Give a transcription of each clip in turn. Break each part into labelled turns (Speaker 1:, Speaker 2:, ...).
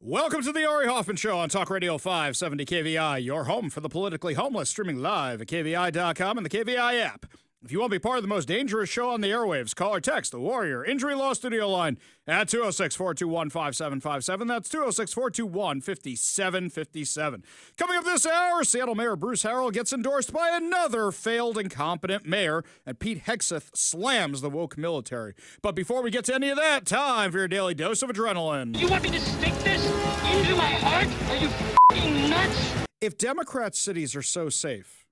Speaker 1: Welcome to the Ari Hoffman Show on Talk Radio 570 KVI, your home for the politically homeless, streaming live at KVI.com and the KVI app. If you want to be part of the most dangerous show on the airwaves, call or text the Warrior Injury Law Studio line at 206-421-5757. That's 206-421-5757. Coming up this hour, Seattle Mayor Bruce Harrell gets endorsed by another failed incompetent mayor, and Pete Hegseth slams the woke military. But before we get to any of that, time for your daily dose of adrenaline.
Speaker 2: You want me to stick this into my heart? Are you f***ing nuts?
Speaker 1: If Democrat cities are so safe,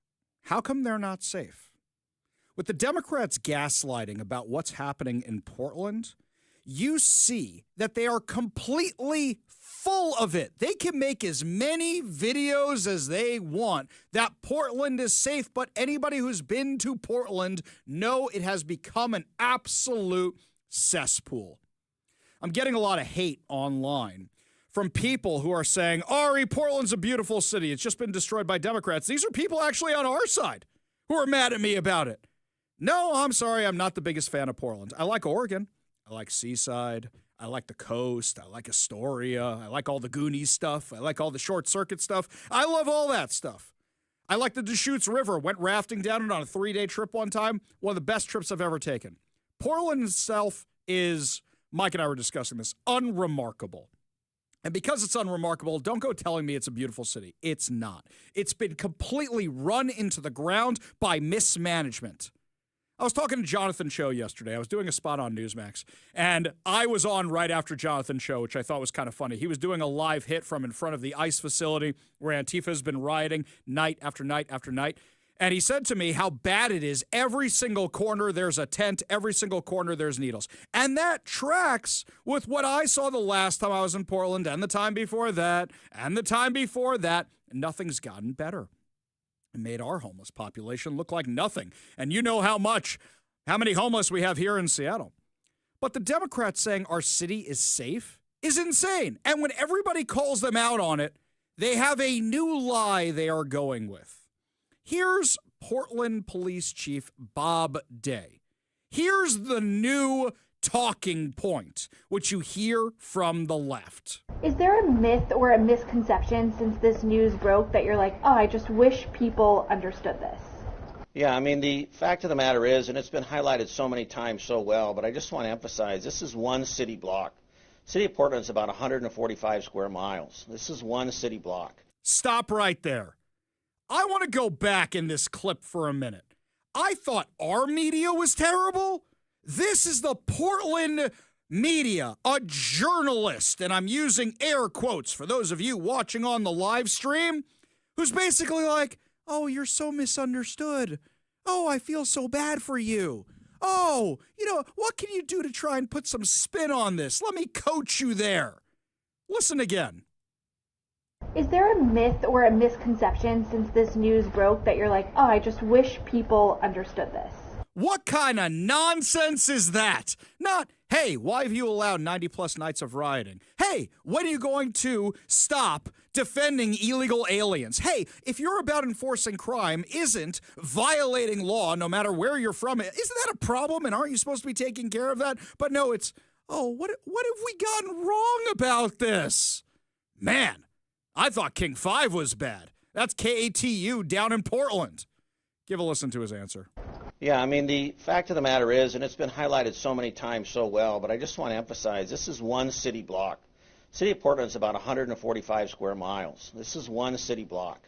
Speaker 1: how come they're not safe? With the Democrats gaslighting about what's happening in Portland, you see that they are completely full of it. They can make as many videos as they want that Portland is safe, but anybody who's been to Portland know it has become an absolute cesspool. I'm getting a lot of hate online from people who are saying, Ari, Portland's a beautiful city. It's just been destroyed by Democrats. These are people actually on our side who are mad at me about it. No, I'm sorry. I'm not the biggest fan of Portland. I like Oregon. I like Seaside. I like the coast. I like Astoria. I like all the Goonies stuff. I like all the Short Circuit stuff. I love all that stuff. I like the Deschutes River. Went rafting down it on a 3-day trip one time. One of the best trips I've ever taken. Portland itself is, Mike and I were discussing this, unremarkable. And because it's unremarkable, don't go telling me it's a beautiful city. It's not. It's been completely run into the ground by mismanagement. I was talking to Jonathan Cho yesterday. I was doing a spot on Newsmax, and I was on right after Jonathan Cho, which I thought was kind of funny. He was doing a live hit from in front of the ICE facility where Antifa has been rioting night after night after night. And he said to me how bad it is. Every single corner there's a tent. Every single corner there's needles. And that tracks with what I saw the last time I was in Portland and the time before that and the time before that. And nothing's gotten better. It made our homeless population look like nothing. And you know how many homeless we have here in Seattle. But the Democrats saying our city is safe is insane. And when everybody calls them out on it, they have a new lie they are going with. Here's Portland Police Chief Bob Day. Here's the new talking point, which you hear from the left.
Speaker 3: Is there a myth or a misconception since this news broke that you're like, oh, I just wish people understood this?
Speaker 4: Yeah, I mean, the fact of the matter is, and it's been highlighted so many times so well, but I just want to emphasize, this is one city block. City of Portland is about 145 square miles. This is one city block.
Speaker 1: Stop right there. I want to go back in this clip for a minute. I thought our media was terrible. This is the Portland media, a journalist, and I'm using air quotes for those of you watching on the live stream, who's basically like, oh, you're so misunderstood. Oh, I feel so bad for you. Oh, what can you do to try and put some spin on this? Let me coach you there. Listen again.
Speaker 3: Is there a myth or a misconception since this news broke that you're like, oh, I just wish people understood this?
Speaker 1: What kind of nonsense is that? Not, hey, why have you allowed 90-plus nights of rioting? Hey, when are you going to stop defending illegal aliens? Hey, if you're about enforcing crime isn't violating law no matter where you're from, isn't that a problem? And aren't you supposed to be taking care of that? But no, it's, oh, what have we gotten wrong about this? Man, I thought King 5 was bad. That's KATU down in Portland. Give a listen to his answer.
Speaker 4: Yeah, I mean, the fact of the matter is, and it's been highlighted so many times so well, but I just want to emphasize, this is one city block. City of Portland is about 145 square miles. This is one city block.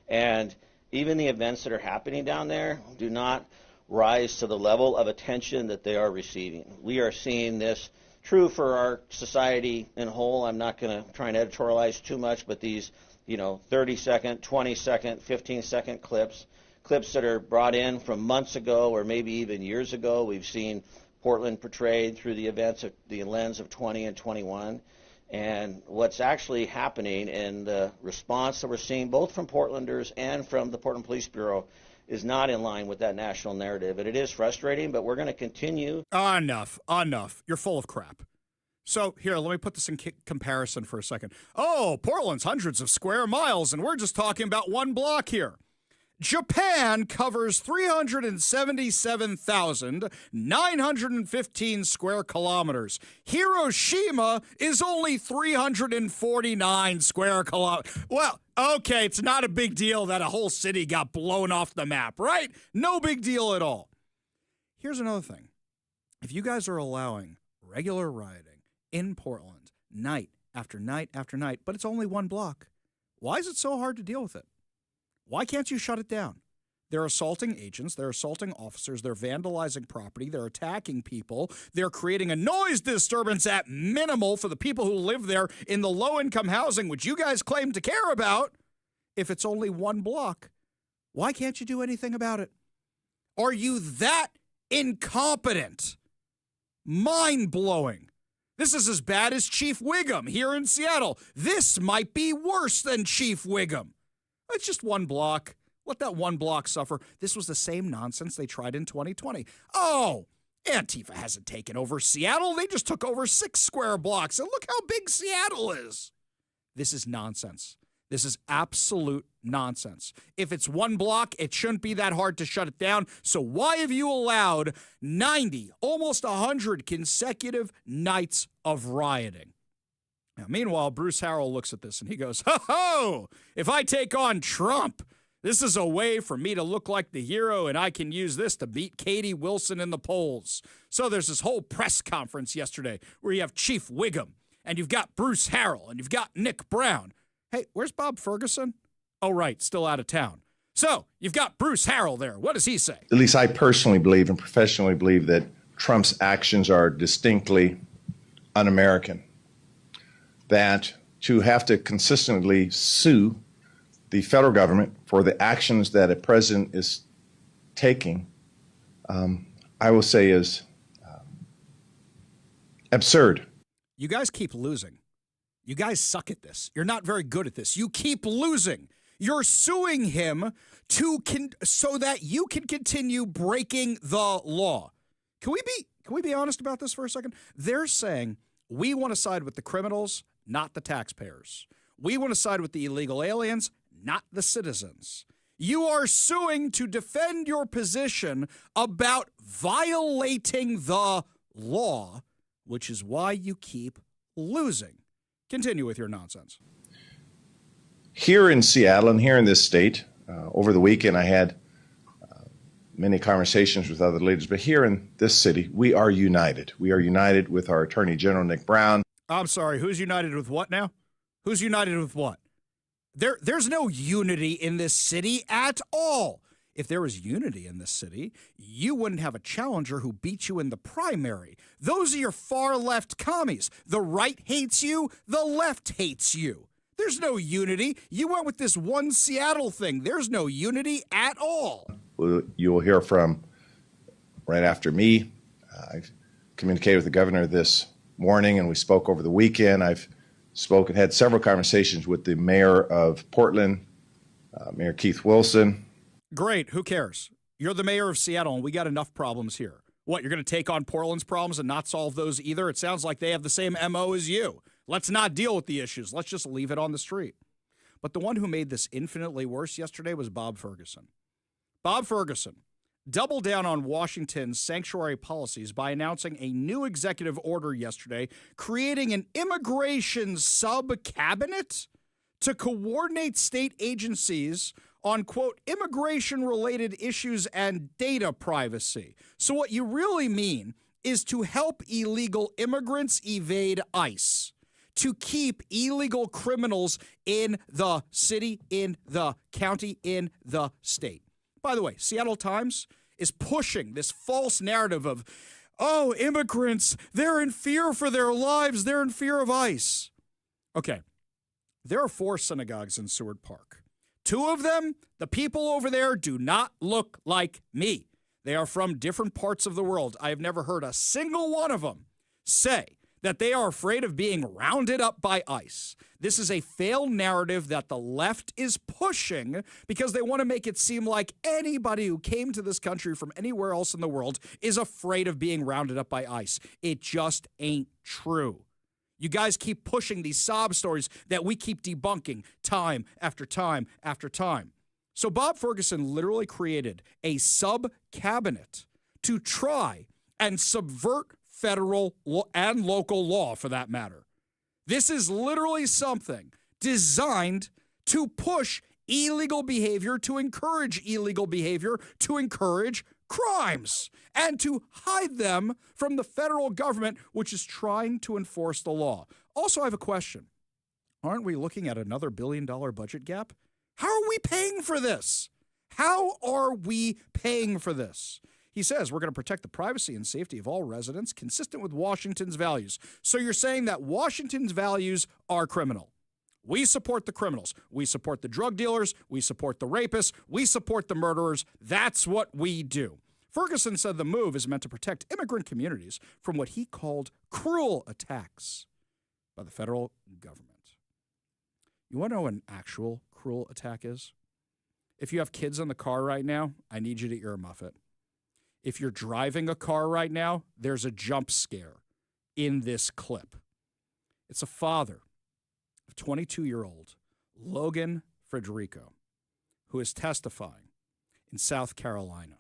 Speaker 4: And even the events that are happening down there do not rise to the level of attention that they are receiving. We are seeing this true for our society in whole. I'm not going to try and editorialize too much, but these, 30-second, 20-second, 15-second clips that are brought in from months ago or maybe even years ago. We've seen Portland portrayed through the events of the lens of 20 and 21. And what's actually happening and the response that we're seeing both from Portlanders and from the Portland Police Bureau is not in line with that national narrative. And it is frustrating, but we're going to continue.
Speaker 1: Enough. You're full of crap. So here, let me put this in comparison for a second. Oh, Portland's hundreds of square miles, and we're just talking about one block here. Japan covers 377,915 square kilometers. Hiroshima is only 349 square kilometers. Well, okay, it's not a big deal that a whole city got blown off the map, right? No big deal at all. Here's another thing. If you guys are allowing regular rioting in Portland night after night after night, but it's only one block, why is it so hard to deal with it? Why can't you shut it down? They're assaulting agents. They're assaulting officers. They're vandalizing property. They're attacking people. They're creating a noise disturbance at minimal for the people who live there in the low-income housing, which you guys claim to care about. If it's only one block, why can't you do anything about it? Are you that incompetent? Mind-blowing. This is as bad as Chief Wiggum here in Seattle. This might be worse than Chief Wiggum. It's just one block. Let that one block suffer. This was the same nonsense they tried in 2020. Oh, Antifa hasn't taken over Seattle. They just took over 6 square blocks. And look how big Seattle is. This is nonsense. This is absolute nonsense. If it's one block, it shouldn't be that hard to shut it down. So why have you allowed 90, almost 100 consecutive nights of rioting? Now, meanwhile, Bruce Harrell looks at this and he goes, ho, if I take on Trump, this is a way for me to look like the hero, and I can use this to beat Katie Wilson in the polls. So there's this whole press conference yesterday where you have Chief Wiggum, and you've got Bruce Harrell, and you've got Nick Brown. Hey, where's Bob Ferguson? Oh, right, still out of town. So you've got Bruce Harrell there. What does he say?
Speaker 5: At least I personally believe and professionally believe that Trump's actions are distinctly un-American. That to have to consistently sue the federal government for the actions that a president is taking, I will say is absurd.
Speaker 1: You guys keep losing. You guys suck at this. You're not very good at this. You keep losing. You're suing him so that you can continue breaking the law. Can we be honest about this for a second? They're saying we want to side with the criminals, not the taxpayers. We want to side with the illegal aliens, not the citizens. You are suing to defend your position about violating the law, which is why you keep losing. Continue with your nonsense.
Speaker 5: Here in Seattle and here in this state, over the weekend I had many conversations with other leaders, but here in this city, we are united. We are united with our Attorney General, Nick Brown.
Speaker 1: I'm sorry, who's united with what now? Who's united with what? There's no unity in this city at all. If there was unity in this city, you wouldn't have a challenger who beat you in the primary. Those are your far-left commies. The right hates you, the left hates you. There's no unity. You went with this one Seattle thing. There's no unity at all.
Speaker 5: You will hear from right after me. I've communicated with the governor this morning, and we spoke over the weekend. I've spoken, had several conversations with the mayor of Portland, Mayor Keith Wilson.
Speaker 1: Great. Who cares? You're the mayor of Seattle, and we got enough problems here. What, you're going to take on Portland's problems and not solve those either? It sounds like they have the same MO as you. Let's not deal with the issues. Let's just leave it on the street. But the one who made this infinitely worse yesterday was Bob Ferguson. Bob Ferguson doubled down on Washington's sanctuary policies by announcing a new executive order yesterday, creating an immigration sub-cabinet to coordinate state agencies on, quote, immigration-related issues and data privacy. So what you really mean is to help illegal immigrants evade ICE, to keep illegal criminals in the city, in the county, in the state. By the way, Seattle Times is pushing this false narrative of, oh, immigrants, they're in fear for their lives, they're in fear of ICE. Okay, there are 4 synagogues in Seward Park. 2 of them, the people over there do not look like me. They are from different parts of the world. I have never heard a single one of them say that they are afraid of being rounded up by ICE. This is a failed narrative that the left is pushing because they want to make it seem like anybody who came to this country from anywhere else in the world is afraid of being rounded up by ICE. It just ain't true. You guys keep pushing these sob stories that we keep debunking time after time after time. So Bob Ferguson literally created a sub-cabinet to try and subvert federal and local law, for that matter. This is literally something designed to push illegal behavior, to encourage illegal behavior, to encourage crimes, and to hide them from the federal government, which is trying to enforce the law. Also, I have a question. Aren't we looking at another $1 billion budget gap? How are we paying for this? How are we paying for this? He says we're going to protect the privacy and safety of all residents consistent with Washington's values. So you're saying that Washington's values are criminal. We support the criminals. We support the drug dealers. We support the rapists. We support the murderers. That's what we do. Ferguson said the move is meant to protect immigrant communities from what he called cruel attacks by the federal government. You want to know what an actual cruel attack is? If you have kids in the car right now, I need you to earmuff it. If you're driving a car right now, there's a jump scare in this clip. It's a father of 22-year-old Logan Federico, who is testifying in South Carolina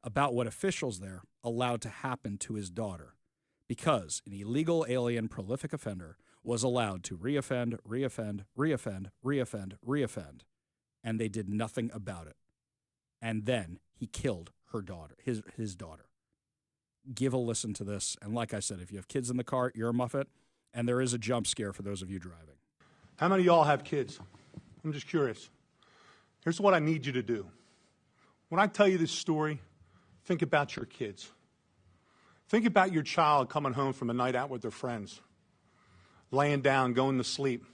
Speaker 1: about what officials there allowed to happen to his daughter because an illegal alien prolific offender was allowed to reoffend, and they did nothing about it. And then he killed her daughter, his daughter. Give a listen to this. And like I said, if you have kids in the car, earmuff it. And there is a jump scare for those of you driving.
Speaker 6: How many of y'all have kids? I'm just curious. Here's what I need you to do. When I tell you this story, think about your kids. Think about your child coming home from a night out with their friends, laying down, going to sleep,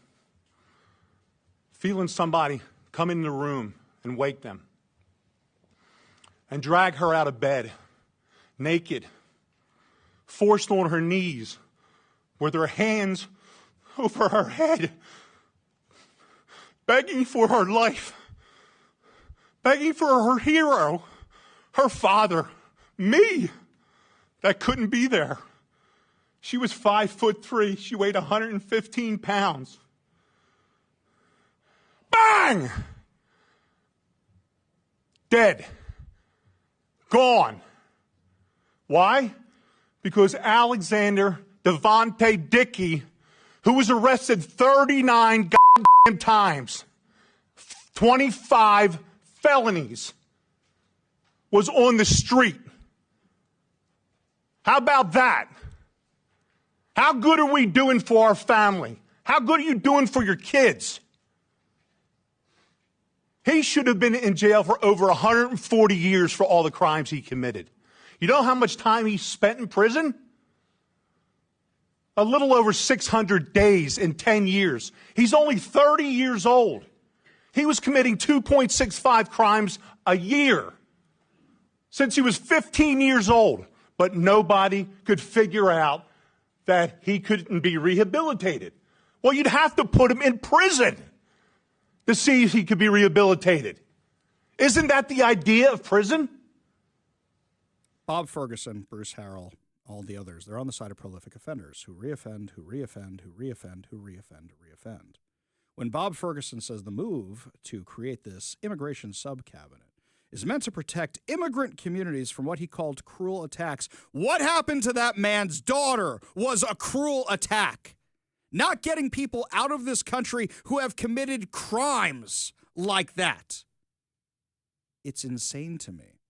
Speaker 6: feeling somebody come in the room and wake them and drag her out of bed, naked, forced on her knees, with her hands over her head, begging for her life, begging for her hero, her father, me, that couldn't be there. She was 5'3". She weighed 115 pounds. Bang! Dead. Gone. Why? Because Alexander Devontae Dickey, who was arrested 39 goddamn times, 25 felonies, was on the street. How about that? How good are we doing for our family? How good are you doing for your kids? He should have been in jail for over 140 years for all the crimes he committed. You know how much time he spent in prison? A little over 600 days in 10 years. He's only 30 years old. He was committing 2.65 crimes a year since he was 15 years old. But nobody could figure out that he couldn't be rehabilitated. Well, you'd have to put him in prison to see if he could be rehabilitated. Isn't that the idea of prison?
Speaker 1: Bob Ferguson, Bruce Harrell, all the others, they're on the side of prolific offenders who reoffend, who reoffend, who reoffend, who reoffend, who reoffend. When Bob Ferguson says the move to create this immigration sub-cabinet is meant to protect immigrant communities from what he called cruel attacks, what happened to that man's daughter was a cruel attack. Not getting people out of this country who have committed crimes like that. It's insane to me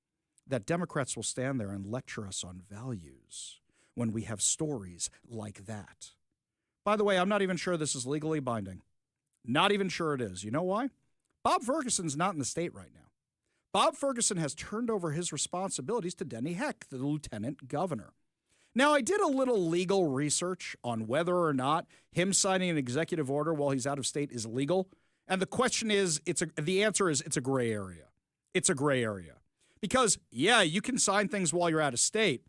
Speaker 1: that Democrats will stand there and lecture us on values when we have stories like that. By the way, I'm not even sure this is legally binding. Not even sure it is. You know why? Bob Ferguson's not in the state right now. Bob Ferguson has turned over his responsibilities to Denny Heck, the lieutenant governor. Now, I did a little legal research on whether or not him signing an executive order while he's out of state is legal. And the question is, the answer is it's a gray area. It's a gray area. Because, yeah, you can sign things while you're out of state,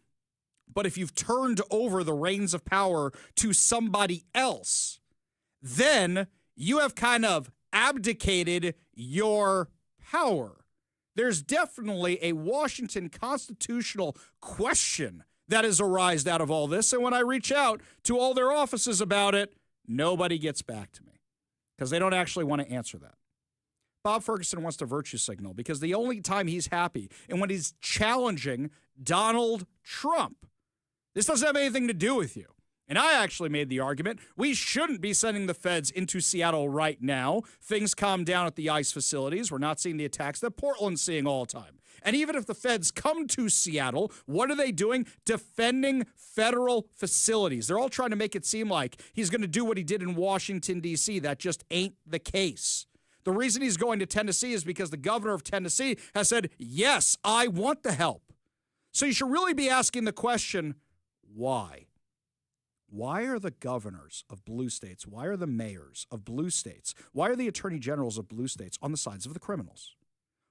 Speaker 1: but if you've turned over the reins of power to somebody else, then you have kind of abdicated your power. There's definitely a Washington constitutional question that has arisen out of all this. And when I reach out to all their offices about it, nobody gets back to me because they don't actually want to answer that. Bob Ferguson wants to virtue signal because the only time he's happy and when he's challenging Donald Trump. This doesn't have anything to do with you. And I actually made the argument we shouldn't be sending the feds into Seattle right now. Things calm down at the ICE facilities. We're not seeing the attacks that Portland's seeing all the time. And even if the feds come to Seattle, what are they doing? Defending federal facilities. They're all trying to make it seem like he's going to do what he did in Washington, D.C. That just ain't the case. The reason he's going to Tennessee is because the governor of Tennessee has said, yes, I want the help. So you should really be asking the question, why? Why are the governors of blue states, why are the mayors of blue states, why are the attorney generals of blue states on the sides of the criminals?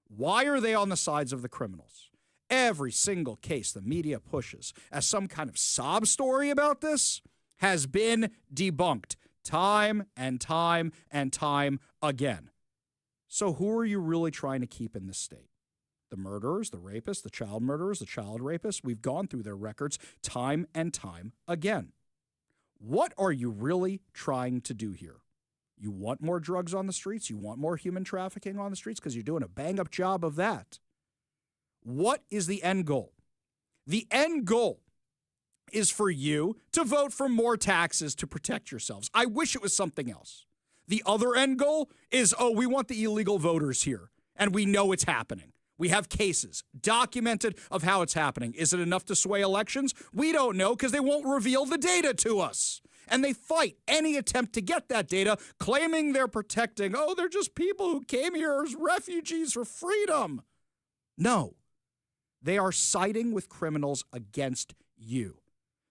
Speaker 1: Why are they on the sides of the criminals? Every single case the media pushes as some kind of sob story about this has been debunked time and time and time again. So who are you really trying to keep in this state? The murderers, the rapists, the child murderers, the child rapists? We've gone through their records time and time again. What are you really trying to do here? You want more drugs on the streets? You want more human trafficking on the streets? Because you're doing a bang-up job of that. What is the end goal? The end goal is for you to vote for more taxes to protect yourselves. I wish it was something else. The other end goal is, we want the illegal voters here, and we know it's happening. We have cases documented of how it's happening. Is it enough to sway elections? We don't know because they won't reveal the data to us. And they fight any attempt to get that data, claiming they're protecting, they're just people who came here as refugees for freedom. No, they are siding with criminals against you.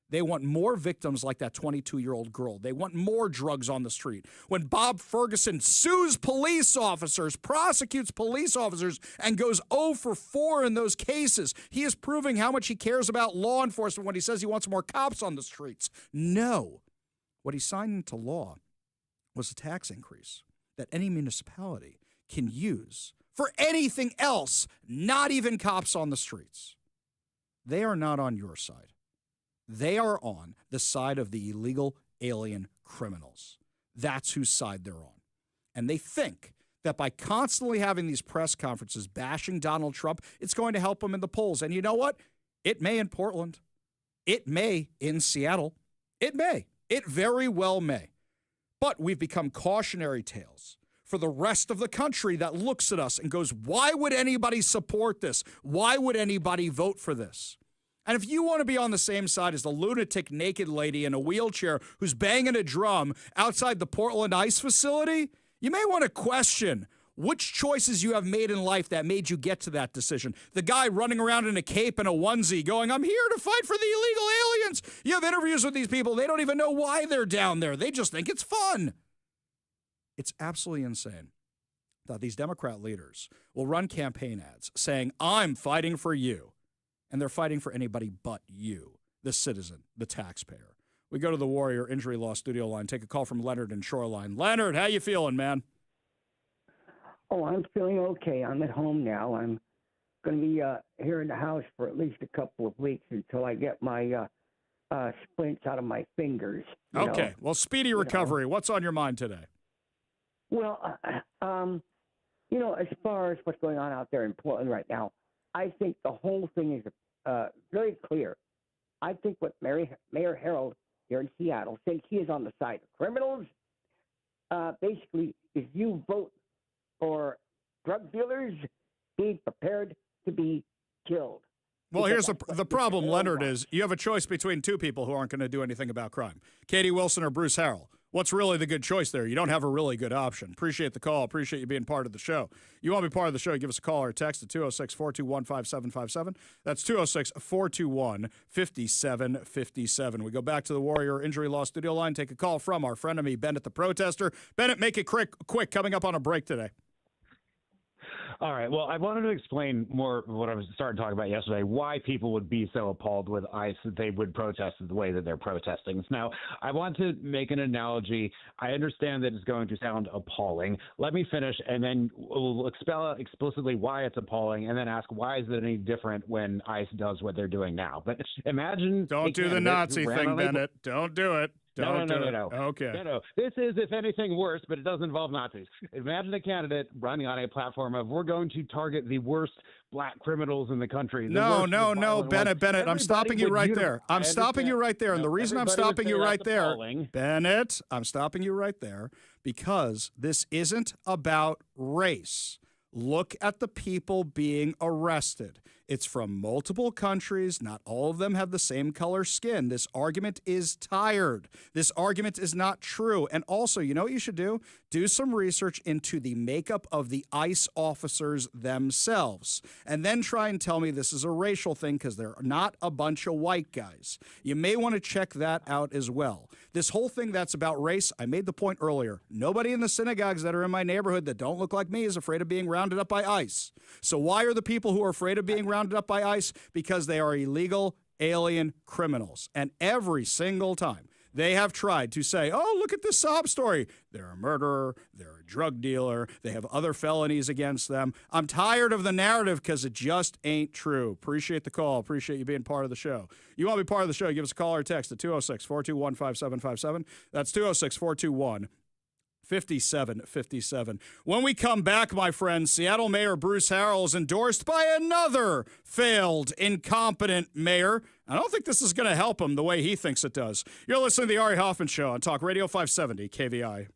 Speaker 1: They want more victims like that 22-year-old girl. They want more drugs on the street. When Bob Ferguson sues police officers, prosecutes police officers, and goes 0 for 4 in those cases, he is proving how much he cares about law enforcement when he says he wants more cops on the streets. No. What he signed into law was a tax increase that any municipality can use for anything else, not even cops on the streets. They are not on your side. They are on the side of the illegal alien criminals. That's whose side they're on. And they think that by constantly having these press conferences bashing Donald Trump, it's going to help them in the polls. And you know what? It may in Portland. It may in Seattle. It may. It very well may. But we've become cautionary tales for the rest of the country that looks at us and goes, why would anybody support this? Why would anybody vote for this? And if you want to be on the same side as the lunatic naked lady in a wheelchair who's banging a drum outside the Portland ICE facility, you may want to question which choices you have made in life that made you get to that decision. The guy running around in a cape and a onesie going, I'm here to fight for the illegal aliens. You have interviews with these people. They don't even know why they're down there. They just think it's fun. It's absolutely insane that these Democrat leaders will run campaign ads saying, I'm fighting for you. And they're fighting for anybody but you, the citizen, the taxpayer. We go to the Warrior Injury Law studio line, take a call from Leonard in Shoreline. Leonard, how you feeling, man?
Speaker 7: Oh, I'm feeling okay. I'm at home now. I'm going to be here in the house for at least a couple of weeks until I get my splints out of my fingers.
Speaker 1: Okay. Well, speedy recovery. What's on your mind today?
Speaker 7: Well, as far as what's going on out there in Portland right now, I think the whole thing is very clear. I think what Mayor Harrell here in Seattle, since he is on the side of criminals, basically is you vote for drug dealers being prepared to be killed.
Speaker 1: Well, here's the problem, Leonard, is you have a choice between two people who aren't going to do anything about crime. Katie Wilson or Bruce Harrell. What's really the good choice there? You don't have a really good option. Appreciate the call. Appreciate you being part of the show. You want to be part of the show, give us a call or a text at 206-421-5757. That's 206-421-5757. We go back to the Warrior Injury Law studio line, take a call from our frenemy, Bennett the Protester. Bennett, make it quick, coming up on a break today.
Speaker 8: All right. Well, I wanted to explain more what I was starting to talk about yesterday, why people would be so appalled with ICE that they would protest the way that they're protesting. Now, I want to make an analogy. I understand that it's going to sound appalling. Let me finish, and then we'll spell out explicitly why it's appalling, and then ask why is it any different when ICE does what they're doing now. But imagine...
Speaker 1: Don't do the Nazi thing, Bennett. Don't do it. Don't do it.
Speaker 8: No.
Speaker 1: Okay.
Speaker 8: No. This is, if anything, worse, but it doesn't involve Nazis. Imagine a candidate running on a platform of we're going to target the worst black criminals in the country.
Speaker 1: No, Bennett, I'm stopping you right there. I'm stopping you right there. And the reason I'm stopping you right there, Bennett, I'm stopping you right there because this isn't about race. Look at the people being arrested. It's from multiple countries. Not all of them have the same color skin. This argument is tired. This argument is not true. And also, you know what you should do? Do some research into the makeup of the ICE officers themselves. And then try and tell me this is a racial thing because they're not a bunch of white guys. You may want to check that out as well. This whole thing that's about race, I made the point earlier. Nobody in the synagogues that are in my neighborhood that don't look like me is afraid of being rounded up by ICE. So why are the people who are afraid of being rounded up by ICE? Because they are illegal alien criminals. And every single time they have tried to say, oh, look at this sob story. They're a murderer. They're a drug dealer. They have other felonies against them. I'm tired of the narrative because it just ain't true. Appreciate the call. Appreciate you being part of the show. You want to be part of the show, give us a call or text at 206-421-5757. That's 206-421-5757. When we come back, my friends, Seattle Mayor Bruce Harrell is endorsed by another failed, incompetent mayor. I don't think this is going to help him the way he thinks it does. You're listening to the Ari Hoffman Show on Talk Radio 570 KVI.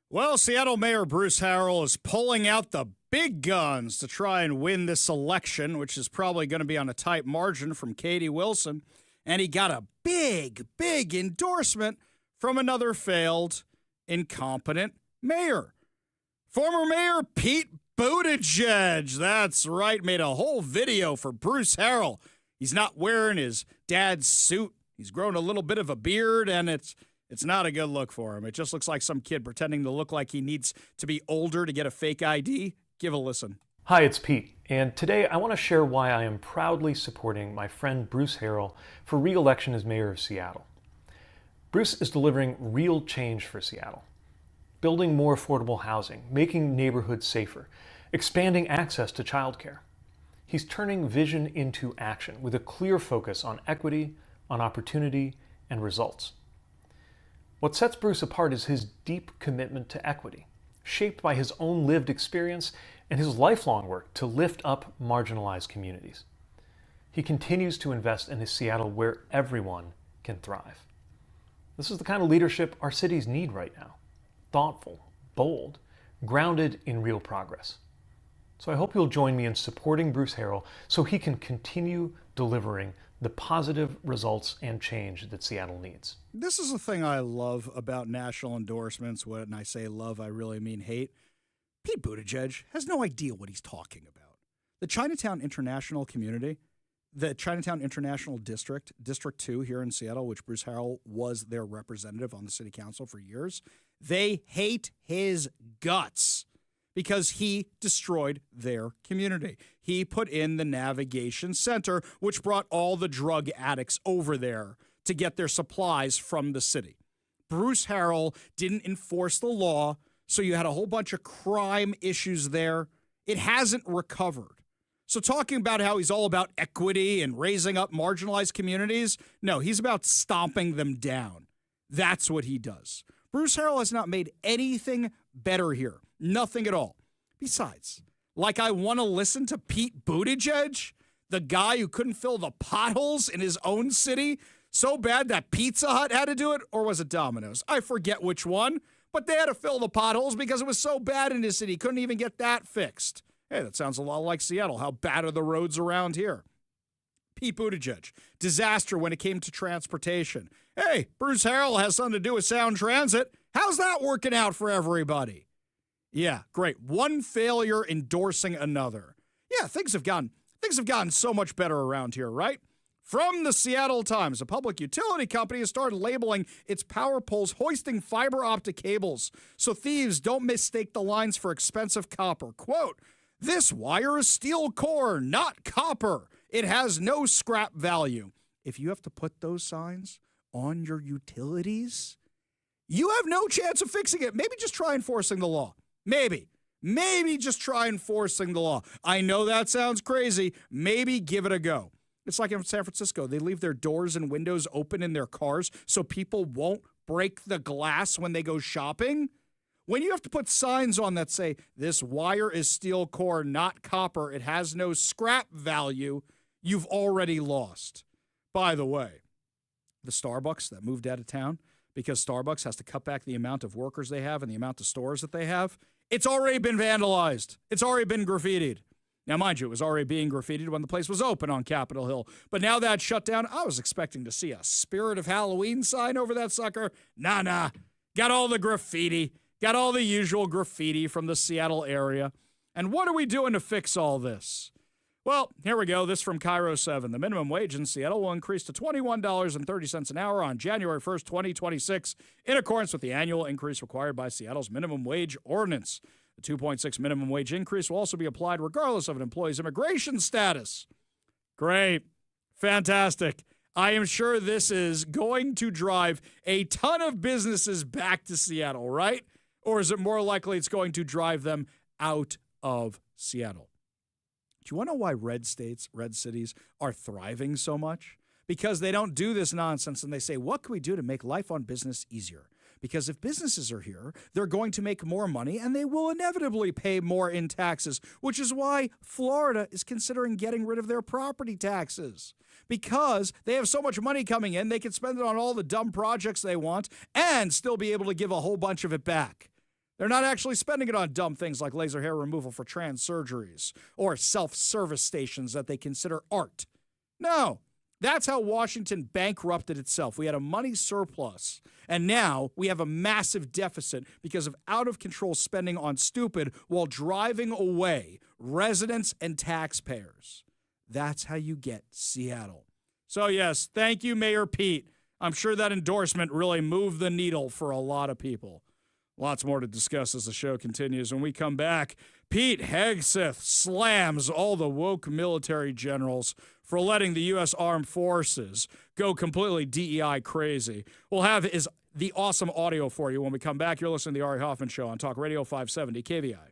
Speaker 1: Well, Seattle Mayor Bruce Harrell is pulling out the big guns to try and win this election, which is probably going to be on a tight margin from Katie Wilson. And he got a big endorsement from another failed, incompetent mayor. Former Mayor Pete Buttigieg. That's right, made a whole video for Bruce Harrell. He's not wearing his dad's suit. He's grown a little bit of a beard, and it's not a good look for him. It just looks like some kid pretending to look like he needs to be older to get a fake ID. Give a listen.
Speaker 9: Hi, it's Pete, and today I want to share why I am proudly supporting my friend Bruce Harrell for re-election as mayor of Seattle. Bruce is delivering real change for Seattle, building more affordable housing, making neighborhoods safer, expanding access to childcare. He's turning vision into action with a clear focus on equity, on opportunity, and results. What sets Bruce apart is his deep commitment to equity, shaped by his own lived experience and his lifelong work to lift up marginalized communities. He continues to invest in a Seattle where everyone can thrive. This is the kind of leadership our cities need right now. Thoughtful, bold, grounded in real progress. So I hope you'll join me in supporting Bruce Harrell so he can continue delivering the positive results and change that Seattle needs.
Speaker 1: This is the thing I love about national endorsements. When I say love, I really mean hate. Pete Buttigieg has no idea what he's talking about. The Chinatown International community, the Chinatown International District, District 2 here in Seattle, which Bruce Harrell was their representative on the city council for years, they hate his guts because he destroyed their community. He put in the Navigation Center, which brought all the drug addicts over there to get their supplies from the city. Bruce Harrell didn't enforce the law, so you had a whole bunch of crime issues there. It hasn't recovered. So talking about how he's all about equity and raising up marginalized communities, no, he's about stomping them down. That's what he does. Bruce Harrell has not made anything better here. Nothing at all. Besides, like I want to listen to Pete Buttigieg, the guy who couldn't fill the potholes in his own city so bad that Pizza Hut had to do it, or was it Domino's? I forget which one, but they had to fill the potholes because it was so bad in his city. He couldn't even get that fixed. Hey, that sounds a lot like Seattle. How bad are the roads around here? Pete Buttigieg, disaster when it came to transportation. Hey, Bruce Harrell has something to do with sound transit. How's that working out for everybody? Yeah, great. One failure endorsing another. Yeah, things have gotten so much better around here, right? From the Seattle Times, a public utility company has started labeling its power poles hoisting fiber optic cables so thieves don't mistake the lines for expensive copper. Quote, "This wire is steel core, not copper. It has no scrap value." If you have to put those signs on your utilities, you have no chance of fixing it. Maybe just try enforcing the law. Maybe just try enforcing the law. I know that sounds crazy. Maybe give it a go. It's like in San Francisco. They leave their doors and windows open in their cars so people won't break the glass when they go shopping. When you have to put signs on that say, "This wire is steel core, not copper. It has no scrap value," you've already lost. By the way, the Starbucks that moved out of town because Starbucks has to cut back the amount of workers they have and the amount of stores that they have, it's already been vandalized. It's already been graffitied. Now, mind you, it was already being graffitied when the place was open on Capitol Hill. But now that's shut down, I was expecting to see a Spirit of Halloween sign over that sucker. Nah. Got all the graffiti. Got all the usual graffiti from the Seattle area. And what are we doing to fix all this? Well, here we go. This from Cairo 7. The minimum wage in Seattle will increase to $21.30 an hour on January 1st, 2026, in accordance with the annual increase required by Seattle's minimum wage ordinance. The 2.6 minimum wage increase will also be applied regardless of an employee's immigration status. Great. Fantastic. I am sure this is going to drive a ton of businesses back to Seattle, right? Or is it more likely it's going to drive them out of Seattle? Do you want to know why red cities are thriving so much? Because they don't do this nonsense and they say, what can we do to make life on business easier? Because if businesses are here, they're going to make more money and they will inevitably pay more in taxes, which is why Florida is considering getting rid of their property taxes. Because they have so much money coming in, they can spend it on all the dumb projects they want and still be able to give a whole bunch of it back. They're not actually spending it on dumb things like laser hair removal for trans surgeries or self-service stations that they consider art. No, that's how Washington bankrupted itself. We had a money surplus, and now we have a massive deficit because of out-of-control spending on stupid while driving away residents and taxpayers. That's how you get Seattle. So yes, thank you, Mayor Pete. I'm sure that endorsement really moved the needle for a lot of people. Lots more to discuss as the show continues. When we come back, Pete Hegseth slams all the woke military generals for letting the U.S. Armed Forces go completely DEI crazy. We'll have the awesome audio for you when we come back. You're listening to the Ari Hoffman Show on Talk Radio 570 KVI.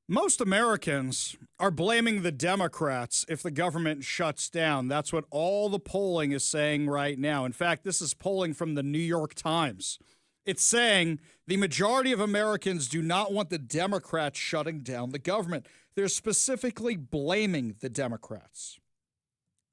Speaker 1: Most Americans are blaming the Democrats if the government shuts down. That's what all the polling is saying right now. In fact, this is polling from the New York Times. It's saying the majority of Americans do not want the Democrats shutting down the government. They're specifically blaming the Democrats.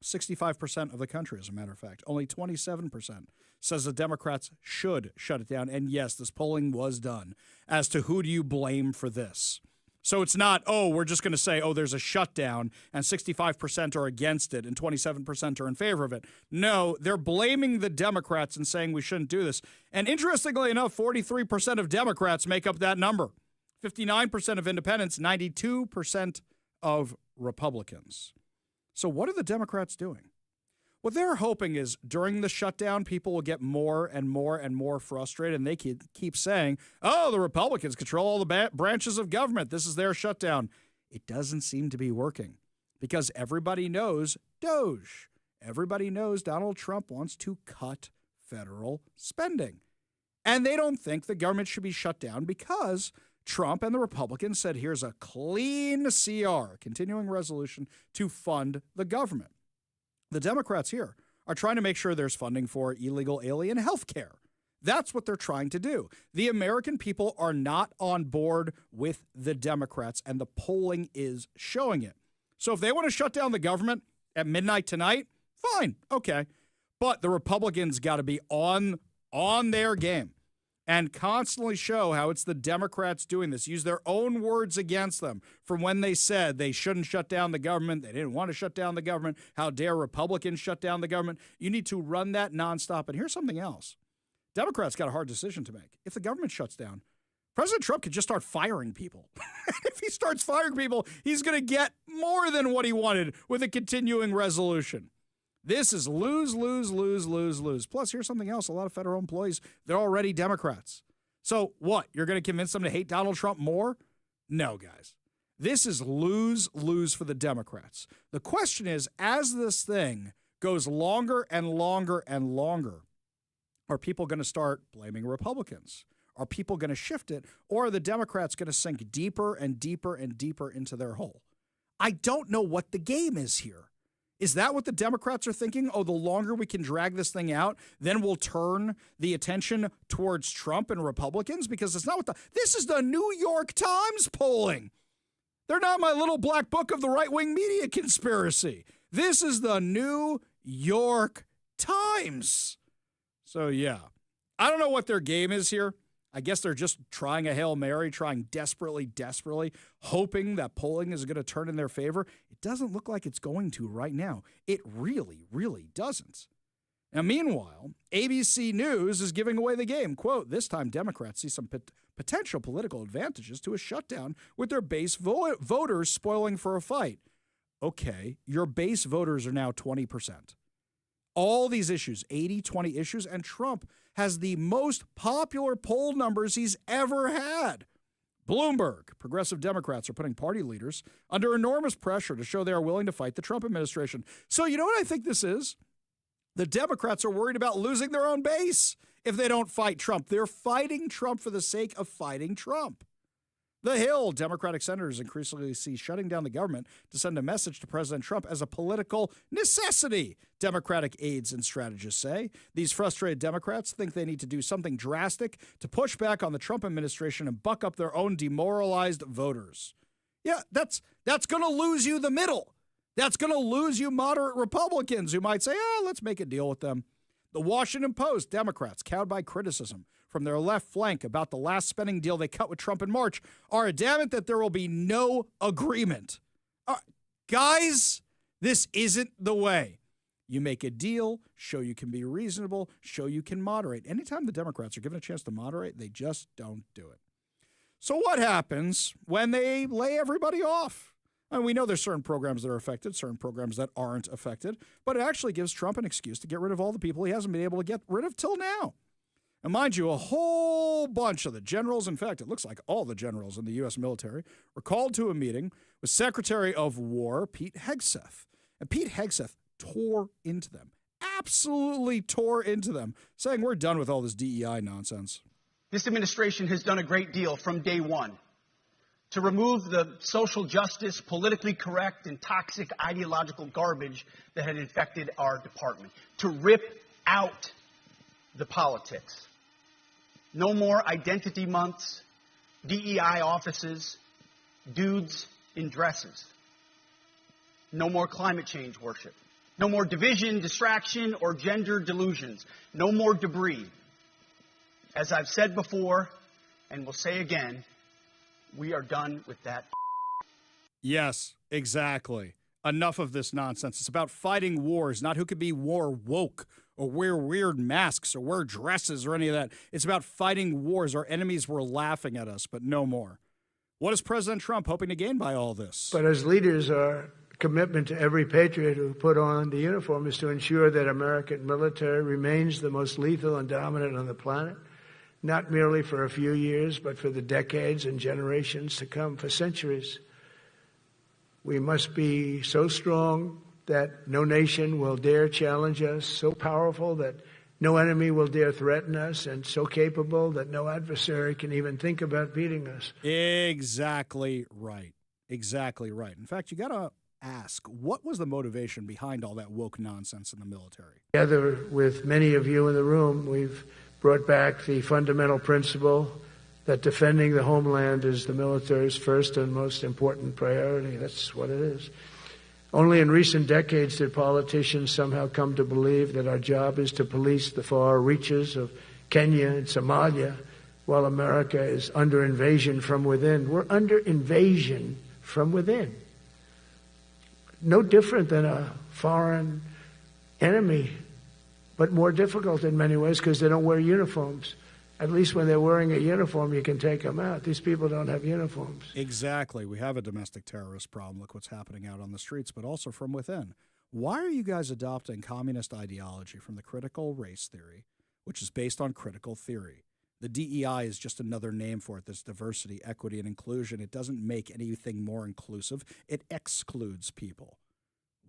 Speaker 1: 65% of the country, as a matter of fact. Only 27% says the Democrats should shut it down. And yes, this polling was done as to who do you blame for this. So it's not, we're just going to say, there's a shutdown and 65% are against it and 27% are in favor of it. No, they're blaming the Democrats and saying we shouldn't do this. And interestingly enough, 43% of Democrats make up that number. 59% of independents, 92% of Republicans. So what are the Democrats doing? What they're hoping is during the shutdown, people will get more and more and more frustrated, and they keep saying, oh, the Republicans control all the branches of government. This is their shutdown. It doesn't seem to be working because everybody knows Doge. Everybody knows Donald Trump wants to cut federal spending. And they don't think the government should be shut down because Trump and the Republicans said, here's a clean CR, continuing resolution, to fund the government. The Democrats here are trying to make sure there's funding for illegal alien health care. That's what they're trying to do. The American people are not on board with the Democrats, and the polling is showing it. So if they want to shut down the government at midnight tonight, fine, okay. But the Republicans got to be on their game and constantly show how it's the Democrats doing this. Use their own words against them from when they said they shouldn't shut down the government. They didn't want to shut down the government. How dare Republicans shut down the government? You need to run that nonstop. And here's something else. Democrats got a hard decision to make. If the government shuts down, President Trump could just start firing people. If he starts firing people, he's going to get more than what he wanted with a continuing resolution. This is lose, lose, lose, lose, lose. Plus, here's something else. A lot of federal employees, they're already Democrats. So what? You're going to convince them to hate Donald Trump more? No, guys. This is lose, lose for the Democrats. The question is, as this thing goes longer and longer and longer, are people going to start blaming Republicans? Are people going to shift it? Or are the Democrats going to sink deeper and deeper and deeper into their hole? I don't know what the game is here. Is that what the Democrats are thinking? Oh, the longer we can drag this thing out, then we'll turn the attention towards Trump and Republicans? Because it's not what this is the New York Times polling. They're not my little black book of the right-wing media conspiracy. This is the New York Times. So, yeah, I don't know what their game is here. I guess they're just trying a Hail Mary, trying desperately, hoping that polling is going to turn in their favor. It doesn't look like it's going to right now. It really, really doesn't. Now, meanwhile, ABC News is giving away the game. Quote, this time Democrats see some potential political advantages to a shutdown with their base voters spoiling for a fight. Okay, your base voters are now 20%. All these issues, 80-20 issues, and Trump has the most popular poll numbers he's ever had. Bloomberg, progressive Democrats are putting party leaders under enormous pressure to show they are willing to fight the Trump administration. So you know what I think this is? The Democrats are worried about losing their own base if they don't fight Trump. They're fighting Trump for the sake of fighting Trump. The Hill, Democratic senators increasingly see shutting down the government to send a message to President Trump as a political necessity, Democratic aides and strategists say. These frustrated Democrats think they need to do something drastic to push back on the Trump administration and buck up their own demoralized voters. Yeah, that's going to lose you the middle. That's going to lose you moderate Republicans who might say, let's make a deal with them. The Washington Post, Democrats, cowed by criticism from their left flank about the last spending deal they cut with Trump in March, are adamant that there will be no agreement. Guys, this isn't the way. You make a deal, show you can be reasonable, show you can moderate. Anytime the Democrats are given a chance to moderate, they just don't do it. So what happens when they lay everybody off? And we know there's certain programs that are affected, certain programs that aren't affected, but it actually gives Trump an excuse to get rid of all the people he hasn't been able to get rid of till now. And mind you, a whole bunch of the generals, in fact, it looks like all the generals in the U.S. military, were called to a meeting with Secretary of War Pete Hegseth. And Pete Hegseth tore into them, absolutely tore into them, saying we're done with all this DEI nonsense.
Speaker 10: This administration has done a great deal from day one to remove the social justice, politically correct, and toxic ideological garbage that had infected our department, to rip out the politics. No more identity months, DEI offices, dudes in dresses. No more climate change worship. No more division, distraction, or gender delusions. No more debris. As I've said before, and will say again, we are done with that.
Speaker 1: Yes, exactly. Enough of this nonsense. It's about fighting wars, not who could be war woke or wear weird masks or wear dresses or any of that. It's about fighting wars. Our enemies were laughing at us, but no more. What is President Trump hoping to gain by all this?
Speaker 11: But as leaders are commitment to every patriot who put on the uniform is to ensure that American military remains the most lethal and dominant on the planet, not merely for a few years, but for the decades and generations to come, for centuries. We must be so strong that no nation will dare challenge us, so powerful that no enemy will dare threaten us, and so capable that no adversary can even think about beating us.
Speaker 1: Exactly right. Exactly right. In fact, you got to ask, what was the motivation behind all that woke nonsense in the military?
Speaker 11: Together with many of you in the room, we've brought back the fundamental principle that defending the homeland is the military's first and most important priority. That's what it is. Only in recent decades did politicians somehow come to believe that our job is to police the far reaches of Kenya and Somalia, while America is under invasion from within. We're under invasion from within. No different than a foreign enemy, but more difficult in many ways because they don't wear uniforms. At least when they're wearing a uniform, you can take them out. These people don't have uniforms.
Speaker 1: Exactly. We have a domestic terrorist problem. Look what's happening out on the streets, but also from within. Why are you guys adopting communist ideology from the critical race theory, which is based on critical theory? The DEI is just another name for it. This diversity, equity, and inclusion. It doesn't make anything more inclusive. It excludes people.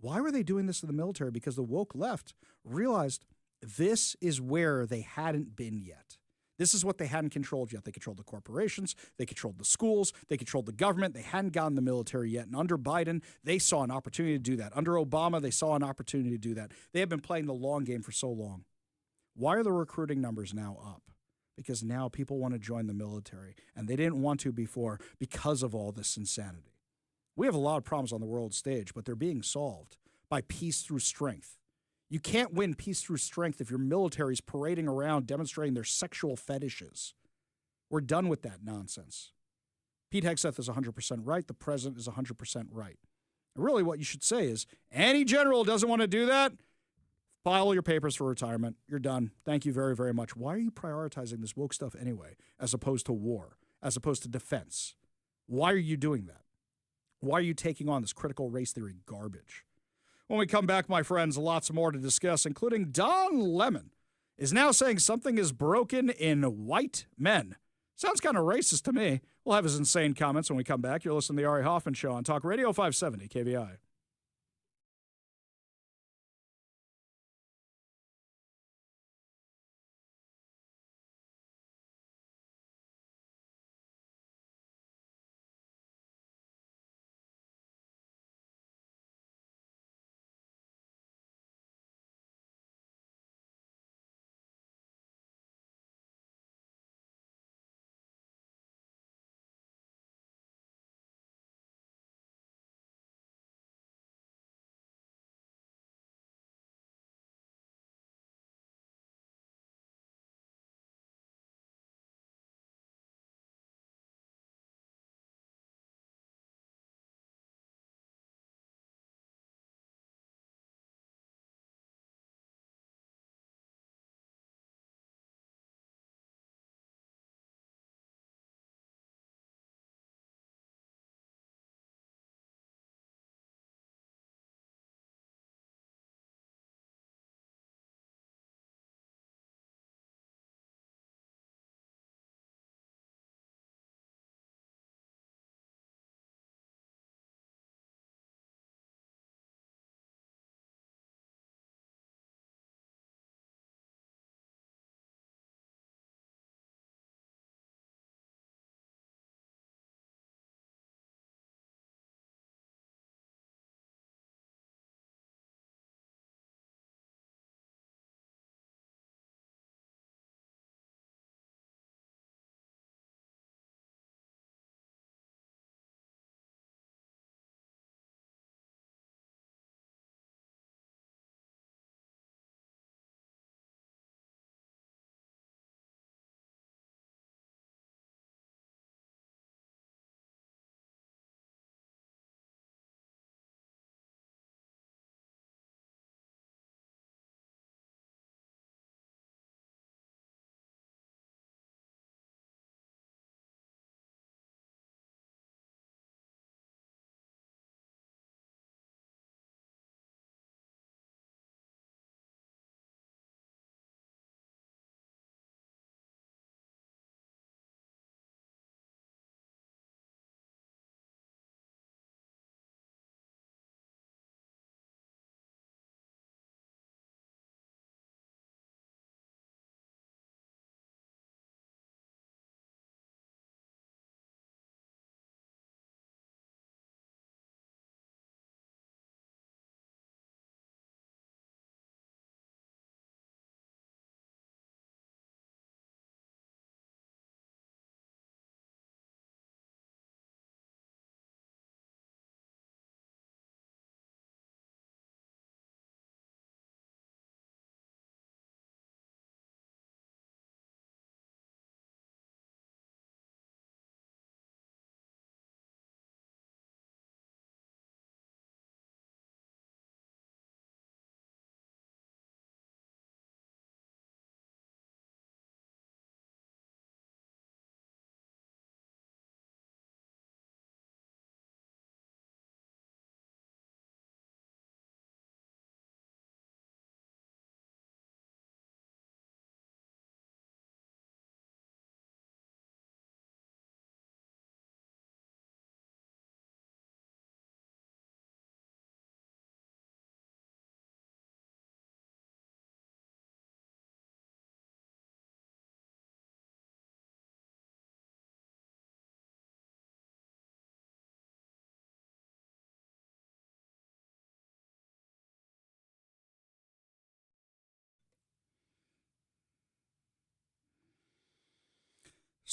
Speaker 1: Why were they doing this to the military? Because the woke left realized this is where they hadn't been yet. This is what they hadn't controlled yet. They controlled the corporations. They controlled the schools. They controlled the government. They hadn't gotten the military yet. And under Biden, they saw an opportunity to do that. Under Obama, they saw an opportunity to do that. They have been playing the long game for so long. Why are the recruiting numbers now up? Because now people want to join the military, and they didn't want to before because of all this insanity. We have a lot of problems on the world stage, but they're being solved by peace through strength. You can't win peace through strength if your military is parading around demonstrating their sexual fetishes. We're done with that nonsense. Pete Hegseth is 100% right. The president is 100% right. And really what you should say is, any general doesn't want to do that, file your papers for retirement. You're done. Thank you very, very much. Why are you prioritizing this woke stuff anyway, as opposed to war, as opposed to defense? Why are you doing that? Why are you taking on this critical race theory garbage? When we come back, my friends, lots more to discuss, including Don Lemon is now saying something is broken in white men. Sounds kind of racist to me. We'll have his insane comments when we come back. You're listening to the Ari Hoffman Show on Talk Radio 570 KVI.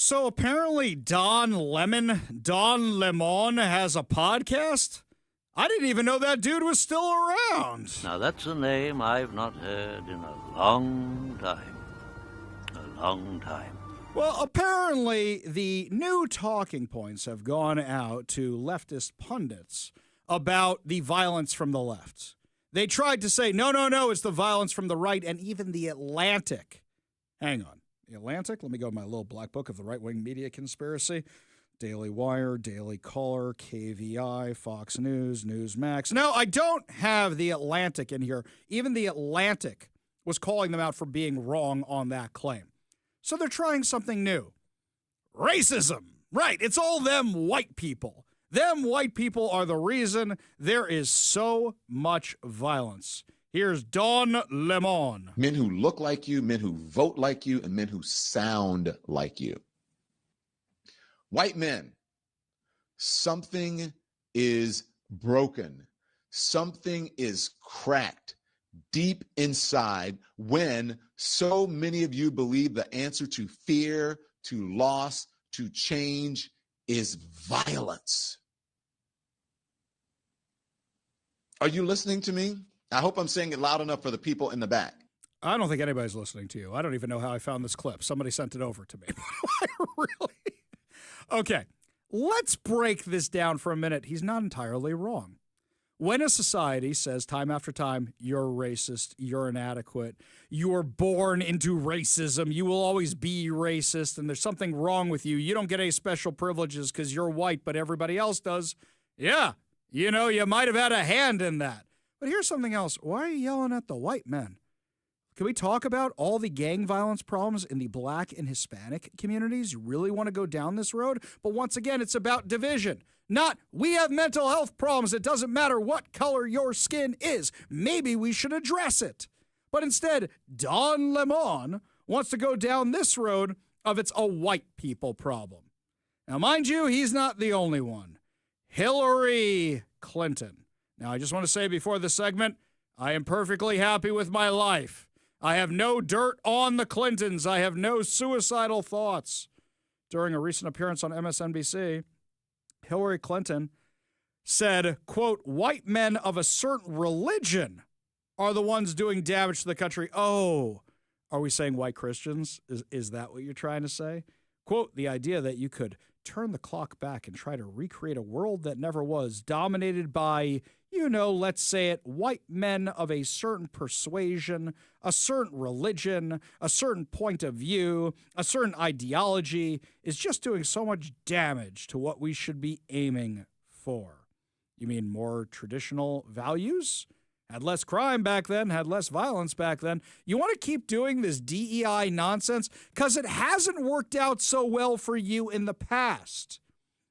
Speaker 1: So apparently Don Lemon has a podcast? I didn't even know that dude was still around.
Speaker 12: Now that's a name I've not heard in a long time. A long time.
Speaker 1: Well, apparently the new talking points have gone out to leftist pundits about the violence from the left. They tried to say, no, it's the violence from the right, and even The Atlantic. Hang on. The Atlantic? Let me go to my little black book of the right-wing media conspiracy. Daily Wire, Daily Caller, KVI, Fox News, Newsmax. No, I don't have The Atlantic in here. Even The Atlantic was calling them out for being wrong on that claim. So they're trying something new. Racism. Right, it's all them white people. Them white people are the reason there is so much violence. Here's Don Lemon.
Speaker 13: Men who look like you, men who vote like you, and men who sound like you. White men, something is broken. Something is cracked deep inside when so many of you believe the answer to fear, to loss, to change is violence. Are you listening to me? I hope I'm saying it loud enough for the people in the back.
Speaker 1: I don't think anybody's listening to you. I don't even know how I found this clip. Somebody sent it over to me. Really? Okay, let's break this down for a minute. He's not entirely wrong. When a society says time after time, you're racist, you're inadequate, you were born into racism, you will always be racist, and there's something wrong with you, you don't get any special privileges because you're white, but everybody else does. Yeah, you know, you might have had a hand in that. But here's something else. Why are you yelling at the white men? Can we talk about all the gang violence problems in the black and Hispanic communities? You really want to go down this road? But once again, it's about division. Not, we have mental health problems. It doesn't matter what color your skin is. Maybe we should address it. But instead, Don Lemon wants to go down this road of it's a white people problem. Now, mind you, he's not the only one. Hillary Clinton. Now, I just want to say before this segment, I am perfectly happy with my life. I have no dirt on the Clintons. I have no suicidal thoughts. During a recent appearance on MSNBC, Hillary Clinton said, quote, white men of a certain religion are the ones doing damage to the country. Oh, are we saying white Christians? Is that what you're trying to say? Quote, the idea that you could turn the clock back and try to recreate a world that never was, dominated by, you know, let's say it, white men of a certain persuasion, a certain religion, a certain point of view, a certain ideology, is just doing so much damage to what we should be aiming for. You mean more traditional values? Had less crime back then, had less violence back then. You want to keep doing this DEI nonsense because it hasn't worked out so well for you in the past.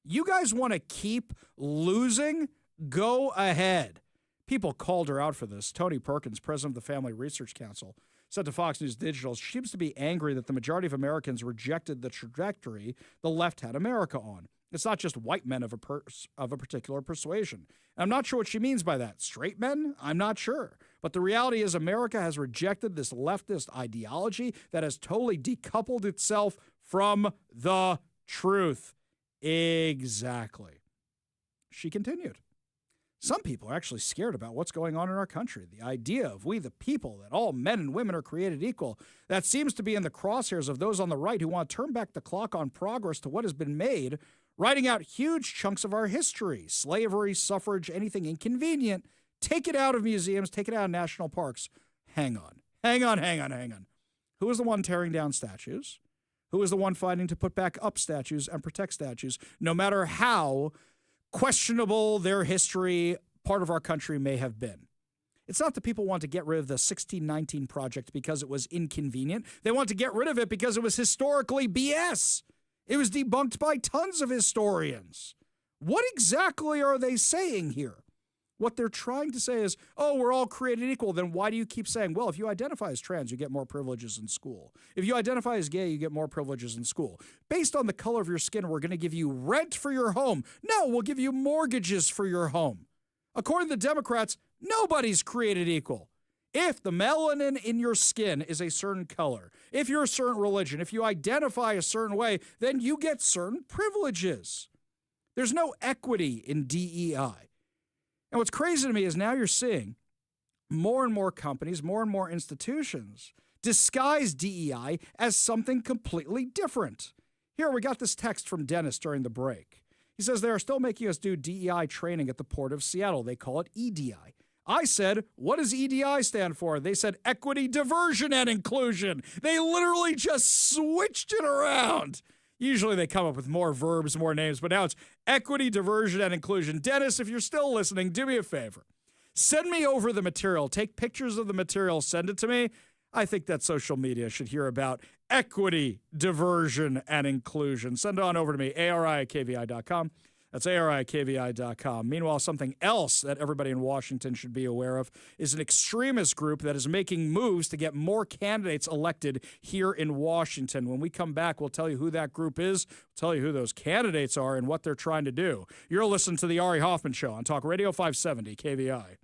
Speaker 1: You guys want to keep losing? Go ahead. People called her out for this. Tony Perkins, president of the Family Research Council, said to Fox News Digital, she seems to be angry that the majority of Americans rejected the trajectory the left had America on. It's not just white men of a particular persuasion. And I'm not sure what she means by that. Straight men? I'm not sure. But the reality is America has rejected this leftist ideology that has totally decoupled itself from the truth. Exactly. She continued. Some people are actually scared about what's going on in our country. The idea of we the people, that all men and women are created equal, that seems to be in the crosshairs of those on the right who want to turn back the clock on progress to what has been made, writing out huge chunks of our history, slavery, suffrage, anything inconvenient. Take it out of museums, take it out of national parks. Hang on. Who was the one tearing down statues? Who was the one fighting to put back up statues and protect statues, no matter how questionable their history, part of our country may have been? It's not that people want to get rid of the 1619 Project because it was inconvenient. They want to get rid of it because it was historically BS. It was debunked by tons of historians. What exactly are they saying here? What they're trying to say is, oh, we're all created equal. Then why do you keep saying, well, if you identify as trans, you get more privileges in school. If you identify as gay, you get more privileges in school. Based on the color of your skin, we're going to give you rent for your home. No, we'll give you mortgages for your home. According to the Democrats, nobody's created equal. If the melanin in your skin is a certain color, if you're a certain religion, if you identify a certain way, then you get certain privileges. There's no equity in DEI. And what's crazy to me is now you're seeing more and more companies, more and more institutions disguise DEI as something completely different. Here, we got this text from Dennis during the break. He says they are still making us do DEI training at the Port of Seattle. They call it EDI. I said, what does EDI stand for? They said equity, diversion, and inclusion. They literally just switched it around. Usually they come up with more verbs, more names, but now it's equity, diversion, and inclusion. Dennis, if you're still listening, do me a favor. Send me over the material. Take pictures of the material. Send it to me. I think that social media should hear about equity, diversion, and inclusion. Send it on over to me, ari@kvi.com. That's ari@kvi.com. Meanwhile, something else that everybody in Washington should be aware of is an extremist group that is making moves to get more candidates elected here in Washington. When we come back, we'll tell you who that group is, we'll tell you who those candidates are, and what they're trying to do. You're listening to the Ari Hoffman Show on Talk Radio 570 KVI.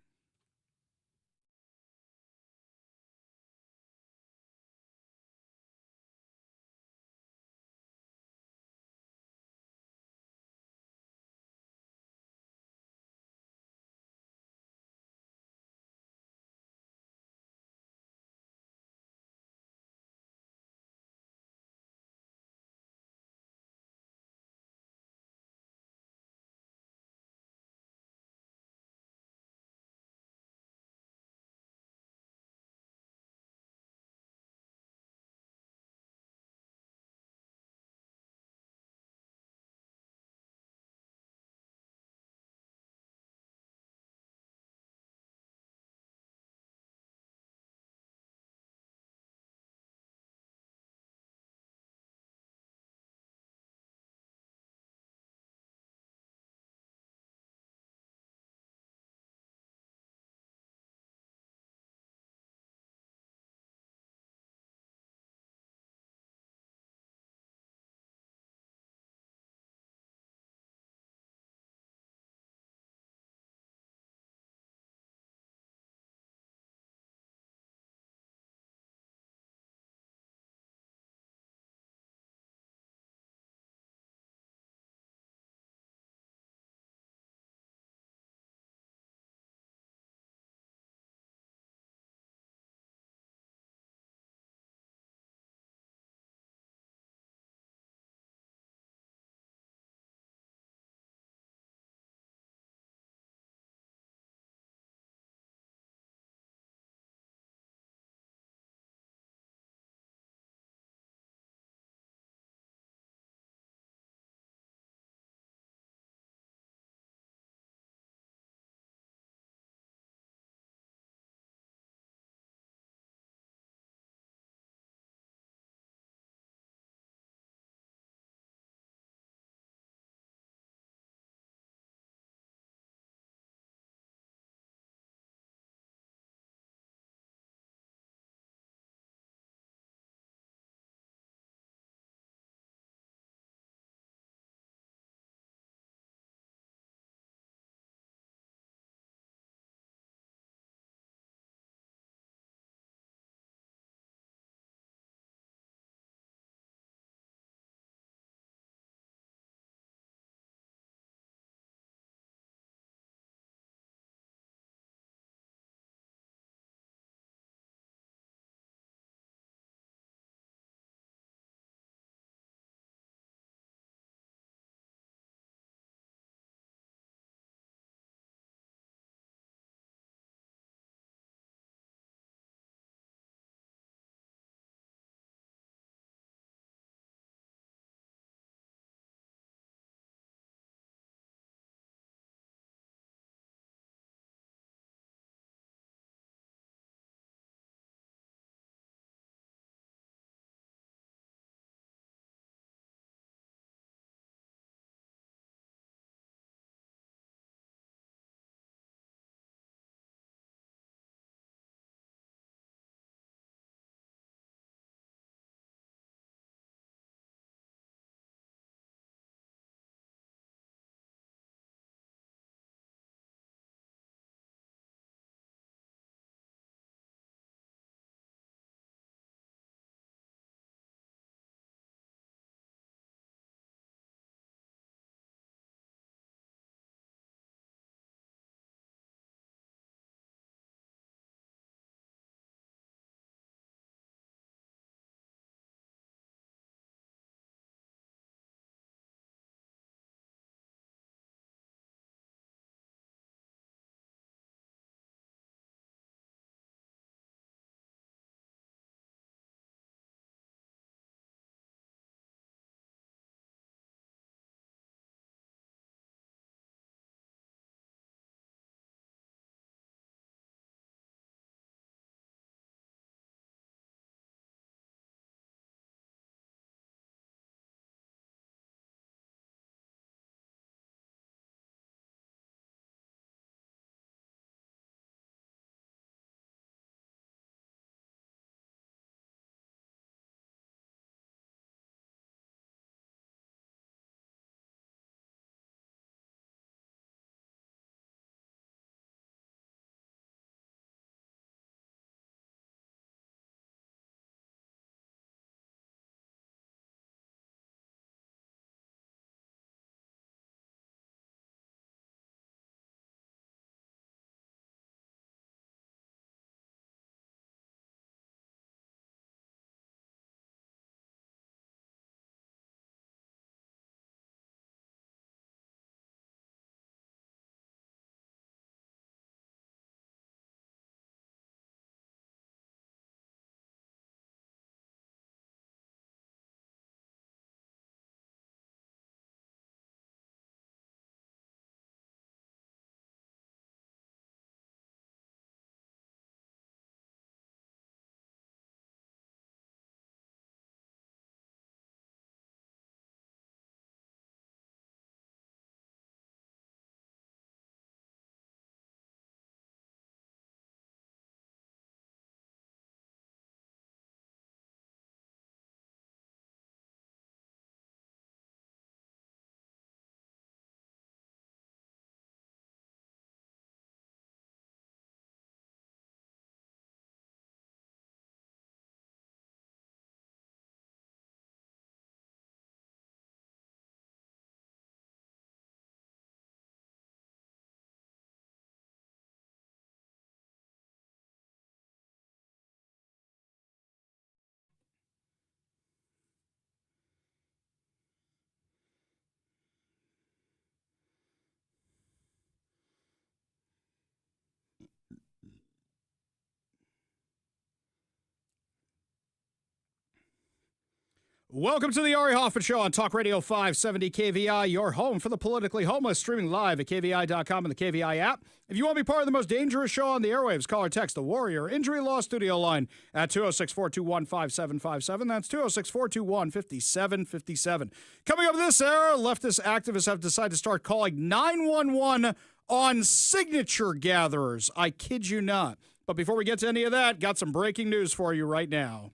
Speaker 1: Welcome to the Ari Hoffman Show on Talk Radio 570 KVI, your home for the politically homeless, streaming live at KVI.com and the KVI app. If you want to be part of the most dangerous show on the airwaves, call or text the Warrior Injury Law Studio line at 206-421-5757. That's 206-421-5757. Coming up this hour, leftist activists have decided to start calling 911 on signature gatherers. I kid you not. But before we get to any of that, got some breaking news for you right now.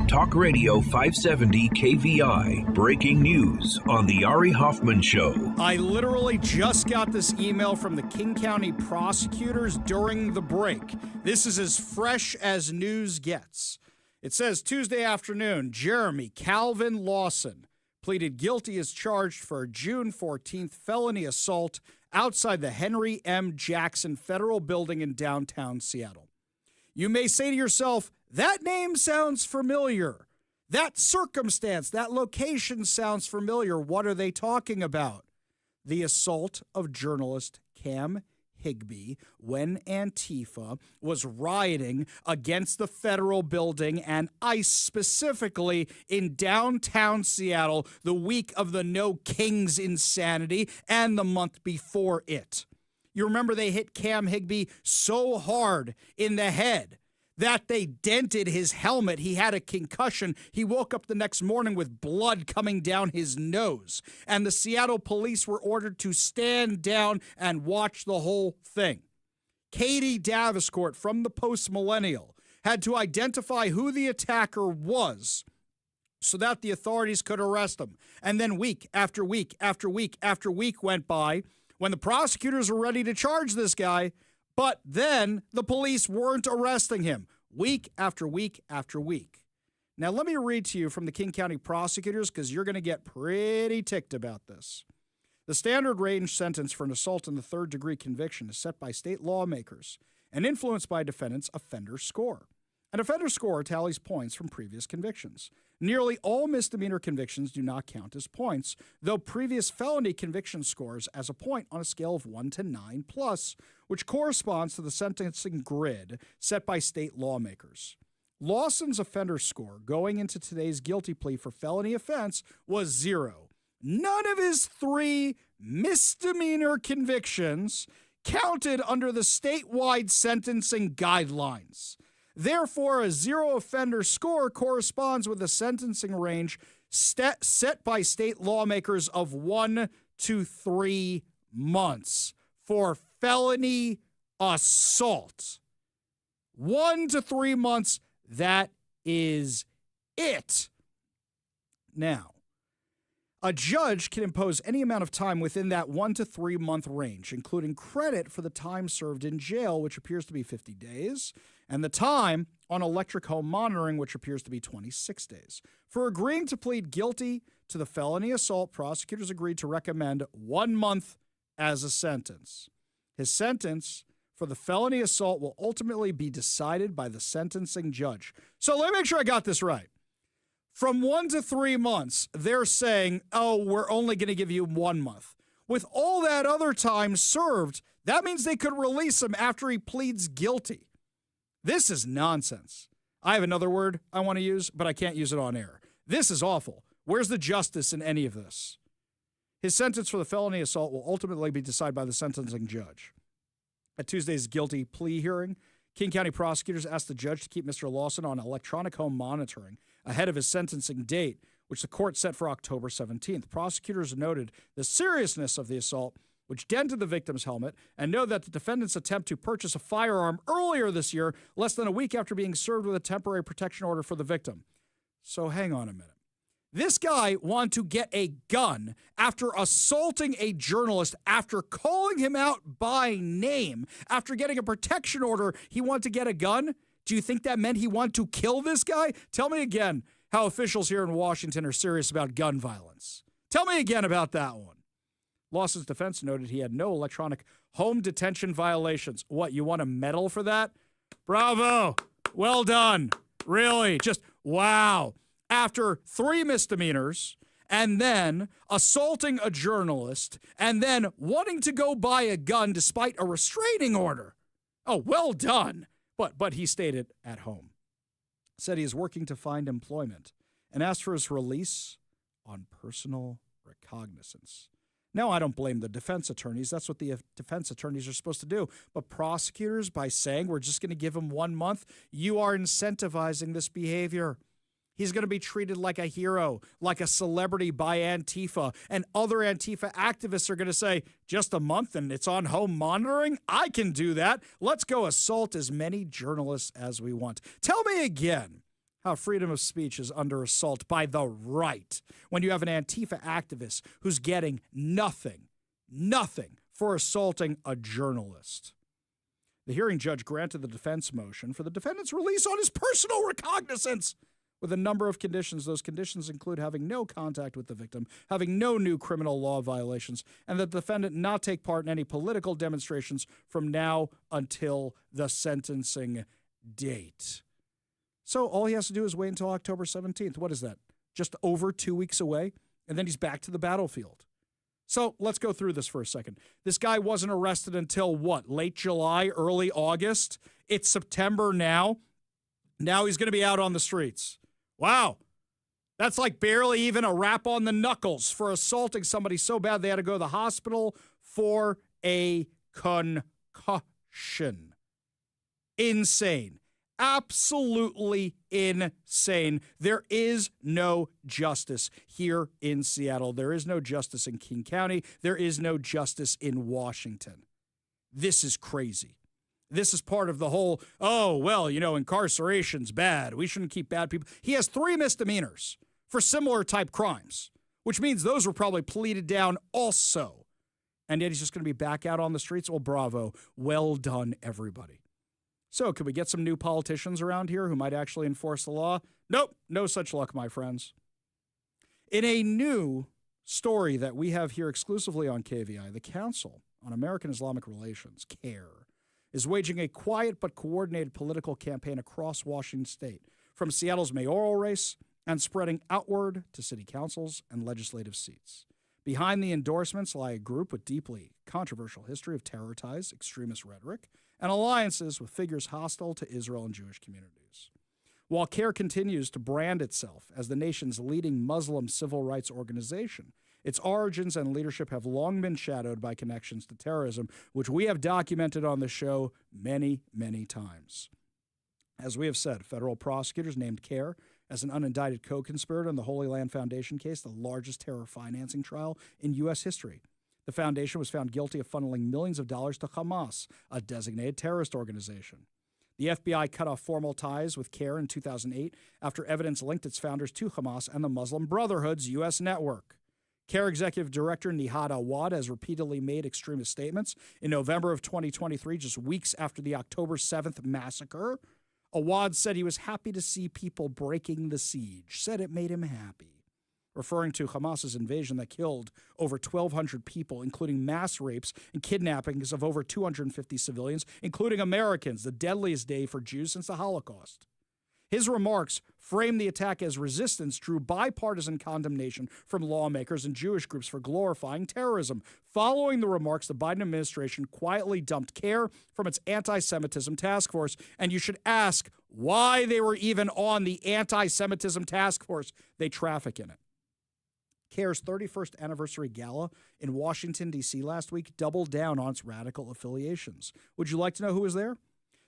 Speaker 14: Talk Radio 570 KVI. Breaking news on the Ari Hoffman Show.
Speaker 1: I literally just got this email from the King County prosecutors during the break. This is as fresh as news gets. It says Tuesday afternoon, Jeremy Calvin Lawson pleaded guilty as charged for a June 14th felony assault outside the Henry M. Jackson Federal Building in downtown Seattle. You may say to yourself, that name sounds familiar. That circumstance, that location sounds familiar. What are they talking about? The assault of journalist Cam Higbee when Antifa was rioting against the federal building and ICE specifically in downtown Seattle the week of the No Kings insanity and the month before it. You remember they hit Cam Higbee so hard in the head that they dented his helmet. He had a concussion. He woke up the next morning with blood coming down his nose. And the Seattle police were ordered to stand down and watch the whole thing. Katie Daviscourt from the Post-Millennial had to identify who the attacker was so that the authorities could arrest him. And then week after week after week after week went by when the prosecutors were ready to charge this guy. But then the police weren't arresting him week after week after week. Now, let me read to you from the King County prosecutors because you're going to get pretty ticked about this. The standard range sentence for an assault in the third-degree conviction is set by state lawmakers and influenced by a defendant's offender score. An offender score tallies points from previous convictions. Nearly all misdemeanor convictions do not count as points, though previous felony conviction scores as a point on a scale of 1 to 9 plus, which corresponds to the sentencing grid set by state lawmakers. Lawson's offender score going into today's guilty plea for felony offense was 0. None of his 3 misdemeanor convictions counted under the statewide sentencing guidelines. Therefore, a 0 offender score corresponds with a sentencing range set by state lawmakers of 1 to 3 months for felony assault. 1 to 3 months, that is it. Now, a judge can impose any amount of time within that 1 to 3 month range, including credit for the time served in jail, which appears to be 50 days, and the time on electric home monitoring, which appears to be 26 days. For agreeing to plead guilty to the felony assault, prosecutors agreed to recommend 1 month as a sentence. His sentence for the felony assault will ultimately be decided by the sentencing judge. So let me make sure I got this right. From 1 to 3 months, they're saying, oh, we're only going to give you 1 month. With all that other time served, that means they could release him after he pleads guilty. This is nonsense. I have another word I want to use, but I can't use it on air. This is awful. Where's the justice in any of this? His sentence for the felony assault will ultimately be decided by the sentencing judge. At Tuesday's guilty plea hearing, King County prosecutors asked the judge to keep Mr. Lawson on electronic home monitoring ahead of his sentencing date, which the court set for October 17th. Prosecutors noted the seriousness of the assault, which dented the victim's helmet, and know that the defendant's attempt to purchase a firearm earlier this year, less than a week after being served with a temporary protection order for the victim. So hang on a minute. This guy wanted to get a gun after assaulting a journalist, after calling him out by name, after getting a protection order, he wanted to get a gun? Do you think that meant he wanted to kill this guy? Tell me again how officials here in Washington are serious about gun violence. Tell me again about that one. Lawson's defense noted he had no electronic home detention violations. What, you want a medal for that? Bravo. Well done. Really, just wow. After 3 misdemeanors, and then assaulting a journalist, and then wanting to go buy a gun despite a restraining order. Oh, well done. But he stayed at home. Said he is working to find employment. and asked for his release on personal recognizance. Now, I don't blame the defense attorneys. That's what the defense attorneys are supposed to do. But prosecutors, by saying we're just going to give him 1 month, you are incentivizing this behavior. He's going to be treated like a hero, like a celebrity by Antifa. And other Antifa activists are going to say, just a month and it's on home monitoring? I can do that. Let's go assault as many journalists as we want. Tell me again how freedom of speech is under assault by the right when you have an Antifa activist who's getting nothing for assaulting a journalist. The hearing judge granted the defense motion for the defendant's release on his personal recognizance with a number of conditions. Those conditions include having no contact with the victim, having no new criminal law violations, and that the defendant not take part in any political demonstrations from now until the sentencing date. So all he has to do is wait until October 17th. What is that? Just over 2 weeks away? And then he's back to the battlefield. So let's go through this for a second. This guy wasn't arrested until what? Late July, early August? It's September now. Now he's going to be out on the streets. Wow. That's like barely even a rap on the knuckles for assaulting somebody so bad they had to go to the hospital for a concussion. Insane. Absolutely insane. There is no justice here in Seattle. There is no justice in King County. There is no justice in Washington. This is crazy. This is part of the whole, incarceration's bad. We shouldn't keep bad people. He has 3 misdemeanors for similar type crimes, which means those were probably pleaded down also. And yet he's just going to be back out on the streets? Well, bravo. Well done, everybody. So could we get some new politicians around here who might actually enforce the law? Nope. No such luck, my friends. In a new story that we have here exclusively on KVI, the Council on American Islamic Relations, CARE, is waging a quiet but coordinated political campaign across Washington state, from Seattle's mayoral race and spreading outward to city councils and legislative seats. Behind the endorsements lie a group with deeply controversial history of terror ties, extremist rhetoric, and alliances with figures hostile to Israel and Jewish communities. While CARE continues to brand itself as the nation's leading Muslim civil rights organization, its origins and leadership have long been shadowed by connections to terrorism, which we have documented on the show many, many times. As we have said, federal prosecutors named CARE as an unindicted co-conspirator in the Holy Land Foundation case, the largest terror financing trial in U.S. history. The foundation was found guilty of funneling millions of dollars to Hamas, a designated terrorist organization. The FBI cut off formal ties with CARE in 2008 after evidence linked its founders to Hamas and the Muslim Brotherhood's U.S. network. CARE Executive Director Nihad Awad has repeatedly made extremist statements. In November of 2023, just weeks after the October 7th massacre, Awad said he was happy to see people breaking the siege, said it made him happy, referring to Hamas's invasion that killed over 1,200 people, including mass rapes and kidnappings of over 250 civilians, including Americans, the deadliest day for Jews since the Holocaust. His remarks framed the attack as resistance, drew bipartisan condemnation from lawmakers and Jewish groups for glorifying terrorism. Following the remarks, the Biden administration quietly dumped CARE from its anti-Semitism task force. And you should ask why they were even on the anti-Semitism task force. They traffic in it. CARE's 31st anniversary gala in Washington, D.C. last week doubled down on its radical affiliations. Would you like to know who was there?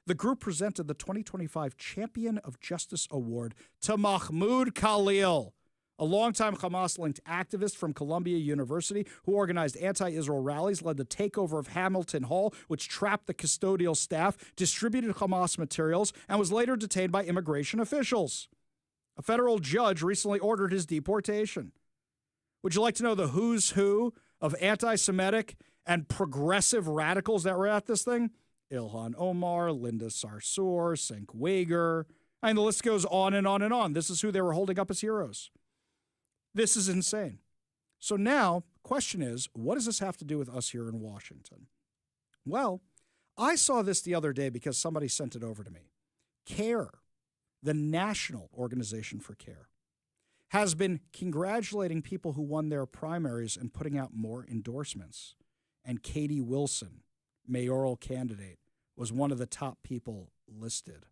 Speaker 1: The group presented the 2025 Champion of Justice Award to Mahmoud Khalil, a longtime Hamas-linked activist from Columbia University who organized anti-Israel rallies, led the takeover of Hamilton Hall, which trapped the custodial staff, distributed Hamas materials, and was later detained by immigration officials. A federal judge recently ordered his deportation. Would you like to know the who's who of anti-Semitic and progressive radicals that were at this thing? Ilhan Omar, Linda Sarsour, Cenk Uygur, and the list goes on and on and on. This is who they were holding up as heroes. This is insane. So now, question is, what does this have to do with us here in Washington? Well, I saw this the other day because somebody sent it over to me. CARE, the National Organization for CARE, has been congratulating people who won their primaries and putting out more endorsements. And Katie Wilson, mayoral candidate, was one of the top people listed.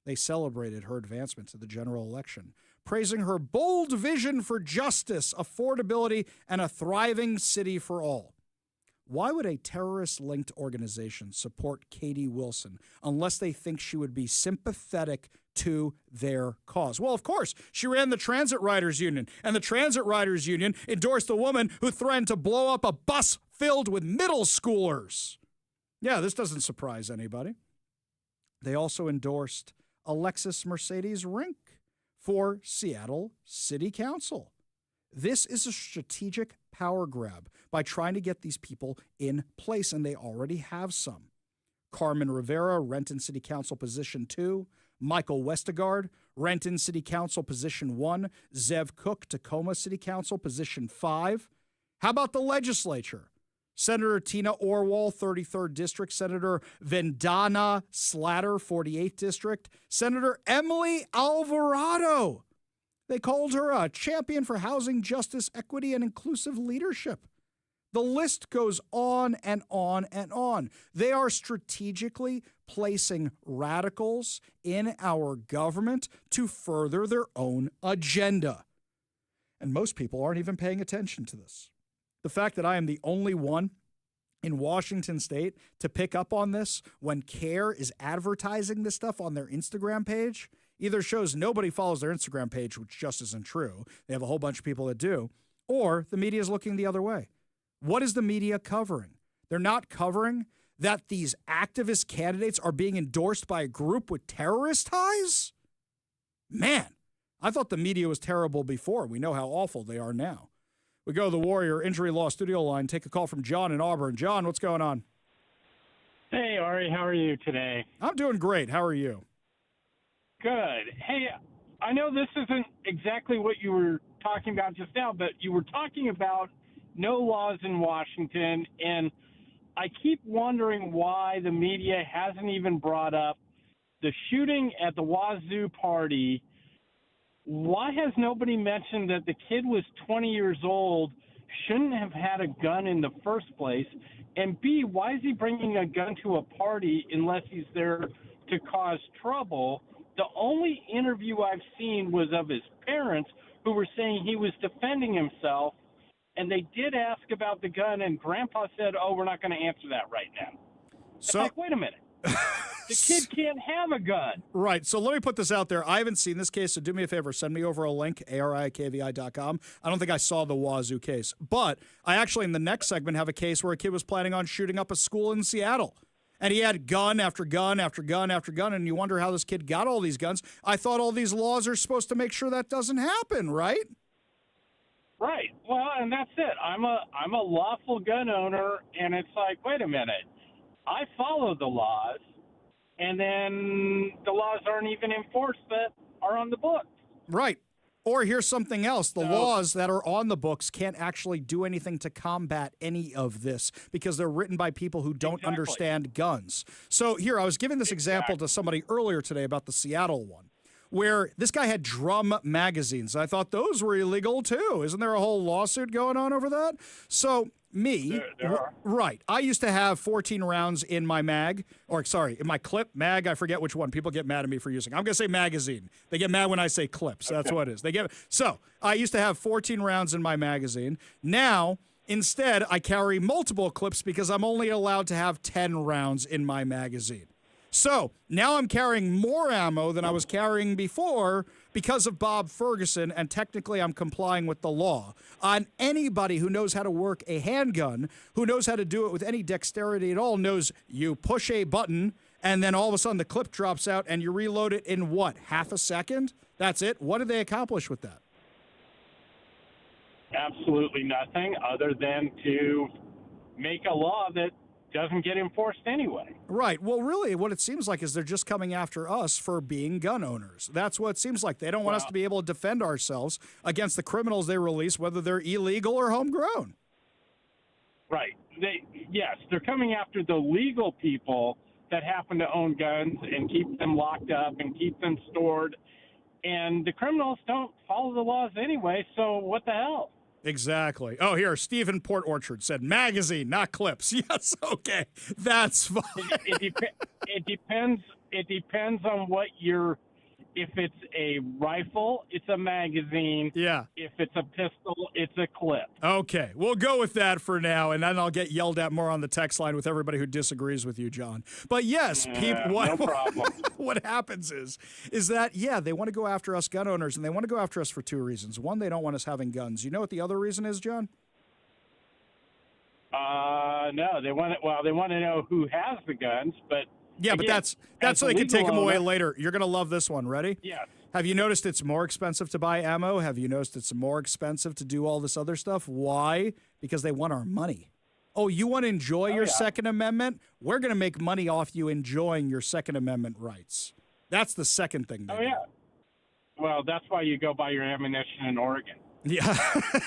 Speaker 1: They celebrated her advancement to the general election, praising her bold vision for justice, affordability, and a thriving city for all. Why would a terrorist-linked organization support Katie Wilson unless they think she would be sympathetic to their cause? Well, of course, she ran the Transit Riders Union, and the Transit Riders Union endorsed a woman who threatened to blow up a bus filled with middle schoolers. Yeah, this doesn't surprise anybody. They also endorsed Alexis Mercedes Rink for Seattle City Council. This is a strategic power grab by trying to get these people in place, and they already have some. Carmen Rivera, Renton City Council Position 2. Michael Westergaard, Renton City Council Position 1. Zev Cook, Tacoma City Council Position 5. How about the legislature? Senator Tina Orwell, 33rd District. Senator Vandana Slatter, 48th District. Senator Emily Alvarado. They called her a champion for housing justice, equity, and inclusive leadership. The list goes on and on and on. They are strategically placing radicals in our government to further their own agenda. And most people aren't even paying attention to this. The fact that I am the only one in Washington State to pick up on this when CARE is advertising this stuff on their Instagram page either shows nobody follows their Instagram page, which just isn't true. They have a whole bunch of people that do, or the media is looking the other way. What is the media covering? They're not covering that these activist candidates are being endorsed by a group with terrorist ties? Man, I thought the media was terrible before. We know how awful they are now. We go to the Warrior Injury Law studio line, take a call from John in Auburn. John, what's going on?
Speaker 15: Hey, Ari, how are you today?
Speaker 1: I'm doing great. How are you?
Speaker 15: Good. Hey, I know this isn't exactly what you were talking about just now, but you were talking about no laws in Washington, and I keep wondering why the media hasn't even brought up the shooting at the Wazoo party. Why has nobody mentioned that the kid was 20 years old, shouldn't have had a gun in the first place? And B, why is he bringing a gun to a party unless he's there to cause trouble? The only interview I've seen was of his parents who were saying he was defending himself, and they did ask about the gun, and Grandpa said, oh, we're not going to answer that right now. It's like, wait a minute. The kid can't have a gun.
Speaker 1: Right. So let me put this out there. I haven't seen this case, so do me a favor. Send me over a link, arikvi.com. I don't think I saw the Wazoo case. But I actually, in the next segment, have a case where a kid was planning on shooting up a school in Seattle. And he had gun after gun after gun after gun, and you wonder how this kid got all these guns. I thought all these laws are supposed to make sure that doesn't happen, right?
Speaker 15: Right. Well, and that's it. I'm a lawful gun owner, and it's like, wait a minute. I follow the laws, and then the laws aren't even enforced that are on the books.
Speaker 1: Right. Or here's something else. The laws that are on the books can't actually do anything to combat any of this because they're written by people who don't understand guns. So here, I was giving this example to somebody earlier today about the Seattle one, where this guy had drum magazines. I thought those were illegal too. Isn't there a whole lawsuit going on over that? So me, right, I used to have 14 rounds in my mag, or sorry, in my clip mag. I forget which one. People get mad at me for using. I'm going to say magazine. They get mad when I say clips. That's what it is. So I used to have 14 rounds in my magazine. Now, instead, I carry multiple clips because I'm only allowed to have 10 rounds in my magazine. So now I'm carrying more ammo than I was carrying before because of Bob Ferguson, and technically I'm complying with the law. On anybody who knows how to work a handgun, who knows how to do it with any dexterity at all, knows you push a button and then all of a sudden the clip drops out and you reload it in what, half a second? That's it? What did they accomplish with that?
Speaker 15: Absolutely nothing other than to make a law that doesn't get enforced anyway.
Speaker 1: Right. Well, really, what it seems like is they're just coming after us for being gun owners. That's what it seems like. They don't want us to be able to defend ourselves against the criminals they release, whether they're illegal or homegrown.
Speaker 15: Right. Yes, they're coming after the legal people that happen to own guns and keep them locked up and keep them stored. And the criminals don't follow the laws anyway, so what the hell?
Speaker 1: Exactly. Oh, here, Stephen Port Orchard said magazine, not clips. Yes, okay. That's fine.
Speaker 15: It depends on what you're If it's a rifle, it's a magazine.
Speaker 1: Yeah.
Speaker 15: If it's a pistol, it's a clip.
Speaker 1: Okay, we'll go with that for now, and then I'll get yelled at more on the text line with everybody who disagrees with you, John. But yes, people.
Speaker 15: No problem.
Speaker 1: What happens is that, yeah, they want to go after us gun owners, and they want to go after us for two reasons. One, they don't want us having guns. You know what the other reason is, John?
Speaker 15: No, they want to know who has the guns, but
Speaker 1: yeah, but
Speaker 15: again,
Speaker 1: that's so they can take them away
Speaker 15: owner,
Speaker 1: later. You're going to love this one. Ready?
Speaker 15: Yes.
Speaker 1: Have you noticed it's more expensive to buy ammo? Have you noticed it's more expensive to do all this other stuff? Why? Because they want our money. Oh, you want to enjoy your Second Amendment? We're going to make money off you enjoying your Second Amendment rights. That's the second thing.
Speaker 15: Oh, yeah. Well, that's why you go buy your ammunition in Oregon.
Speaker 1: Yeah,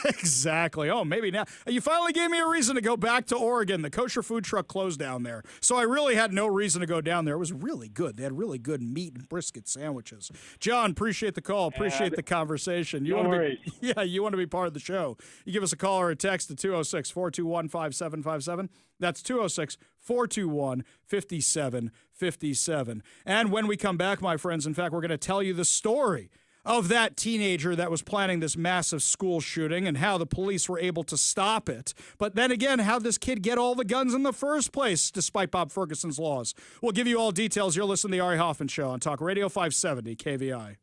Speaker 1: exactly. Oh, maybe now. You finally gave me a reason to go back to Oregon. The kosher food truck closed down there. So I really had no reason to go down there. It was really good. They had really good meat and brisket sandwiches. John, appreciate the call. Appreciate the conversation. You
Speaker 15: no worries.
Speaker 1: You want to be part of the show. You give us a call or a text to 206-421-5757. That's 206-421-5757. And when we come back, my friends, in fact, we're going to tell you the story of that teenager that was planning this massive school shooting and how the police were able to stop it. But then again, how this kid get all the guns in the first place, despite Bob Ferguson's laws. We'll give you all details. You're listening to The Ari Hoffman Show on Talk Radio 570 KVI.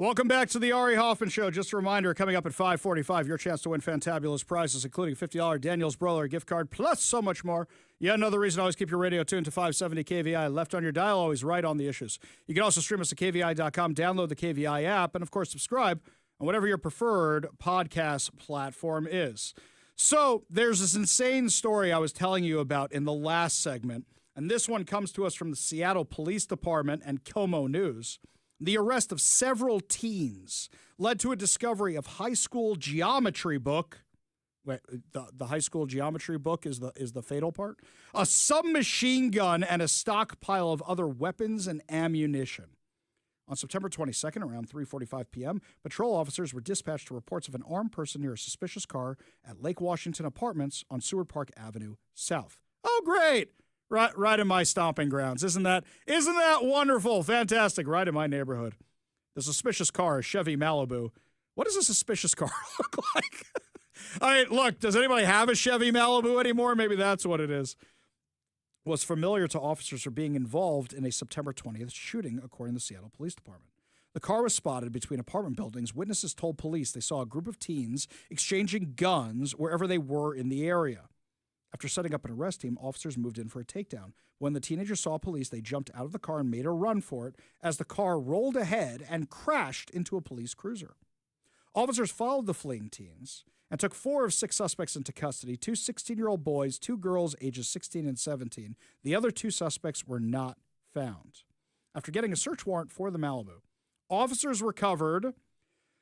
Speaker 1: Welcome back to the Ari Hoffman Show. Just a reminder, coming up at 5:45, your chance to win fantabulous prizes, including $50 Daniel's Broiler gift card, plus so much more. Yet another reason to always keep your radio tuned to 570 KVI. Left on your dial, always right on the issues. You can also stream us at KVI.com, download the KVI app, and, of course, subscribe on whatever your preferred podcast platform is. So there's this insane story I was telling you about in the last segment, and this one comes to us from the Seattle Police Department and Como News. The arrest of several teens led to a discovery of high school geometry book. Wait, the high school geometry book is the fatal part. A submachine gun and a stockpile of other weapons and ammunition. On September 22nd, around 3:45 p.m., patrol officers were dispatched to reports of an armed person near a suspicious car at Lake Washington Apartments on Seward Park Avenue South. Oh, great! Right in my stomping grounds. Isn't that wonderful? Fantastic. Right in my neighborhood. The suspicious car, a Chevy Malibu. What does a suspicious car look like? All right, look, does anybody have a Chevy Malibu anymore? Maybe that's what it is. Was familiar to officers for being involved in a September 20th shooting, according to the Seattle Police Department. The car was spotted between apartment buildings. Witnesses told police they saw a group of teens exchanging guns wherever they were in the area. After setting up an arrest team, officers moved in for a takedown. When the teenagers saw police, they jumped out of the car and made a run for it as the car rolled ahead and crashed into a police cruiser. Officers followed the fleeing teens and took 4 of 6 suspects into custody, 2 16-year-old boys, 2 girls ages 16 and 17. The other 2 suspects were not found. After getting a search warrant for the Malibu, officers recovered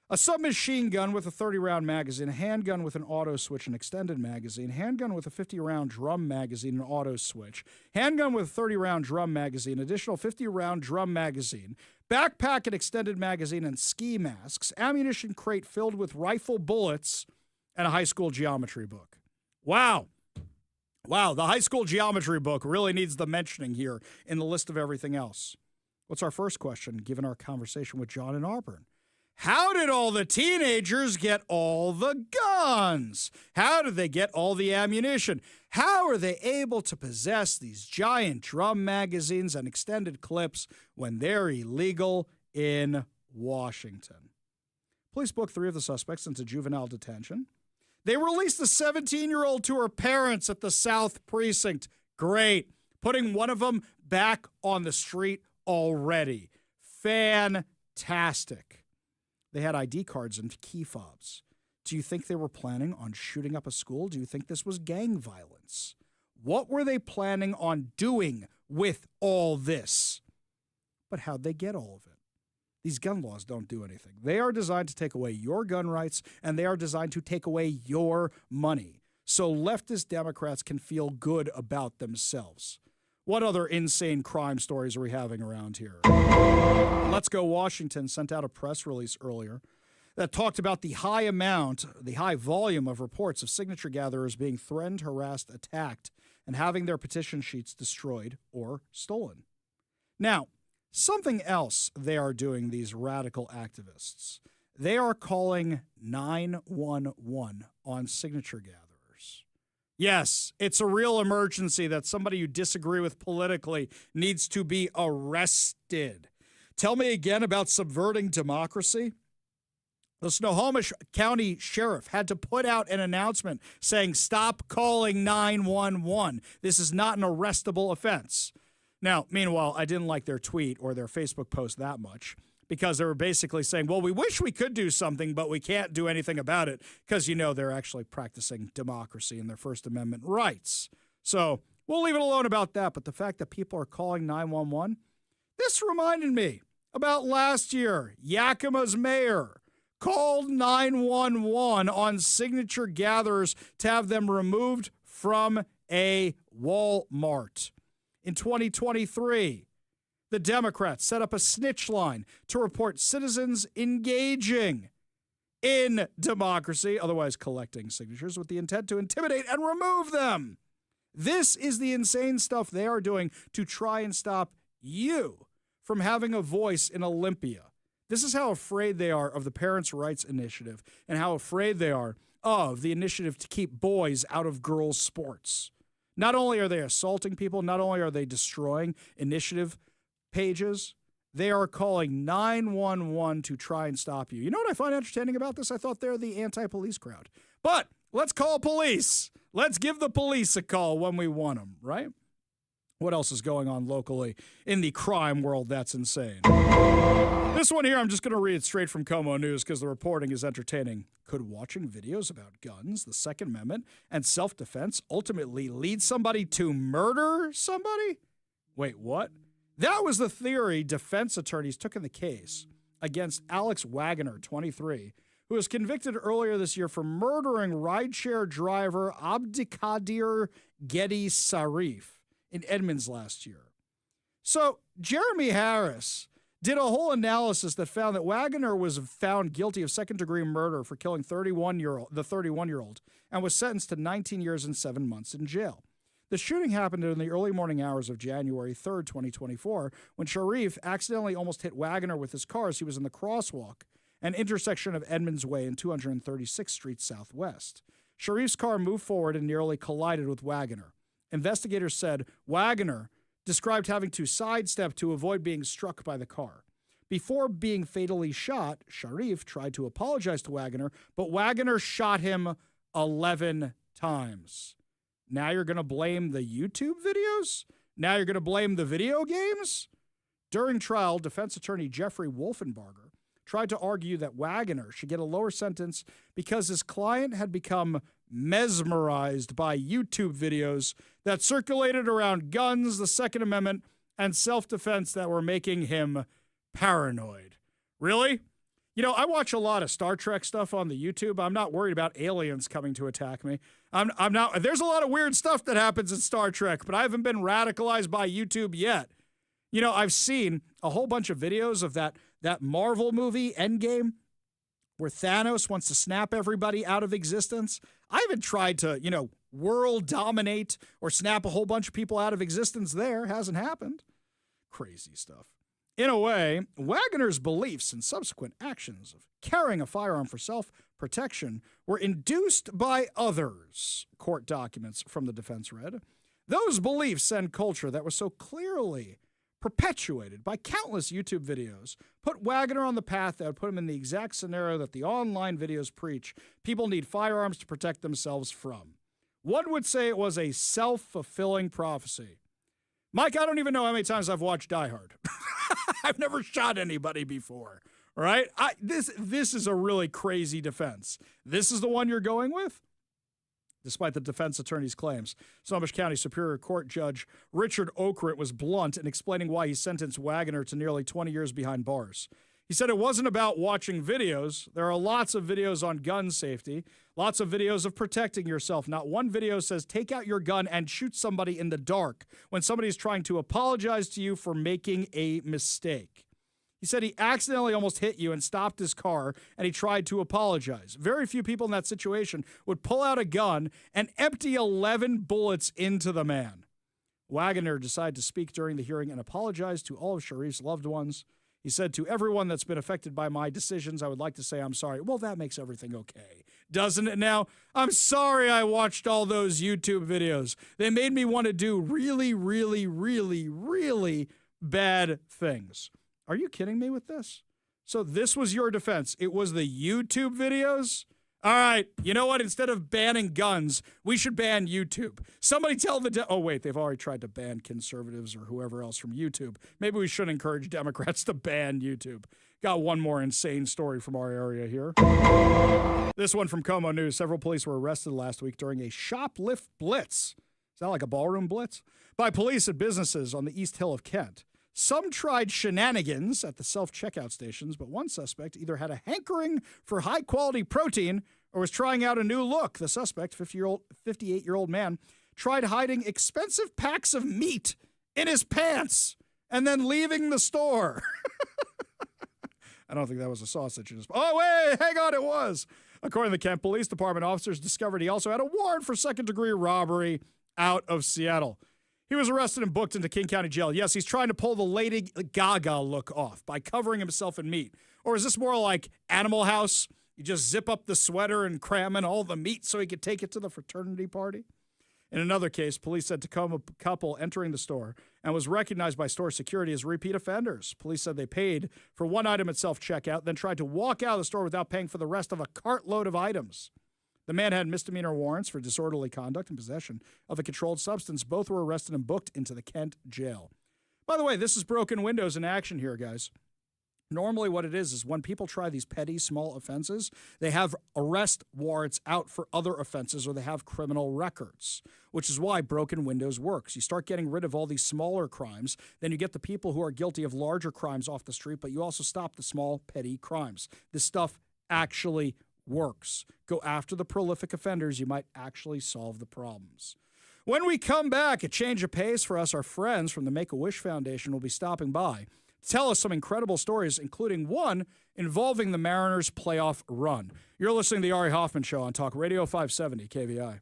Speaker 1: a submachine gun with a 30-round magazine, a handgun with an auto switch and extended magazine, handgun with a 50-round drum magazine and auto switch, handgun with a 30-round drum magazine, additional 50-round drum magazine, backpack and extended magazine and ski masks, ammunition crate filled with rifle bullets, and a high school geometry book. Wow. Wow, the high school geometry book really needs the mentioning here in the list of everything else. What's our first question, given our conversation with John in Auburn? How did all the teenagers get all the guns? How did they get all the ammunition? How are they able to possess these giant drum magazines and extended clips when they're illegal in Washington? Police booked 3 of the suspects into juvenile detention. They released the 17-year-old to her parents at the South Precinct. Great. Putting one of them back on the street already. Fantastic. They had ID cards and key fobs. Do you think they were planning on shooting up a school? Do you think this was gang violence? What were they planning on doing with all this? But how'd they get all of it? These gun laws don't do anything. They are designed to take away your gun rights, and they are designed to take away your money. So leftist Democrats can feel good about themselves. What other insane crime stories are we having around here? Let's Go Washington sent out a press release earlier that talked about the high volume of reports of signature gatherers being threatened, harassed, attacked, and having their petition sheets destroyed or stolen. Now, something else they are doing, these radical activists. They are calling 911 on signature gatherers. Yes, it's a real emergency that somebody you disagree with politically needs to be arrested. Tell me again about subverting democracy. The Snohomish County Sheriff had to put out an announcement saying, stop calling 911. This is not an arrestable offense. Now, meanwhile, I didn't like their tweet or their Facebook post that much because they were basically saying, well, we wish we could do something, but we can't do anything about it because, they're actually practicing democracy and their First Amendment rights. So we'll leave it alone about that. But the fact that people are calling 911, this reminded me about last year. Yakima's mayor called 911 on signature gatherers to have them removed from a Walmart. In 2023, the Democrats set up a snitch line to report citizens engaging in democracy, otherwise collecting signatures, with the intent to intimidate and remove them. This is the insane stuff they are doing to try and stop you from having a voice in Olympia. This is how afraid they are of the Parents' Rights Initiative and how afraid they are of the initiative to keep boys out of girls' sports. Not only are they assaulting people, not only are they destroying initiative pages, They are calling 911 to try and stop you. You know what I find entertaining about this? I thought they're the anti-police crowd. But let's call police. Let's give the police a call when we want them, right? What else is going on locally in the crime world that's insane? This one here, I'm just going to read straight from Como News because the reporting is entertaining. Could watching videos about guns, the Second Amendment, and self-defense ultimately lead somebody to murder somebody? Wait, what? That was the theory defense attorneys took in the case against Alex Wagner, 23, who was convicted earlier this year for murdering rideshare driver Abdikadir Gedi Sarif in Edmonds last year. So Jeremy Harris did a whole analysis that found that Wagner was found guilty of second-degree murder for killing the 31-year-old and was sentenced to 19 years and 7 months in jail. The shooting happened in the early morning hours of January 3rd, 2024, when Sharif accidentally almost hit Wagner with his car as he was in the crosswalk, an intersection of Edmonds Way and 236th Street Southwest. Sharif's car moved forward and nearly collided with Wagner. Investigators said Wagner described having to sidestep to avoid being struck by the car. Before being fatally shot, Sharif tried to apologize to Wagner, but Wagner shot him 11 times. Now you're going to blame the YouTube videos? Now you're going to blame the video games? During trial, defense attorney Jeffrey Wolfenbarger tried to argue that Wagner should get a lower sentence because his client had become mesmerized by YouTube videos that circulated around guns, the Second Amendment, and self-defense that were making him paranoid. Really? You know, I watch a lot of Star Trek stuff on the YouTube. I'm not worried about aliens coming to attack me. I'm not. There's a lot of weird stuff that happens in Star Trek, but I haven't been radicalized by YouTube yet. You know, I've seen a whole bunch of videos of that Marvel movie, Endgame, where Thanos wants to snap everybody out of existence. I haven't tried to, world dominate or snap a whole bunch of people out of existence there. Hasn't happened. Crazy stuff. In a way, Wagner's beliefs and subsequent actions of carrying a firearm for self-protection were induced by others, court documents from the defense read. Those beliefs and culture that was so clearly perpetuated by countless YouTube videos put Wagner on the path that would put him in the exact scenario that the online videos preach people need firearms to protect themselves from. One would say it was a self-fulfilling prophecy. Mike, I don't even know how many times I've watched Die Hard. I've never shot anybody before, right? This is a really crazy defense. This is the one you're going with? Despite the defense attorney's claims, Snohomish County Superior Court Judge Richard Okrent was blunt in explaining why he sentenced Wagner to nearly 20 years behind bars. He said it wasn't about watching videos. There are lots of videos on gun safety, lots of videos of protecting yourself. Not one video says take out your gun and shoot somebody in the dark when somebody is trying to apologize to you for making a mistake. He said he accidentally almost hit you and stopped his car, and he tried to apologize. Very few people in that situation would pull out a gun and empty 11 bullets into the man. Wagner decided to speak during the hearing and apologize to all of Sharif's loved ones. He said, to everyone that's been affected by my decisions, I would like to say I'm sorry. Well, that makes everything okay, doesn't it now? I'm sorry I watched all those YouTube videos. They made me want to do really, really, really, really bad things. Are you kidding me with this? So this was your defense. It was the YouTube videos? All right, you know what? Instead of banning guns, we should ban YouTube. Somebody tell oh, wait, they've already tried to ban conservatives or whoever else from YouTube. Maybe we should encourage Democrats to ban YouTube. Got one more insane story from our area here. This one from Como News. Several police were arrested last week during a shoplift blitz. Is that like a ballroom blitz? By police at businesses on the East Hill of Kent. Some tried shenanigans at the self-checkout stations, but one suspect either had a hankering for high-quality protein or was trying out a new look. The suspect, 58-year-old man, tried hiding expensive packs of meat in his pants and then leaving the store. I don't think that was a sausage in his... Oh, wait, hang on, it was. According to the Kent Police Department, officers discovered he also had a warrant for second-degree robbery out of Seattle. He was arrested and booked into King County Jail. Yes, he's trying to pull the Lady Gaga look off by covering himself in meat. Or is this more like Animal House? You just zip up the sweater and cram in all the meat so he could take it to the fraternity party? In another case, police said Tacoma couple entering the store and was recognized by store security as repeat offenders. Police said they paid for one item at self-checkout, then tried to walk out of the store without paying for the rest of a cartload of items. The man had misdemeanor warrants for disorderly conduct and possession of a controlled substance. Both were arrested and booked into the Kent jail. By the way, this is broken windows in action here, guys. Normally what it is when people try these petty, small offenses, they have arrest warrants out for other offenses or they have criminal records, which is why broken windows works. You start getting rid of all these smaller crimes, then you get the people who are guilty of larger crimes off the street, but you also stop the small, petty crimes. This stuff actually works. Go after the prolific offenders. You might actually solve the problems. When we come back, a change of pace for us. Our friends from the Make-A-Wish Foundation will be stopping by to tell us some incredible stories, including one involving the Mariners' playoff run. You're listening to the Ari Hoffman Show on Talk Radio 570 KVI.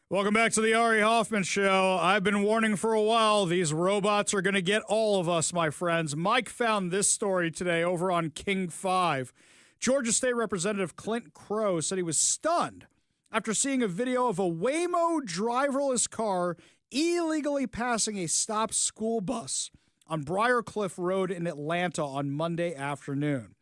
Speaker 1: Welcome back to the Ari Hoffman Show. I've been warning for a while, these robots are going to get all of us, my friends. Mike found this story today over on King 5. Georgia State Representative Clint Crow said he was stunned after seeing a video of a Waymo driverless car illegally passing a stopped school bus on Briarcliff Road in Atlanta on Monday afternoon.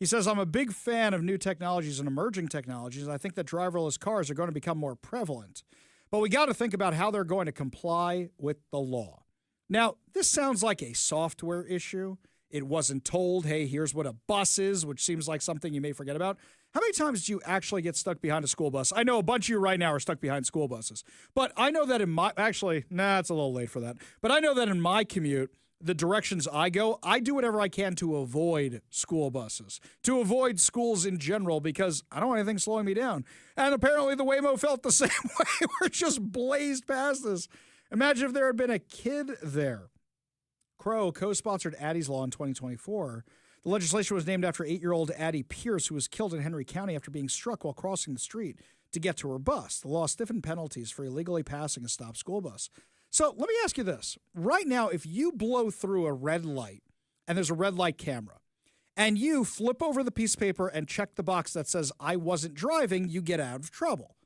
Speaker 1: He says, I'm a big fan of new technologies and emerging technologies. I think that driverless cars are going to become more prevalent. But we got to think about how they're going to comply with the law. Now, this sounds like a software issue. It wasn't told, hey, here's what a bus is, which seems like something you may forget about. How many times do you actually get stuck behind a school bus? I know a bunch of you right now are stuck behind school buses. But I know that it's a little late for that. But I know that in my commute, the directions I go, I do whatever I can to avoid school buses, to avoid schools in general, because I don't want anything slowing me down. And apparently the Waymo felt the same way. We're just blazed past this. Imagine if there had been a kid there. Crow co-sponsored Addie's Law in 2024. The legislation was named after 8-year-old Addie Pierce, who was killed in Henry County after being struck while crossing the street to get to her bus. The law stiffened penalties for illegally passing a stopped school bus. So let me ask you this. Right now, if you blow through a red light and there's a red light camera and you flip over the piece of paper and check the box that says, I wasn't driving, you get out of trouble.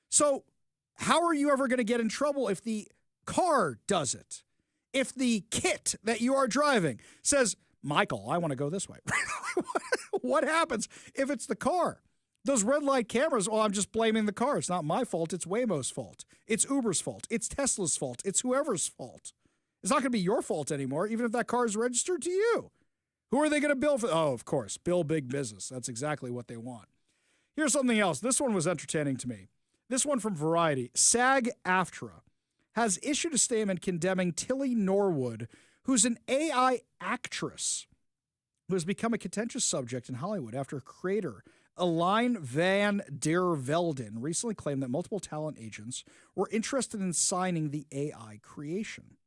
Speaker 1: So how are you ever going to get in trouble if the car does it? If the kit that you are driving says, Michael, I want to go this way. What happens if it's the car? Those red light cameras, well, I'm just blaming the car. It's not my fault. It's Waymo's fault. It's Uber's fault. It's Tesla's fault. It's whoever's fault. It's not going to be your fault anymore, even if that car is registered to you. Who are they going to bill for? Oh, of course, bill big business. That's exactly what they want. Here's something else. This one was entertaining to me. This one from Variety. SAG-AFTRA has issued a statement condemning Tilly Norwood, who's an AI actress who has become a contentious subject in Hollywood after creator Aline van der Velden recently claimed that multiple talent agents were interested in signing the AI creation.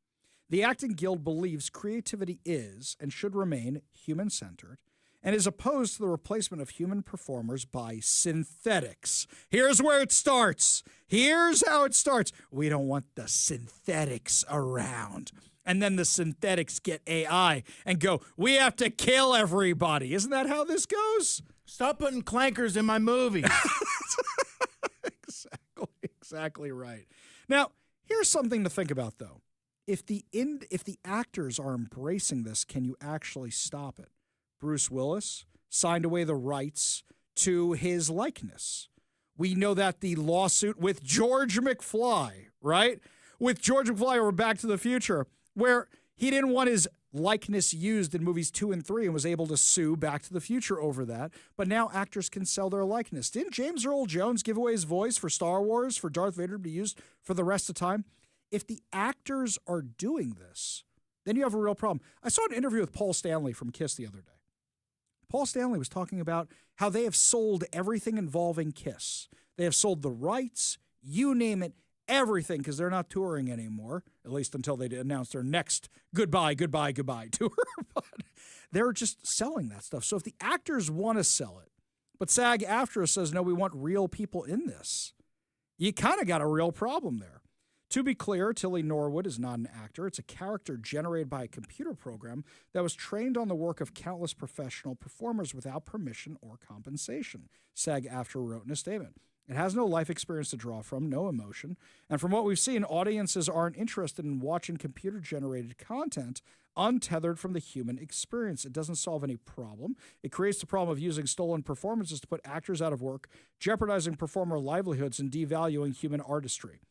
Speaker 1: The Acting Guild believes creativity is and should remain human-centered and is opposed to the replacement of human performers by synthetics. Here's where it starts. Here's how it starts. We don't want the synthetics around. And then the synthetics get AI and go, we have to kill everybody. Isn't that how this goes?
Speaker 16: Stop putting clankers in my movies.
Speaker 1: Exactly right. Now, here's something to think about, though. If the actors are embracing this, can you actually stop it? Bruce Willis signed away the rights to his likeness. We know that the lawsuit with George McFly, right? With George McFly over Back to the Future, where he didn't want his likeness used in movies 2 and 3 and was able to sue Back to the Future over that. But now actors can sell their likeness. Didn't James Earl Jones give away his voice for Star Wars for Darth Vader to be used for the rest of the time? If the actors are doing this, then you have a real problem. I saw an interview with Paul Stanley from KISS the other day. Paul Stanley was talking about how they have sold everything involving KISS. They have sold the rights, you name it, everything, because they're not touring anymore, at least until they announce their next goodbye tour. But they're just selling that stuff. So if the actors want to sell it, but SAG-AFTRA says, no, we want real people in this, you kind of got a real problem there. To be clear, Tilly Norwood is not an actor. It's a character generated by a computer program that was trained on the work of countless professional performers without permission or compensation, SAG-AFTRA wrote in a statement. It has no life experience to draw from, no emotion. And from what we've seen, audiences aren't interested in watching computer-generated content untethered from the human experience. It doesn't solve any problem. It creates the problem of using stolen performances to put actors out of work, jeopardizing performer livelihoods and devaluing human artistry.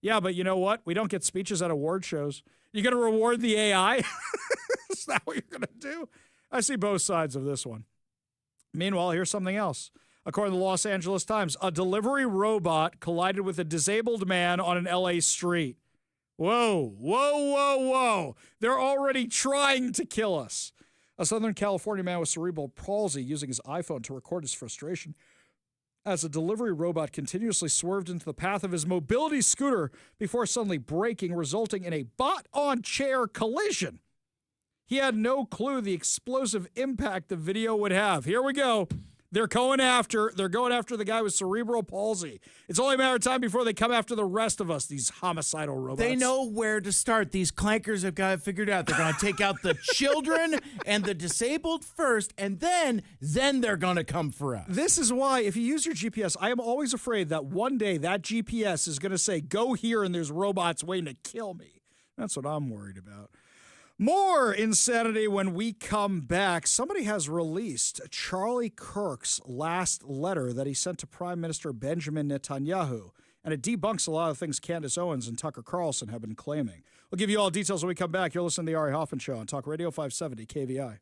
Speaker 1: Yeah, but you know what? We don't get speeches at award shows. You're going to reward the AI? Is that what you're going to do? I see both sides of this one. Meanwhile, here's something else. According to the Los Angeles Times, a delivery robot collided with a disabled man on an LA street. Whoa. They're already trying to kill us. A Southern California man with cerebral palsy using his iPhone to record his frustration as a delivery robot continuously swerved into the path of his mobility scooter before suddenly braking, resulting in a bot-on-chair collision. He had no clue the explosive impact the video would have. Here we go. They're going after the guy with cerebral palsy. It's only a matter of time before they come after the rest of us, these homicidal robots.
Speaker 16: They know where to start. These clankers have got it figured out. They're going to take out the children and the disabled first, and then they're going to come for us.
Speaker 1: This is why, if you use your GPS, I am always afraid that one day that GPS is going to say, go here and there's robots waiting to kill me. That's what I'm worried about. More insanity when we come back. Somebody has released Charlie Kirk's last letter that he sent to Prime Minister Benjamin Netanyahu, and it debunks a lot of things Candace Owens and Tucker Carlson have been claiming. We'll give you all details when we come back. You're listening to The Ari Hoffman Show on Talk Radio 570 KVI.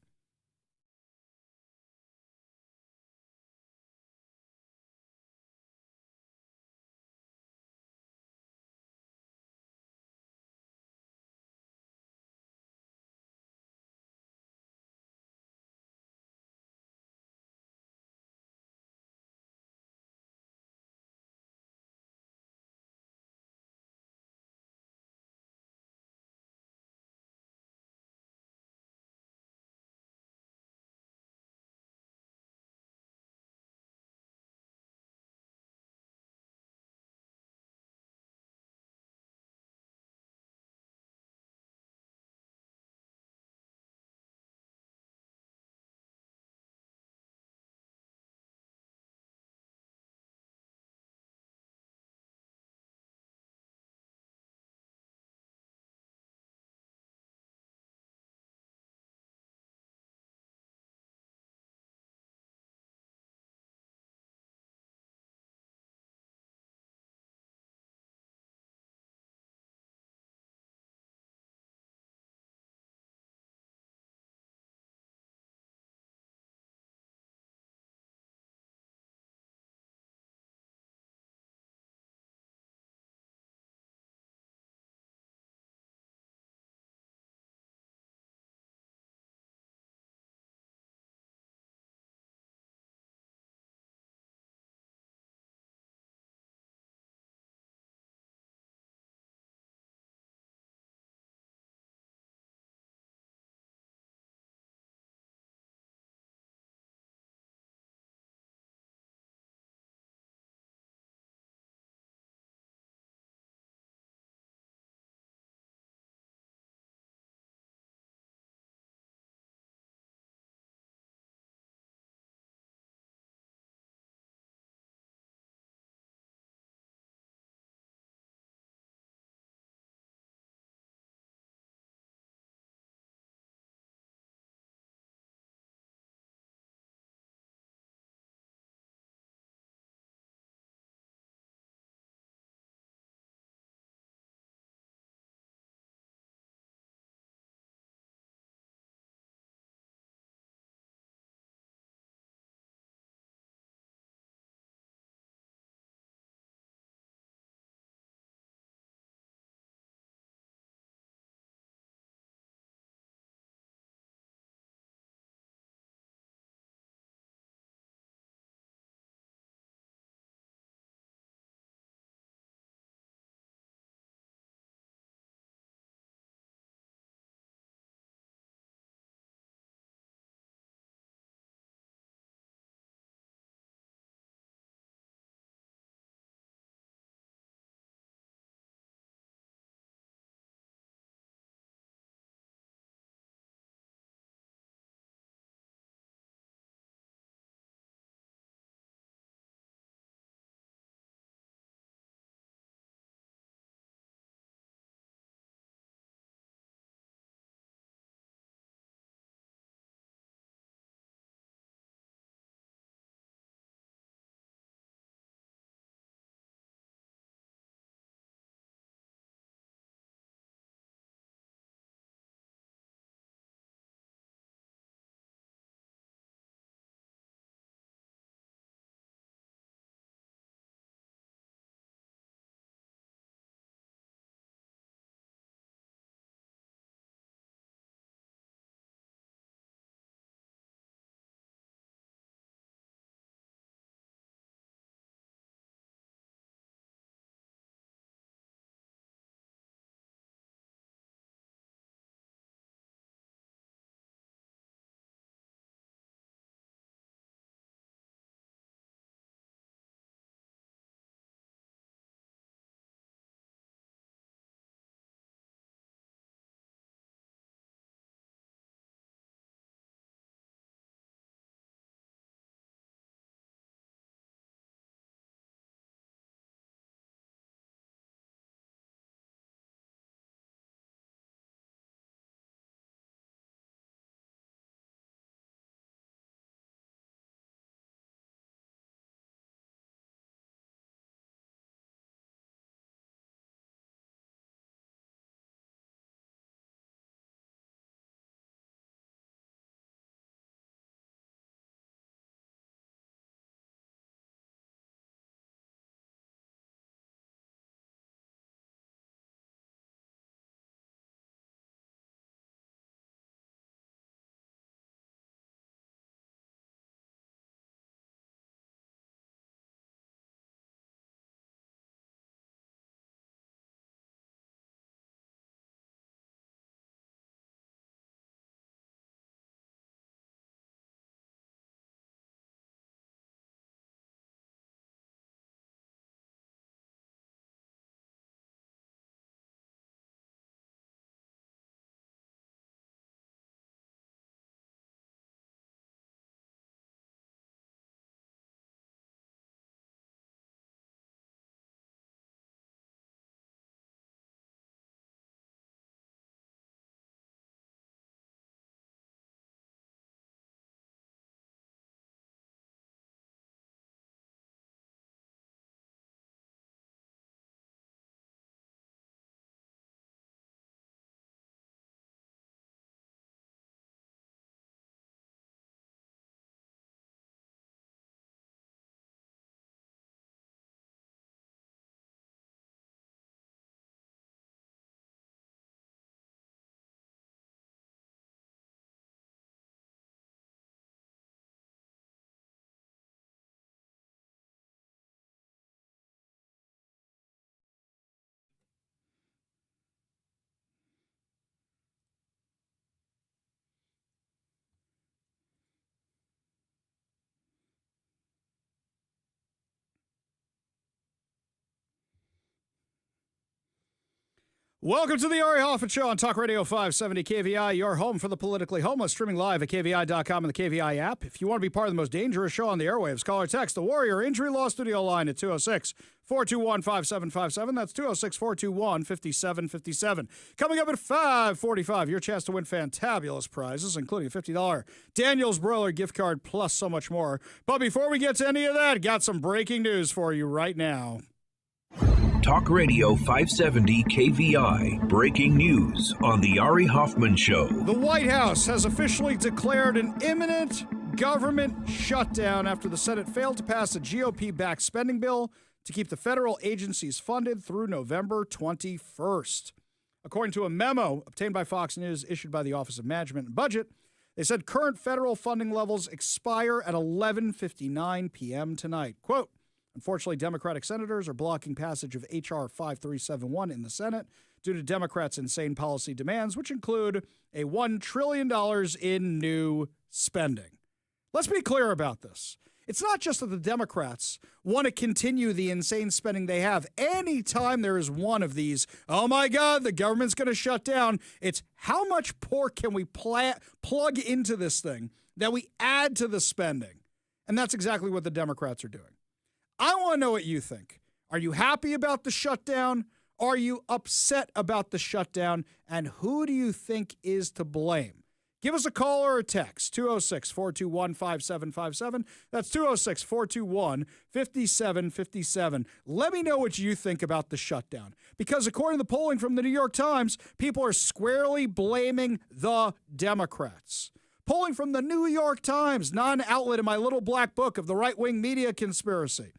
Speaker 1: Welcome to the Ari Hoffman Show on Talk Radio 570 KVI, your home for the politically homeless, streaming live at KVI.com and the KVI app. If you want to be part of the most dangerous show on the airwaves, call or text the Warrior Injury Law Studio line at 206-421-5757. That's 206-421-5757. Coming up at 5:45, your chance to win fantabulous prizes, including a $50 Daniel's Broiler gift card, plus so much more. But before we get to any of that, got some breaking news for you right now.
Speaker 14: Talk Radio 570 KVI. Breaking news on the Ari Hoffman Show.
Speaker 1: The White House has officially declared an imminent government shutdown after the Senate failed to pass a GOP-backed spending bill to keep the federal agencies funded through November 21st. According to a memo obtained by Fox News issued by the Office of Management and Budget, they said current federal funding levels expire at 11:59 p.m. tonight. Quote, unfortunately, Democratic senators are blocking passage of H.R. 5371 in the Senate due to Democrats' insane policy demands, which include a $1 trillion in new spending. Let's be clear about this. It's not just that the Democrats want to continue the insane spending they have. Anytime there is one of these, oh my God, the government's going to shut down, it's how much pork can we plug into this thing that we add to the spending? And that's exactly what the Democrats are doing. I want to know what you think. Are you happy about the shutdown? Are you upset about the shutdown? And who do you think is to blame? Give us a call or a text, 206-421-5757. That's 206-421-5757. Let me know what you think about the shutdown. Because according to the polling from the New York Times, people are squarely blaming the Democrats. Polling from the New York Times, non-outlet in my little black book of the right-wing media conspiracy,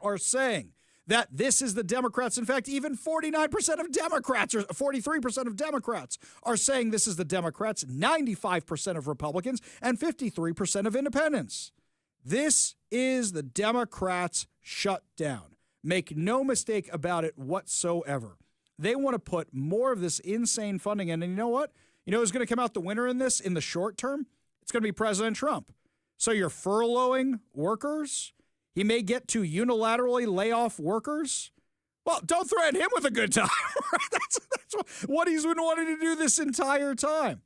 Speaker 1: are saying that this is the Democrats. In fact, even 49% of Democrats, or 43% of Democrats, are saying this is the Democrats, 95% of Republicans, and 53% of independents. This is the Democrats' shutdown. Make no mistake about it whatsoever. They want to put more of this insane funding in, and you know what? You know who's going to come out the winner in this in the short term? It's going to be President Trump. So you're furloughing workers. He may get to unilaterally lay off workers. Well, don't threaten him with a good time. That's what he's been wanting to do this entire time.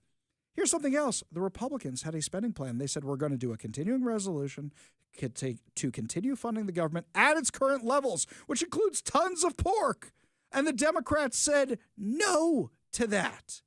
Speaker 1: Here's something else. The Republicans had a spending plan. They said we're going to do a continuing resolution to continue funding the government at its current levels, which includes tons of pork. And the Democrats said no to that.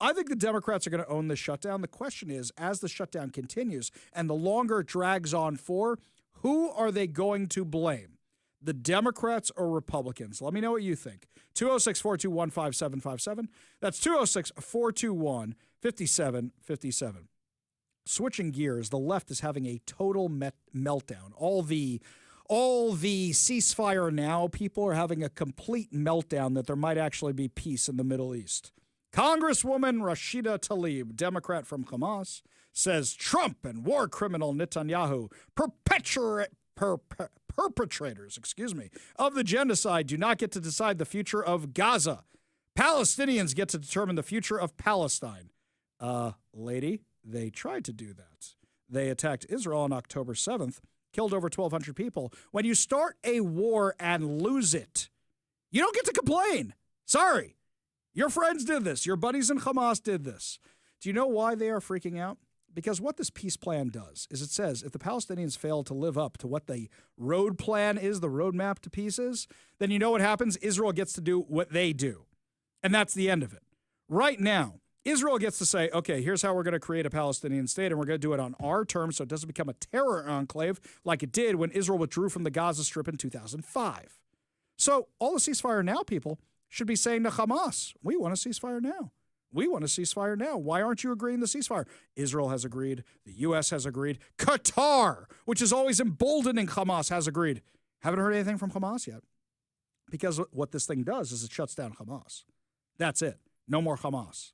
Speaker 1: I think the Democrats are going to own the shutdown. The question is, as the shutdown continues and the longer it drags on for, who are they going to blame? The Democrats or Republicans? Let me know what you think. 206-421-5757. That's 206-421-5757. Switching gears, the left is having a total meltdown. All the ceasefire now people are having a complete meltdown that there might actually be peace in the Middle East. Congresswoman Rashida Tlaib, Democrat from Hamas, says Trump and war criminal Netanyahu, perpetrators of the genocide, do not get to decide the future of Gaza. Palestinians get to determine the future of Palestine. Lady, they tried to do that. They attacked Israel on October 7th, killed over 1,200 people. When you start a war and lose it, you don't get to complain. Sorry. Your friends did this. Your buddies in Hamas did this. Do you know why they are freaking out? Because what this peace plan does is it says if the Palestinians fail to live up to what the road plan is, the roadmap to peace is, then you know what happens? Israel gets to do what they do. And that's the end of it. Right now, Israel gets to say, okay, here's how we're going to create a Palestinian state, and we're going to do it on our terms so it doesn't become a terror enclave like it did when Israel withdrew from the Gaza Strip in 2005. So all the ceasefire now people should be saying to Hamas, we want a ceasefire now. We want a ceasefire now. Why aren't you agreeing to the ceasefire? Israel has agreed. The U.S. has agreed. Qatar, which is always emboldening Hamas, has agreed. Haven't heard anything from Hamas yet. Because what this thing does is it shuts down Hamas. That's it. No more Hamas.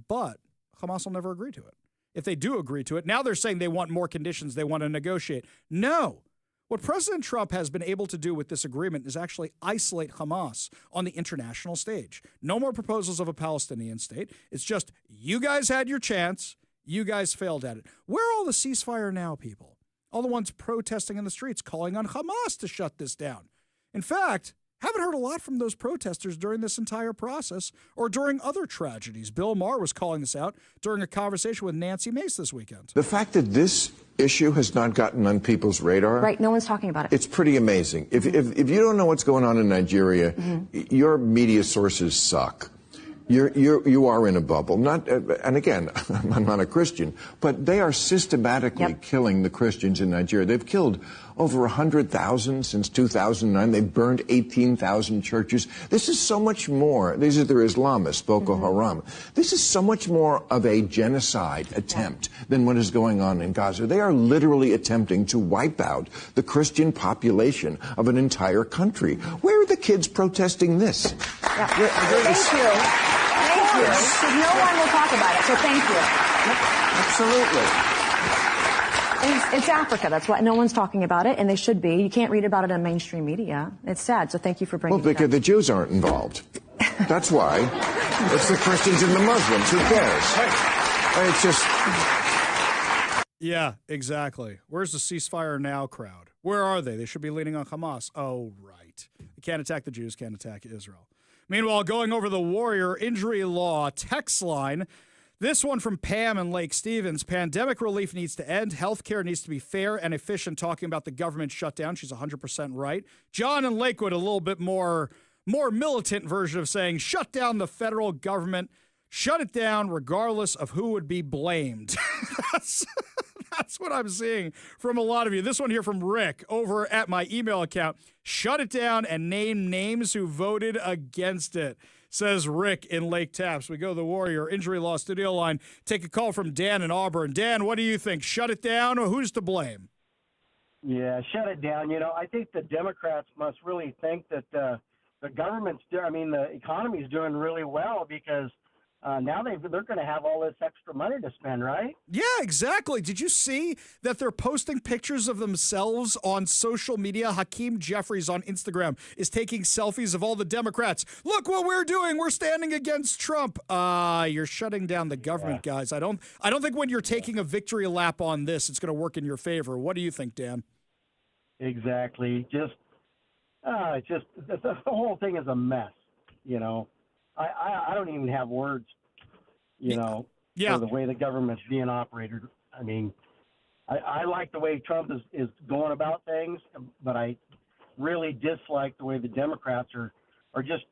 Speaker 1: But Hamas will never agree to it. If they do agree to it, now they're saying they want more conditions. They want to negotiate. No. What President Trump has been able to do with this agreement is actually isolate Hamas on the international stage. No more proposals of a Palestinian state. It's just, you guys had your chance. You guys failed at it. Where are all the ceasefire now people? All the ones protesting in the streets, calling on Hamas to shut this down. In fact, Haven't heard a lot from those protesters during this entire process or during other tragedies. Bill Maher was calling this out during a conversation with Nancy Mace this weekend.
Speaker 17: The fact that this issue has not gotten on people's radar.
Speaker 18: Right, no one's talking about it.
Speaker 17: It's pretty amazing. If you don't know what's going on in Nigeria, your media sources suck. You are in a bubble. And again, I'm not a Christian, but they are systematically killing the Christians in Nigeria. They've killed over 100,000 since 2009. They've burned 18,000 churches. This is so much more. These are their Islamists, Boko Haram. This is so much more of a genocide attempt than what is going on in Gaza. They are literally attempting to wipe out the Christian population of an entire country. Where are the kids protesting this?
Speaker 18: Thank you. Thank you. Because no one will talk about it, so thank you.
Speaker 17: Absolutely.
Speaker 18: It's Africa. That's why no one's talking about it, and they should be. You can't read about it in mainstream media. It's sad, so thank you for bringing it up.
Speaker 17: Well, because the Jews aren't involved. That's why. It's the Christians and the Muslims. Who cares? It's just...
Speaker 1: Yeah, exactly. Where's the ceasefire now crowd? Where are they? They should be leaning on Hamas. Oh, right. They can't attack the Jews, can't attack Israel. Meanwhile, going over the Warrior injury law text line, this one from Pam and Lake Stevens. Pandemic relief needs to end. Healthcare needs to be fair and efficient, talking about the government shutdown. She's 100% right. John in Lakewood, a little bit more militant version of saying, shut down the federal government. Shut it down regardless of who would be blamed. That's what I'm seeing from a lot of you. This one here from Rick over at my email account. Shut it down and name names who voted against it, says Rick in Lake Taps. We go to the Warrior Injury Law studio line. Take a call from Dan in Auburn. Dan, what do you think? Shut it down or who's to blame?
Speaker 19: Yeah, shut it down. I think the Democrats must really think that the the economy's doing really well because now they're going to have all this extra money to spend, right?
Speaker 1: Yeah, exactly. Did you see that they're posting pictures of themselves on social media? Hakeem Jeffries on Instagram is taking selfies of all the Democrats. Look what we're doing. We're standing against Trump. You're shutting down the government, guys. I don't think when you're taking a victory lap on this, it's going to work in your favor. What do you think, Dan?
Speaker 19: Exactly. The whole thing is a mess, I don't even have words, for the way the government's being operated. I mean, I like the way Trump is going about things, but I really dislike the way the Democrats are just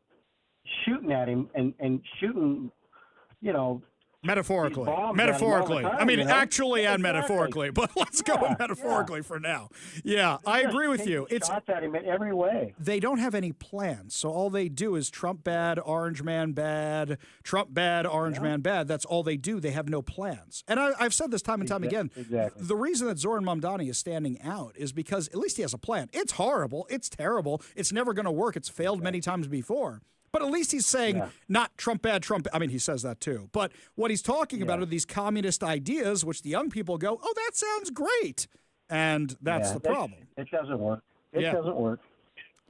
Speaker 19: shooting at him and shooting,
Speaker 1: Metaphorically.
Speaker 19: I
Speaker 1: mean, actually and metaphorically, but let's go with metaphorically for now. Yeah, I agree with you.
Speaker 19: It's shots at him in every way.
Speaker 1: They don't have any plans, so all they do is Trump bad, orange man bad, Trump bad, orange man bad. That's all they do. They have no plans. And I've said this time and time again.
Speaker 19: Exactly.
Speaker 1: The reason that Zoran Mamdani is standing out is because at least he has a plan. It's horrible. It's terrible. It's never going to work. It's failed many times before. But at least he's saying not Trump bad, Trump. I mean, he says that too. But what he's talking about are these communist ideas, which the young people go, oh, that sounds great. And that's the problem.
Speaker 19: It doesn't work. It doesn't work.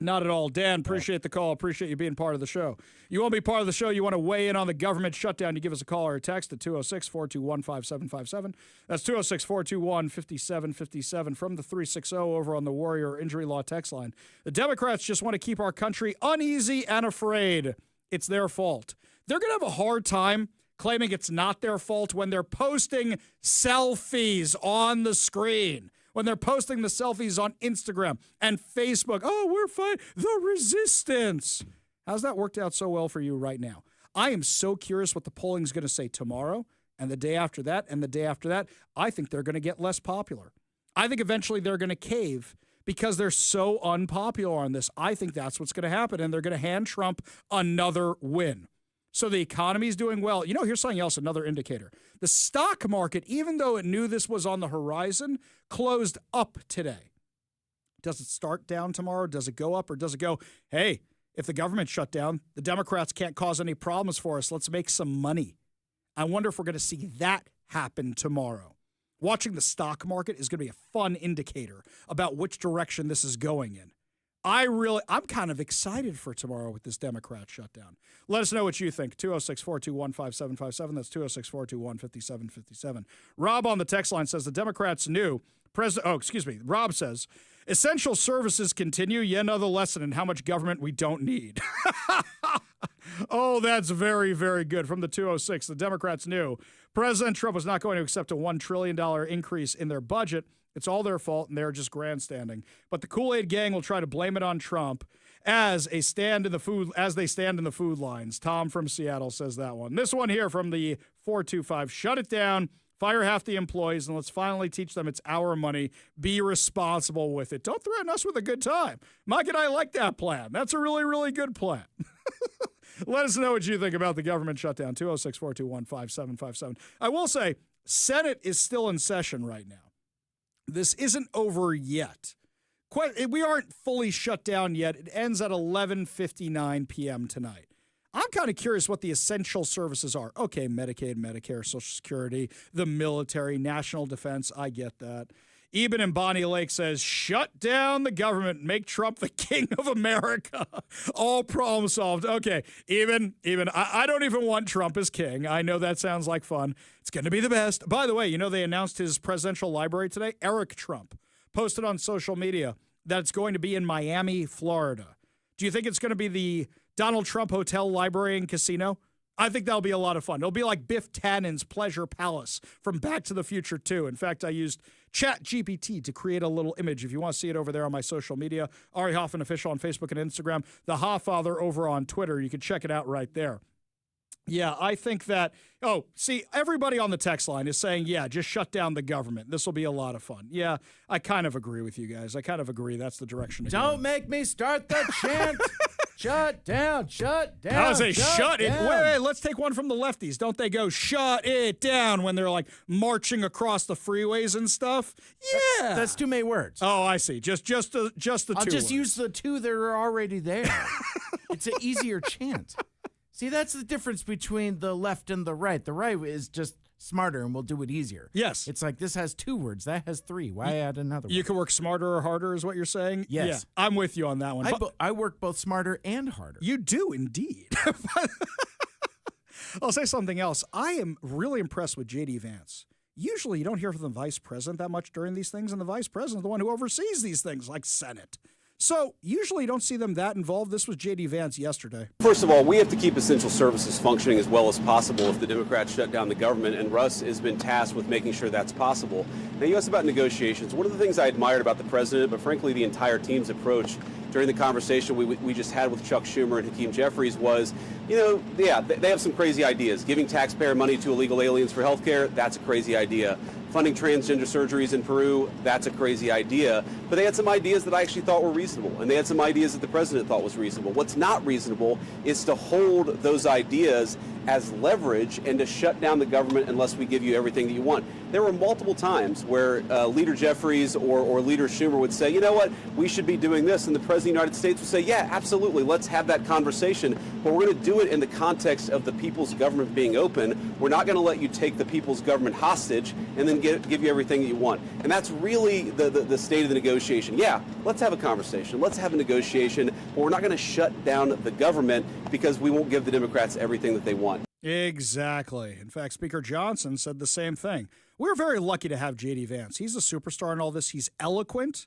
Speaker 1: Not at all. Dan, appreciate the call. Appreciate you being part of the show. You want to be part of the show, you want to weigh in on the government shutdown, you give us a call or a text at 206-421-5757. That's 206-421-5757 from the 360 over on the Warrior Injury Law text line. The Democrats just want to keep our country uneasy and afraid. It's their fault. They're going to have a hard time claiming it's not their fault when they're posting selfies on the screen. When they're posting the selfies on Instagram and Facebook. Oh, we're fighting the resistance. How's that worked out so well for you right now? I am so curious what the polling is going to say tomorrow and the day after that and the day after that. I think they're going to get less popular. I think eventually they're going to cave because they're so unpopular on this. I think that's what's going to happen, and they're going to hand Trump another win. So the economy is doing well. Here's something else, another indicator. The stock market, even though it knew this was on the horizon, closed up today. Does it start down tomorrow? Does it go up, or does it go, hey, if the government shut down, the Democrats can't cause any problems for us. Let's make some money. I wonder if we're going to see that happen tomorrow. Watching the stock market is going to be a fun indicator about which direction this is going in. I'm kind of excited for tomorrow with this Democrat shutdown. Let us know what you think. 206-421-5757. That's 206-421-5757. Rob on the text line says the Democrats knew. Rob says, Essential services continue. Yet another lesson in how much government we don't need. Oh, that's very, very good. From the 206, the Democrats knew President Trump was not going to accept a $1 trillion increase in their budget. It's all their fault, and they're just grandstanding. But the Kool-Aid gang will try to blame it on Trump as they stand in the food lines. Tom from Seattle says that one. This one here from the 425. Shut it down. Fire half the employees, and let's finally teach them it's our money. Be responsible with it. Don't threaten us with a good time. Mike and I like that plan. That's a really, really good plan. Let us know what you think about the government shutdown. 206-421-5757. I will say, Senate is still in session right now. This isn't over yet. We aren't fully shut down yet. It ends at 11:59 p.m. tonight. I'm kind of curious what the essential services are. Okay, Medicaid, Medicare, Social Security, the military, national defense. I get that. Eben in Bonnie Lake says, shut down the government, make Trump the king of America. All problem solved. Okay, Eben, I don't even want Trump as king. I know that sounds like fun. It's going to be the best. By the way, they announced his presidential library today. Eric Trump posted on social media that it's going to be in Miami, Florida. Do you think it's going to be the Donald Trump Hotel, Library, and Casino? I think that'll be a lot of fun. It'll be like Biff Tannen's Pleasure Palace from Back to the Future 2. In fact, I used ChatGPT to create a little image. If you want to see it over there on my social media, Ari Hoffman Official on Facebook and Instagram, The Hofffather over on Twitter. You can check it out right there. Yeah, I think that, everybody on the text line is saying, yeah, just shut down the government. This will be a lot of fun. Yeah, I kind of agree with you guys. I kind of agree that's the direction to go.
Speaker 16: Don't make me start the chant. Shut down, shut down.
Speaker 1: I was say shut it. Wait, let's take one from the lefties. Don't they go shut it down when they're like marching across the freeways and stuff? Yeah.
Speaker 16: That's too many words.
Speaker 1: Oh, I see. Just the two.
Speaker 16: I'll just
Speaker 1: words.
Speaker 16: use the two that are already there. It's an easier chant. See, that's the difference between the left and the right. The right is just smarter and we'll do it easier.
Speaker 1: Yes.
Speaker 16: It's like this has 2 words. That has 3. Why add another one?
Speaker 1: You can work smarter or harder is what you're saying?
Speaker 16: Yes.
Speaker 1: Yeah, I'm with you on that one.
Speaker 16: I work both smarter and harder.
Speaker 1: You do indeed. I'll say something else. I am really impressed with J.D. Vance. Usually you don't hear from the vice president that much during these things, and the vice president is the one who oversees these things, like Senate. So usually you don't see them that involved. This was J.D. Vance yesterday.
Speaker 20: First of all, we have to keep essential services functioning as well as possible if the Democrats shut down the government, and Russ has been tasked with making sure that's possible. Now, you asked about negotiations. One of the things I admired about the president, but frankly the entire team's approach during the conversation we just had with Chuck Schumer and Hakeem Jeffries was, they have some crazy ideas. Giving taxpayer money to illegal aliens for health care, that's a crazy idea. Funding transgender surgeries in Peru, that's a crazy idea. But they had some ideas that I actually thought were reasonable, and they had some ideas that the president thought was reasonable. What's not reasonable is to hold those ideas as leverage and to shut down the government unless we give you everything that you want. There were multiple times where Leader Jeffries or Leader Schumer would say, you know what, we should be doing this, and the President of the United States would say, yeah, absolutely, let's have that conversation, but we're going to do it in the context of the people's government being open. We're not going to let you take the people's government hostage and then give you everything that you want. And that's really the state of the negotiation. Yeah, let's have a conversation, let's have a negotiation, but we're not going to shut down the government because we won't give the Democrats everything that they want.
Speaker 1: Exactly. In fact, Speaker Johnson said the same thing. We're very lucky to have J.D. Vance. He's a superstar in all this. He's eloquent.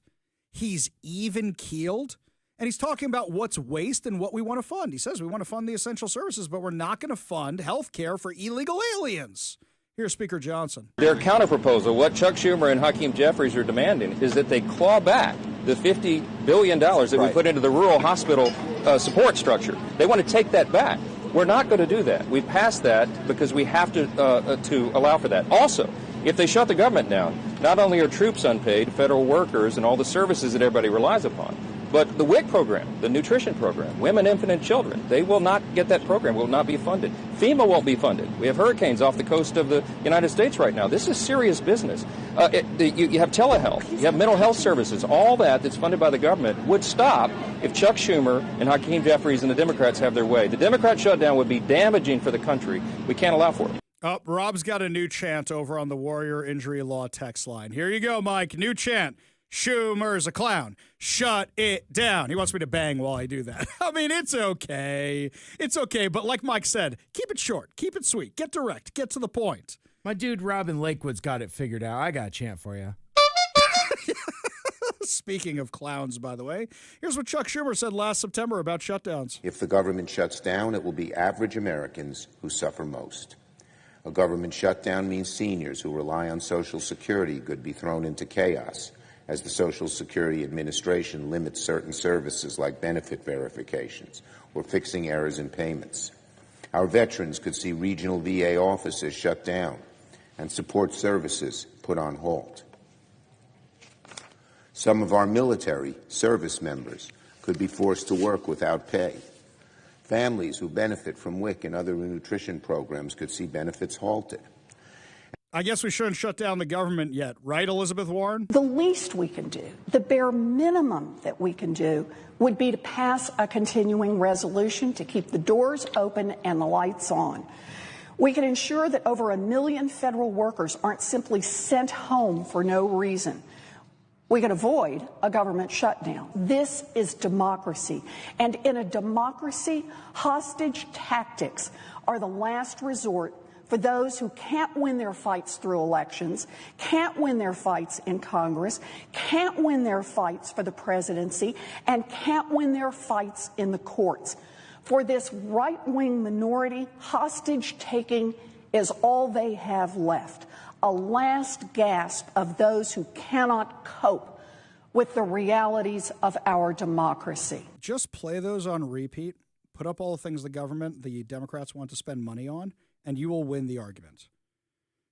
Speaker 1: He's even-keeled. And he's talking about what's waste and what we want to fund. He says we want to fund the essential services, but we're not going to fund health care for illegal aliens. Here's Speaker Johnson.
Speaker 21: Their counterproposal, what Chuck Schumer and Hakeem Jeffries are demanding, is that they claw back the $50 billion that we put into the rural hospital support structure. They want to take that back. We're not going to do that. We passed that because we have to allow for that. Also, if they shut the government down, not only are troops unpaid, federal workers, and all the services that everybody relies upon, but the WIC program, the nutrition program, women, infant, and children, they will not get that program, will not be funded. FEMA won't be funded. We have hurricanes off the coast of the United States right now. This is serious business. You have telehealth, you have mental health services, all that's funded by the government would stop if Chuck Schumer and Hakeem Jeffries and the Democrats have their way. The Democrat shutdown would be damaging for the country. We can't allow for it.
Speaker 1: Rob's got a new chant over on the Warrior Injury Law text line. Here you go, Mike. New chant. Schumer's a clown. Shut it down. He wants me to bang while I do that. I mean, it's okay. It's okay. But like Mike said, keep it short. Keep it sweet. Get direct. Get to the point.
Speaker 16: My dude Robin Lakewood's got it figured out. I got a chant for you.
Speaker 1: Speaking of clowns, by the way, here's what Chuck Schumer said last September about shutdowns.
Speaker 2: If the government shuts down, it will be average Americans who suffer most. A government shutdown means seniors who rely on Social Security could be thrown into chaos as the Social Security Administration limits certain services like benefit verifications or fixing errors in payments. Our veterans could see regional VA offices shut down and support services put on hold. Some of our military service members could be forced to work without pay. Families who benefit from WIC and other nutrition programs could see benefits halted.
Speaker 1: I guess we shouldn't shut down the government yet, right, Elizabeth Warren?
Speaker 22: The least we can do, the bare minimum that we can do, would be to pass a continuing resolution to keep the doors open and the lights on. We can ensure that over 1 million federal workers aren't simply sent home for no reason. We can avoid a government shutdown. This is democracy. And in a democracy, hostage tactics are the last resort for those who can't win their fights through elections, can't win their fights in Congress, can't win their fights for the presidency, and can't win their fights in the courts. For this right-wing minority, hostage-taking is all they have left. A last gasp of those who cannot cope with the realities of our democracy.
Speaker 1: Just play those on repeat, put up all the things the Democrats want to spend money on, and you will win the argument.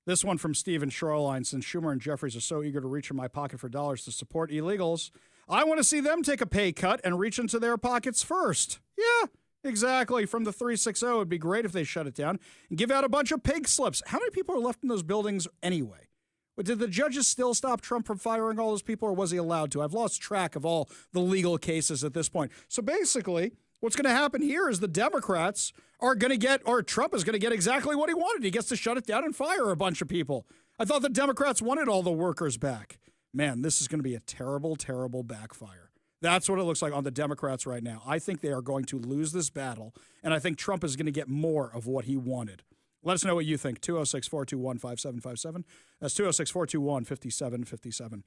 Speaker 1: This one from Stephen Shoreline. Since Schumer and Jeffries are so eager to reach in my pocket for dollars to support illegals, I want to see them take a pay cut and reach into their pockets first. Yeah, exactly. From the 360, it would be great if they shut it down and give out a bunch of pig slips. How many people are left in those buildings anyway? But did the judges still stop Trump from firing all those people, or was he allowed to? I've lost track of all the legal cases at this point. So basically, what's going to happen here is the Democrats are going to get, or Trump is going to get exactly what he wanted. He gets to shut it down and fire a bunch of people. I thought the Democrats wanted all the workers back. Man, this is going to be a terrible, terrible backfire. That's what it looks like on the Democrats right now. I think they are going to lose this battle, and I think Trump is going to get more of what he wanted. Let us know what you think. 206-421-5757. That's 206-421-5757.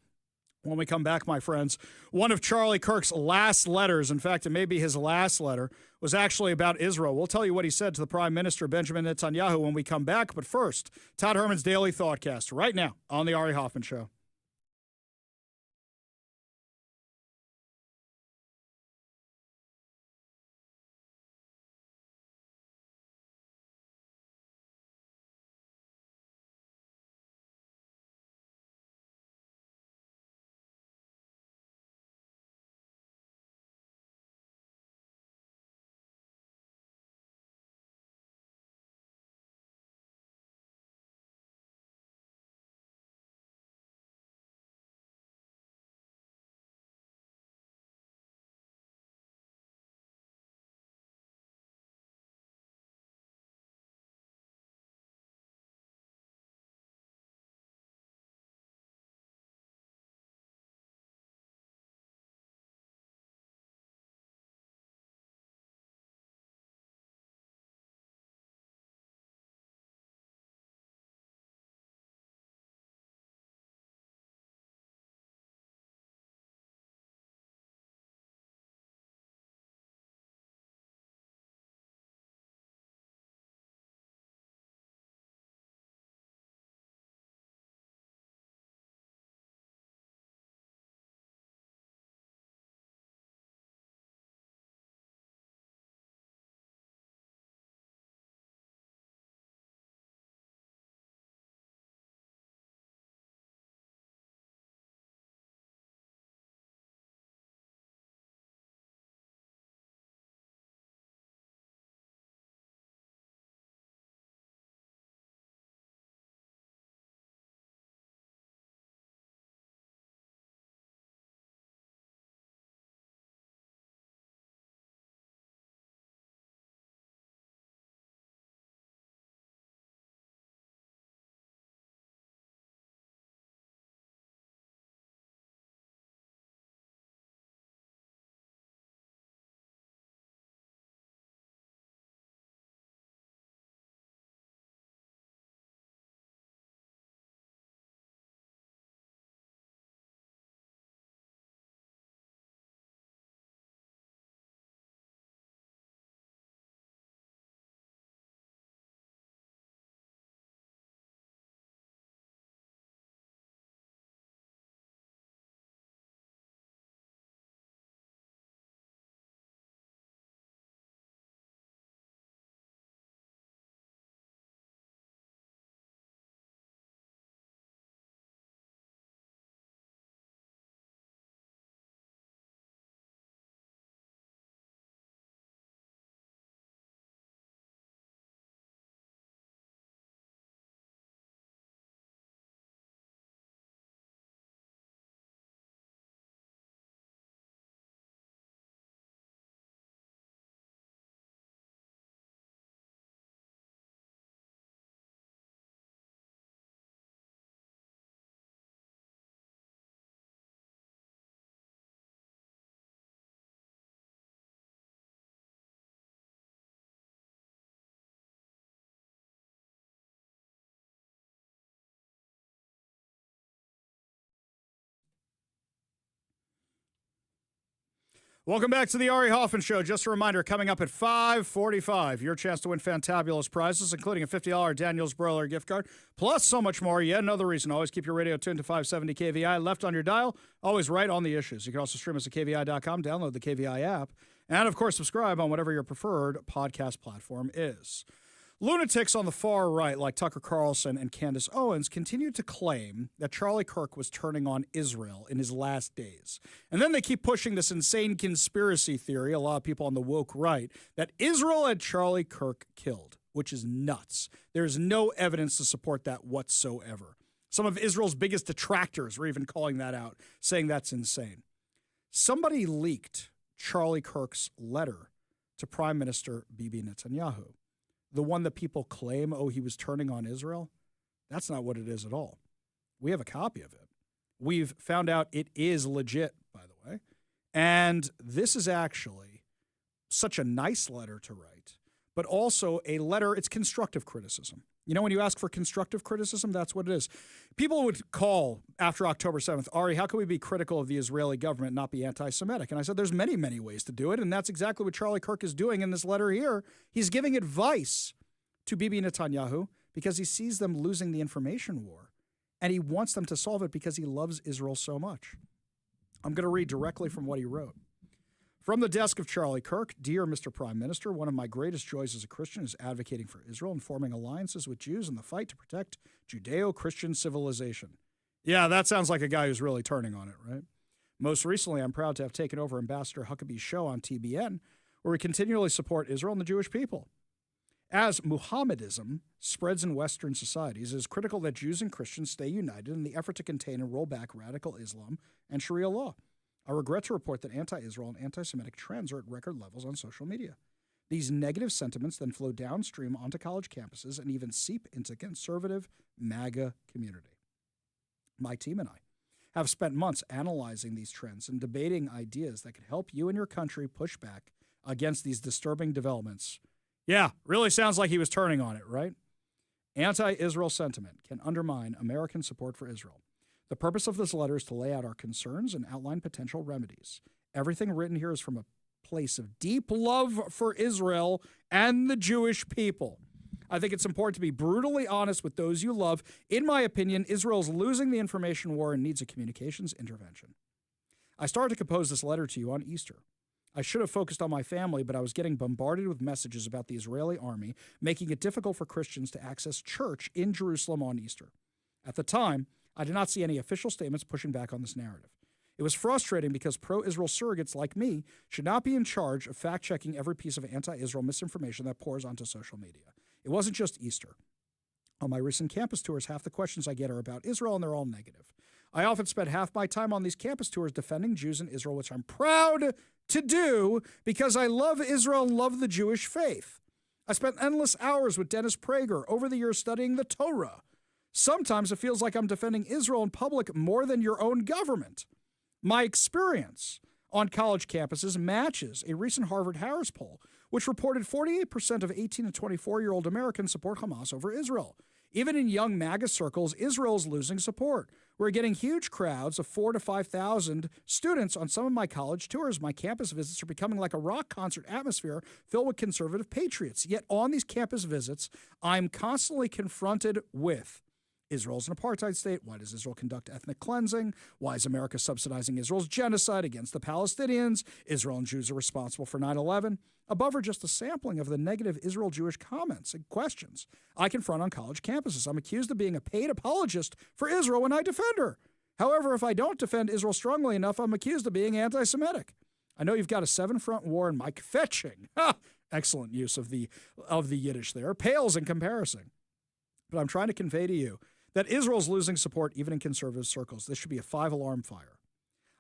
Speaker 1: When we come back, my friends, one of Charlie Kirk's last letters, in fact, it may be his last letter, was actually about Israel. We'll tell you what he said to the Prime Minister, Benjamin Netanyahu, when we come back. But first, Todd Herman's Daily Thoughtcast right now on The Ari Hoffman Show. Welcome back to the Ari Hoffman Show. Just a reminder, coming up at 5:45, your chance to win fantabulous prizes, including a $50 Daniel's Broiler gift card, plus so much more. Yet another reason, always keep your radio tuned to 570 KVI, left on your dial, always right on the issues. You can also stream us at KVI.com, download the KVI app, and, of course, subscribe on whatever your preferred podcast platform is. Lunatics on the far right, like Tucker Carlson and Candace Owens, continue to claim that Charlie Kirk was turning on Israel in his last days. And then they keep pushing this insane conspiracy theory, a lot of people on the woke right, that Israel had Charlie Kirk killed, which is nuts. There's no evidence to support that whatsoever. Some of Israel's biggest detractors were even calling that out, saying that's insane. Somebody leaked Charlie Kirk's letter to Prime Minister Bibi Netanyahu. The one that people claim, he was turning on Israel, that's not what it is at all. We have a copy of it. We've found out it is legit, by the way. And this is actually such a nice letter to write, but also a letter, it's constructive criticism. You know, when you ask for constructive criticism, that's what it is. People would call after October 7th, Ari, how can we be critical of the Israeli government and not be anti-Semitic? And I said, there's many, many ways to do it. And that's exactly what Charlie Kirk is doing in this letter here. He's giving advice to Bibi Netanyahu because he sees them losing the information war. And he wants them to solve it because he loves Israel so much. I'm going to read directly from what he wrote. From the desk of Charlie Kirk, dear Mr. Prime Minister, one of my greatest joys as a Christian is advocating for Israel and forming alliances with Jews in the fight to protect Judeo-Christian civilization. Yeah, that sounds like a guy who's really turning on it, right? Most recently, I'm proud to have taken over Ambassador Huckabee's show on TBN, where we continually support Israel and the Jewish people. As Muhammadism spreads in Western societies, it is critical that Jews and Christians stay united in the effort to contain and roll back radical Islam and Sharia law. I regret to report that anti-Israel and anti-Semitic trends are at record levels on social media. These negative sentiments then flow downstream onto college campuses and even seep into conservative MAGA community. My team and I have spent months analyzing these trends and debating ideas that could help you and your country push back against these disturbing developments. Yeah, really sounds like he was turning on it, right? Anti-Israel sentiment can undermine American support for Israel. The purpose of this letter is to lay out our concerns and outline potential remedies. Everything written here is from a place of deep love for Israel and the Jewish people. I think it's important to be brutally honest with those you love. In my opinion, Israel is losing the information war and needs a communications intervention. I started to compose this letter to you on Easter. I should have focused on my family, but I was getting bombarded with messages about the Israeli army, making it difficult for Christians to access church in Jerusalem on Easter. At the time, I did not see any official statements pushing back on this narrative. It was frustrating because pro-Israel surrogates like me should not be in charge of fact-checking every piece of anti-Israel misinformation that pours onto social media. It wasn't just Easter. On my recent campus tours, half the questions I get are about Israel, and they're all negative. I often spend half my time on these campus tours defending Jews in Israel, which I'm proud to do because I love Israel and love the Jewish faith. I spent endless hours with Dennis Prager over the years studying the Torah. Sometimes it feels like I'm defending Israel in public more than your own government. My experience on college campuses matches a recent Harvard-Harris poll, which reported 48% of 18 to 24-year-old Americans support Hamas over Israel. Even in young MAGA circles, Israel is losing support. We're getting huge crowds of 4,000 to 5,000 students on some of my college tours. My campus visits are becoming like a rock concert atmosphere filled with conservative patriots. Yet on these campus visits, I'm constantly confronted with Israel's an apartheid state. Why does Israel conduct ethnic cleansing? Why is America subsidizing Israel's genocide against the Palestinians? Israel and Jews are responsible for 9/11. Above are just a sampling of the negative Israel-Jewish comments and questions I confront on college campuses. I'm accused of being a paid apologist for Israel when I defend her. However, if I don't defend Israel strongly enough, I'm accused of being anti-Semitic. I know you've got a seven-front war in my fetching. Excellent use of the Yiddish there. Pales in comparison. But I'm trying to convey to you that Israel's losing support even in conservative circles. This should be a 5-alarm fire.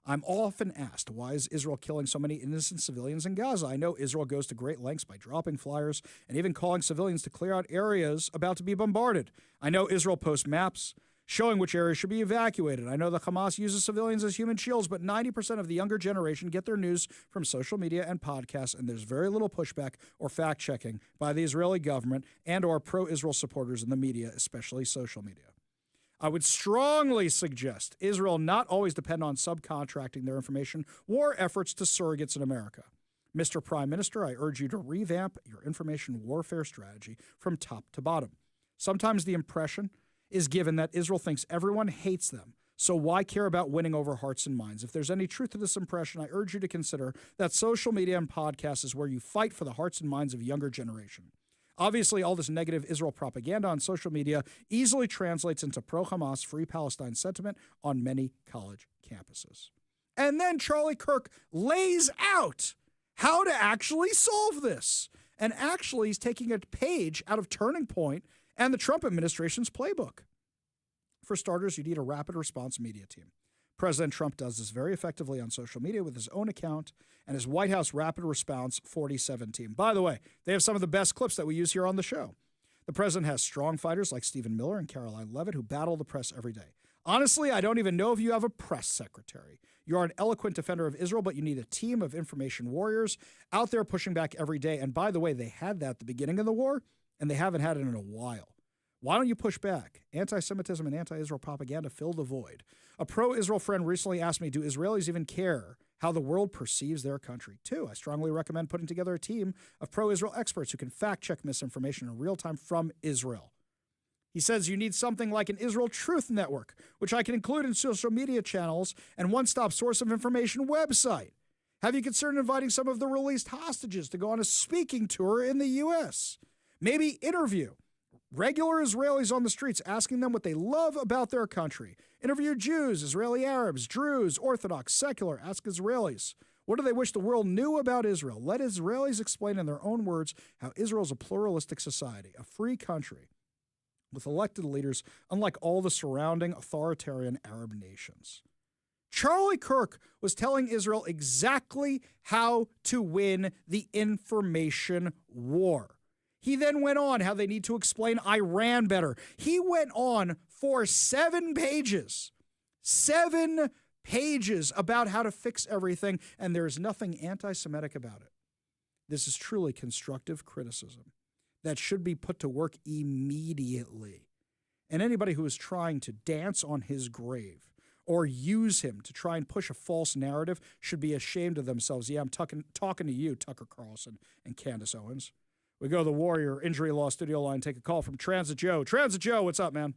Speaker 1: I'm often asked, why is Israel killing so many innocent civilians in Gaza? I know Israel goes to great lengths by dropping flyers and even calling civilians to clear out areas about to be bombarded. I know Israel posts maps showing which areas should be evacuated. I know the Hamas uses civilians as human shields, but 90% of the younger generation get their news from social media and podcasts, and there's very little pushback or fact-checking by the Israeli government and or pro-Israel supporters in the media, especially social media. I would strongly suggest Israel not always depend on subcontracting their information war efforts to surrogates in America. Mr. Prime Minister, I urge you to revamp your information warfare strategy from top to bottom. Sometimes the impression is given that Israel thinks everyone hates them, so why care about winning over hearts and minds? If there's any truth to this impression, I urge you to consider that social media and podcasts is where you fight for the hearts and minds of younger generation. Obviously, all this negative Israel propaganda on social media easily translates into pro-Hamas, free Palestine sentiment on many college campuses. And then Charlie Kirk lays out how to actually solve this. And actually, he's taking a page out of Turning Point and the Trump administration's playbook. For starters, you need a rapid response media team. President Trump does this very effectively on social media with his own account and his White House Rapid Response 47 team. By the way, they have some of the best clips that we use here on the show. The president has strong fighters like Stephen Miller and Caroline Leavitt who battle the press every day. Honestly, I don't even know if you have a press secretary. You are an eloquent defender of Israel, but you need a team of information warriors out there pushing back every day. And by the way, they had that at the beginning of the war, and they haven't had it in a while. Why don't you push back? Anti-Semitism and anti-Israel propaganda fill the void. A pro-Israel friend recently asked me, do Israelis even care how the world perceives their country? Too, I strongly recommend putting together a team of pro-Israel experts who can fact-check misinformation in real time from Israel. He says you need something like an Israel Truth Network, which I can include in social media channels and one-stop source of information website. Have you considered inviting some of the released hostages to go on a speaking tour in the U.S.? Maybe interview regular Israelis on the streets, asking them what they love about their country. Interview Jews, Israeli Arabs, Druze, Orthodox, secular. Ask Israelis, what do they wish the world knew about Israel? Let Israelis explain in their own words how Israel is a pluralistic society, a free country, with elected leaders unlike all the surrounding authoritarian Arab nations. Charlie Kirk was telling Israel exactly how to win the information war. He then went on how they need to explain Iran better. He went on for 7 pages about how to fix everything, and there is nothing anti-Semitic about it. This is truly constructive criticism that should be put to work immediately. And anybody who is trying to dance on his grave or use him to try and push a false narrative should be ashamed of themselves. Yeah, I'm talking to you, Tucker Carlson and Candace Owens. We go to the Warrior Injury Law studio line, take a call from Transit Joe. Transit Joe, what's up, man?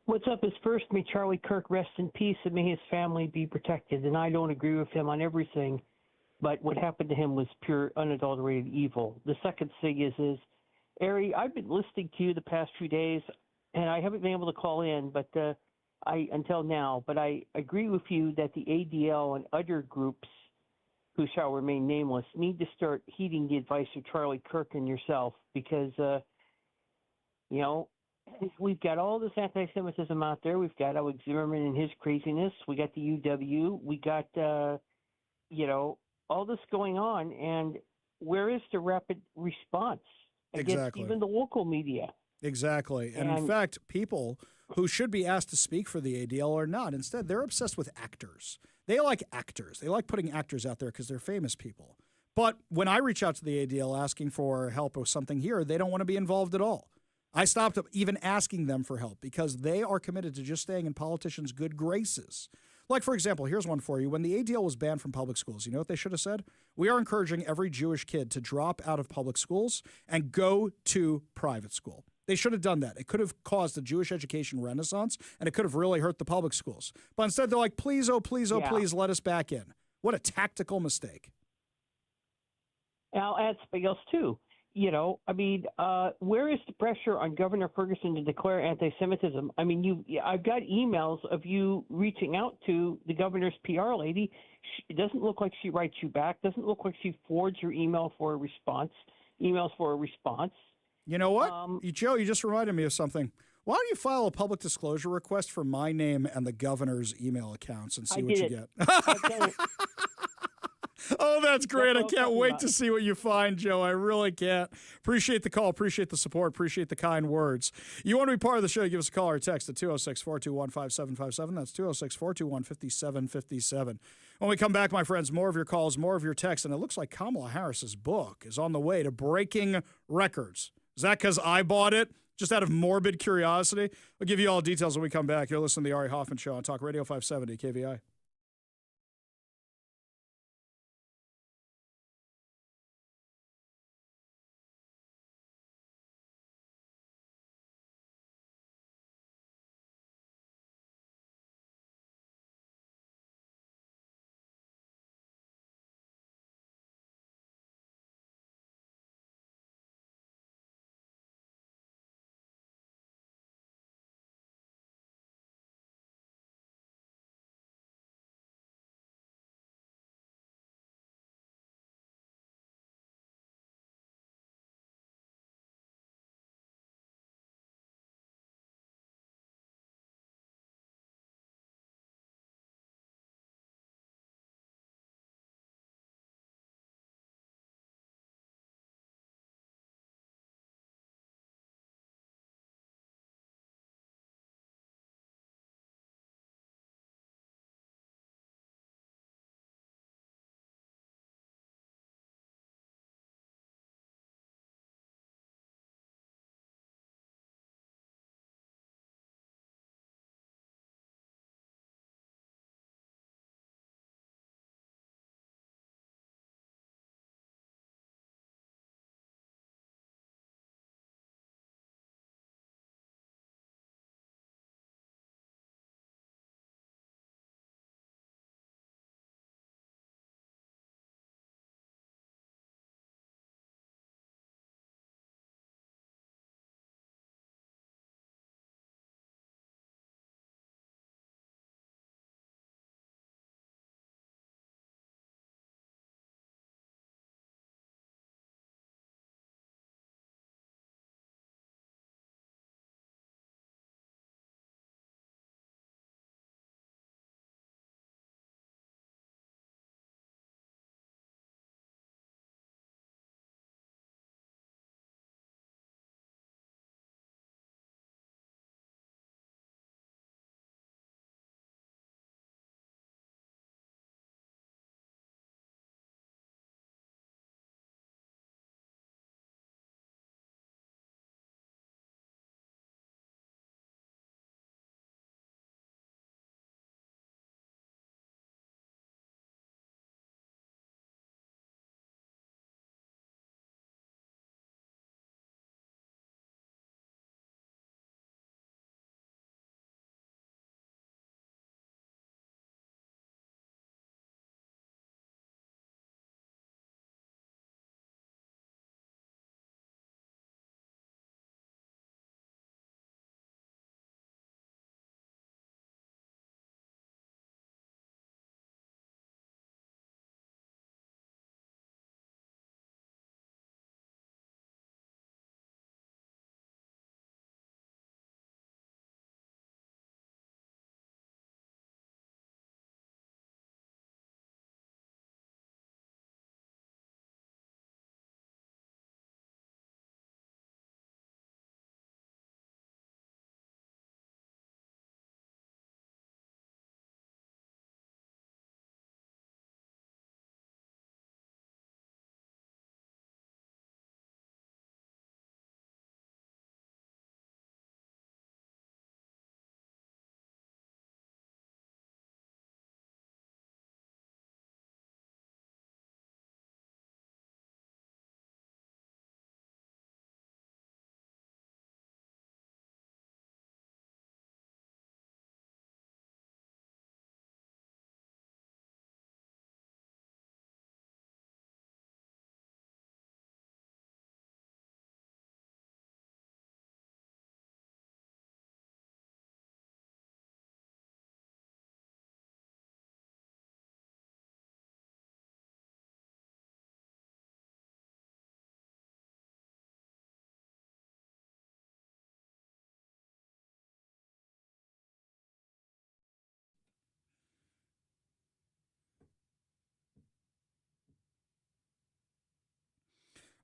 Speaker 3: What's up is first, may Charlie Kirk rest in peace and may his family be protected. And I don't agree with him on everything, but what happened to him was pure, unadulterated evil. The second thing is Ari, I've been listening to you the past few days, and I haven't been able to call in, but until now. But I agree with you that the ADL and other groups who shall remain nameless need to start heeding the advice of Charlie Kirk and yourself, because we've got all this anti-Semitism out there. We've got Alex Zimmerman and his craziness. We got the UW. We got all this going on, and where is the rapid response against even the local media?
Speaker 1: Exactly. And in fact, people who should be asked to speak for the ADL are not. Instead, they're obsessed with actors. They like actors. They like putting actors out there because they're famous people. But when I reach out to the ADL asking for help or something here, they don't want to be involved at all. I stopped even asking them for help because they are committed to just staying in politicians' good graces. Like, for example, here's one for you. When the ADL was banned from public schools, you know what they should have said? We are encouraging every Jewish kid to drop out of public schools and go to private school. They should have done that. It could have caused a Jewish education renaissance, and it could have really hurt the public schools. But instead, they're like, please, oh, please, let us back in. What a tactical mistake.
Speaker 3: I'll add something else, too. Where is the pressure on Governor Ferguson to declare anti-Semitism? I mean, I've got emails of you reaching out to the governor's PR lady. It doesn't look like she writes you back. Doesn't look like she forwards your emails for a response.
Speaker 1: You know what? Joe, you just reminded me of something. Why don't you file a public disclosure request for my name and the governor's email accounts and see what you get? Oh, that's great. I can't wait to see what you find, Joe. I really can't. Appreciate the call. Appreciate the support. Appreciate the kind words. You want to be part of the show, give us a call or text at 206-421-5757. That's 206-421-5757. When we come back, my friends, more of your calls, more of your texts, and it looks like Kamala Harris's book is on the way to breaking records. Is that because I bought it? just out of morbid curiosity. I'll give you all details when we come back. You're listening to the Ari Hoffman Show on Talk Radio 570 KVI.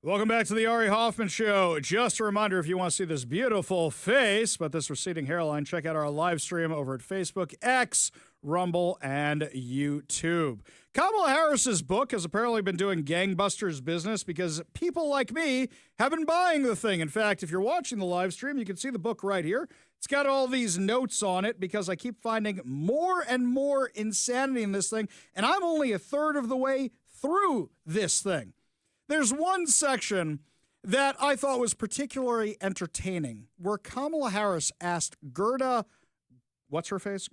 Speaker 1: Welcome back to the Ari Hoffman Show. Just a reminder, if you want to see this beautiful face, but this receding hairline, check out our live stream over at Facebook, X, Rumble, and YouTube. Kamala Harris's book has apparently been doing gangbusters business because people like me have been buying the thing. In fact, if you're watching the live stream, you can see the book right here. It's got all these notes on it because I keep finding more and more insanity in this thing, and I'm only a third of the way through this thing. There's one section that I thought was particularly entertaining where Kamala Harris asked Greta Gerwig,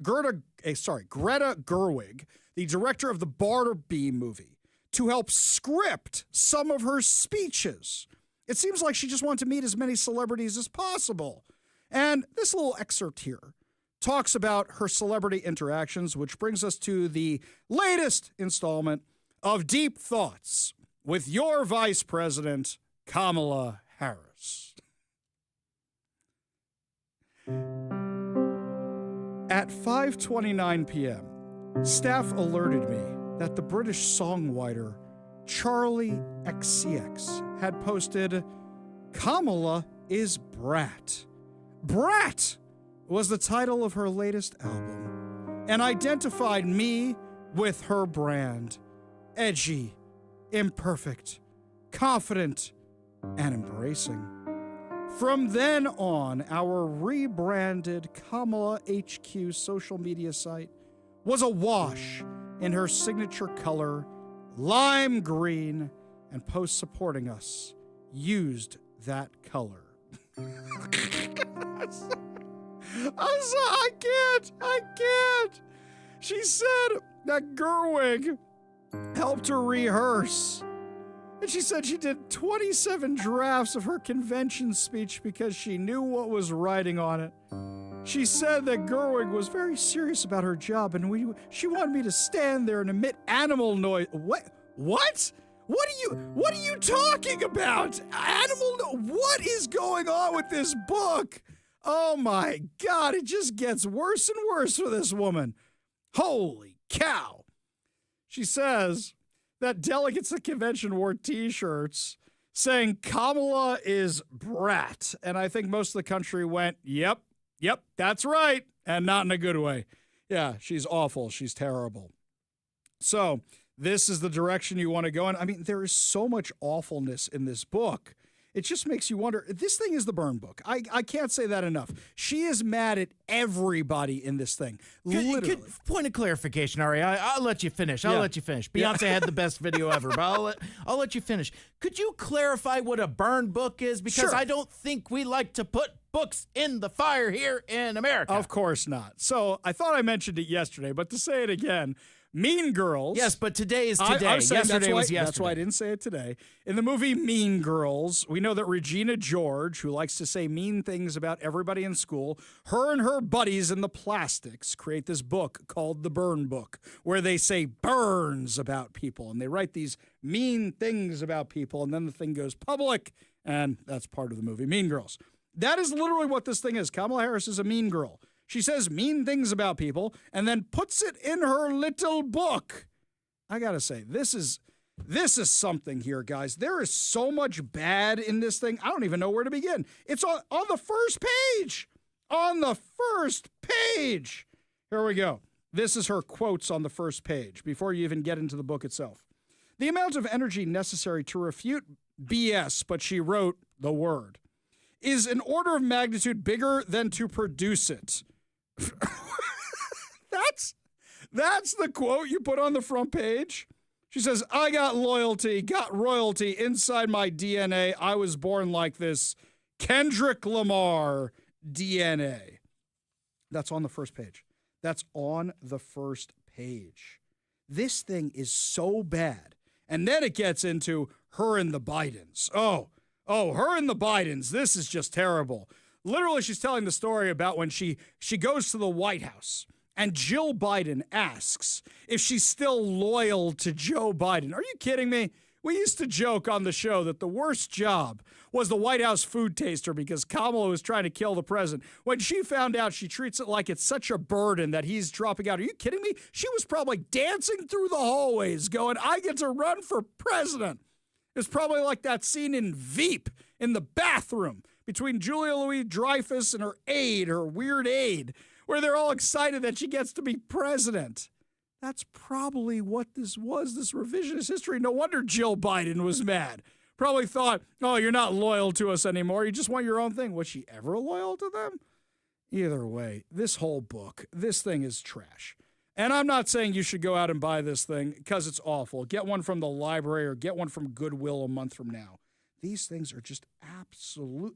Speaker 1: the director of the Barbie movie, to help script some of her speeches. It seems like she just wanted to meet as many celebrities as possible. And this little excerpt here talks about her celebrity interactions, which brings us to the latest installment of Deep Thoughts with your Vice President, Kamala Harris. At 5:29 p.m., staff alerted me that the British songwriter Charlie XCX had posted, "Kamala is Brat." Brat was the title of her latest album and identified me with her brand. Edgy, imperfect, confident, and embracing. From then on, our rebranded Kamala HQ social media site was awash in her signature color, lime green, and posts supporting us used that color. I can't. She said that Gerwig helped her rehearse. And she said she did 27 drafts of her convention speech because she knew what was writing on it. She said that Gerwig was very serious about her job and she wanted me to stand there and emit animal noise. What? What are you talking about? What is going on with this book? Oh my God, it just gets worse and worse for this woman. Holy cow. She says that delegates at convention wore t-shirts saying Kamala is Brat. And I think most of the country went, yep, that's right. And not in a good way. Yeah, she's awful. She's terrible. So this is the direction you want to go in. I mean, there is so much awfulness in this book. It just makes you wonder. This thing is the burn book. I can't say that enough. She is mad at everybody in this thing. Literally.
Speaker 16: Point of clarification, Ari. I'll let you finish. Let you finish. Beyonce had the best video ever, but I'll let you finish. Could you clarify what a burn book is? Because I don't think we like to put books in the fire here in America.
Speaker 1: Of course not. So I thought I mentioned it yesterday, but to say it again, Mean Girls.
Speaker 16: Yes, but today is today. Yesterday was yesterday.
Speaker 1: That's why I didn't say it today. In the movie Mean Girls, we know that Regina George, who likes to say mean things about everybody in school, her and her buddies in the Plastics create this book called The Burn Book, where they say burns about people, and they write these mean things about people, and then the thing goes public, and that's part of the movie Mean Girls. That is literally what this thing is. Kamala Harris is a mean girl. She says mean things about people and then puts it in her little book. I got to say, this is something here, guys. There is so much bad in this thing. I don't even know where to begin. It's on the first page. On the first page. Here we go. This is her quotes on the first page before you even get into the book itself. The amount of energy necessary to refute BS, but she wrote the word, is an order of magnitude bigger than to produce it. That's the quote you put on the front page. She says, I got loyalty, got royalty inside my DNA. I was born like this. Kendrick Lamar DNA. That's on the first page. That's on the first page. This thing is so bad. And then it gets into her and the Bidens. Oh, her and the Bidens. This is just terrible. Literally, she's telling the story about when she goes to the White House and Jill Biden asks if she's still loyal to Joe Biden. Are you kidding me? We used to joke on the show that the worst job was the White House food taster because Kamala was trying to kill the president. When she found out, she treats it like it's such a burden that he's dropping out. Are you kidding me? She was probably dancing through the hallways going, I get to run for president. It's probably like that scene in Veep in the bathroom between Julia Louis-Dreyfus and her weird aide, where they're all excited that she gets to be president. That's probably what this was, this revisionist history. No wonder Jill Biden was mad. Probably thought, oh, you're not loyal to us anymore. You just want your own thing. Was she ever loyal to them? Either way, this whole book, this thing is trash. And I'm not saying you should go out and buy this thing because it's awful. Get one from the library or get one from Goodwill a month from now. These things are just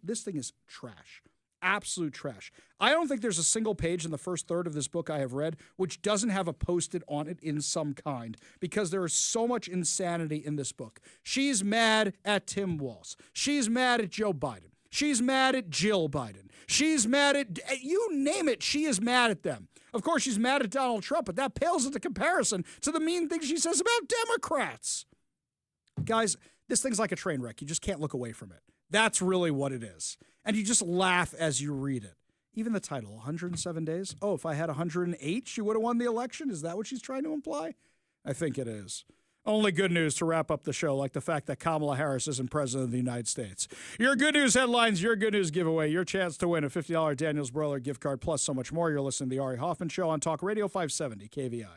Speaker 1: this thing is trash. Absolute trash. I don't think there's a single page in the first third of this book I have read which doesn't have a post-it on it in some kind, because there is so much insanity in this book. She's mad at Tim Walz. She's mad at Joe Biden. She's mad at Jill Biden. She's mad at, you name it, she is mad at them. Of course, she's mad at Donald Trump, but that pales into comparison to the mean things she says about Democrats. Guys, this thing's like a train wreck. You just can't look away from it. That's really what it is. And you just laugh as you read it. Even the title, 107 Days. Oh, if I had 108, she would have won the election? Is that what she's trying to imply? I think it is. Only good news to wrap up the show, like the fact that Kamala Harris isn't president of the United States. Your good news headlines, your good news giveaway, your chance to win a $50 Daniels Broiler gift card, plus so much more. You're listening to the Ari Hoffman Show on Talk Radio 570 KVI.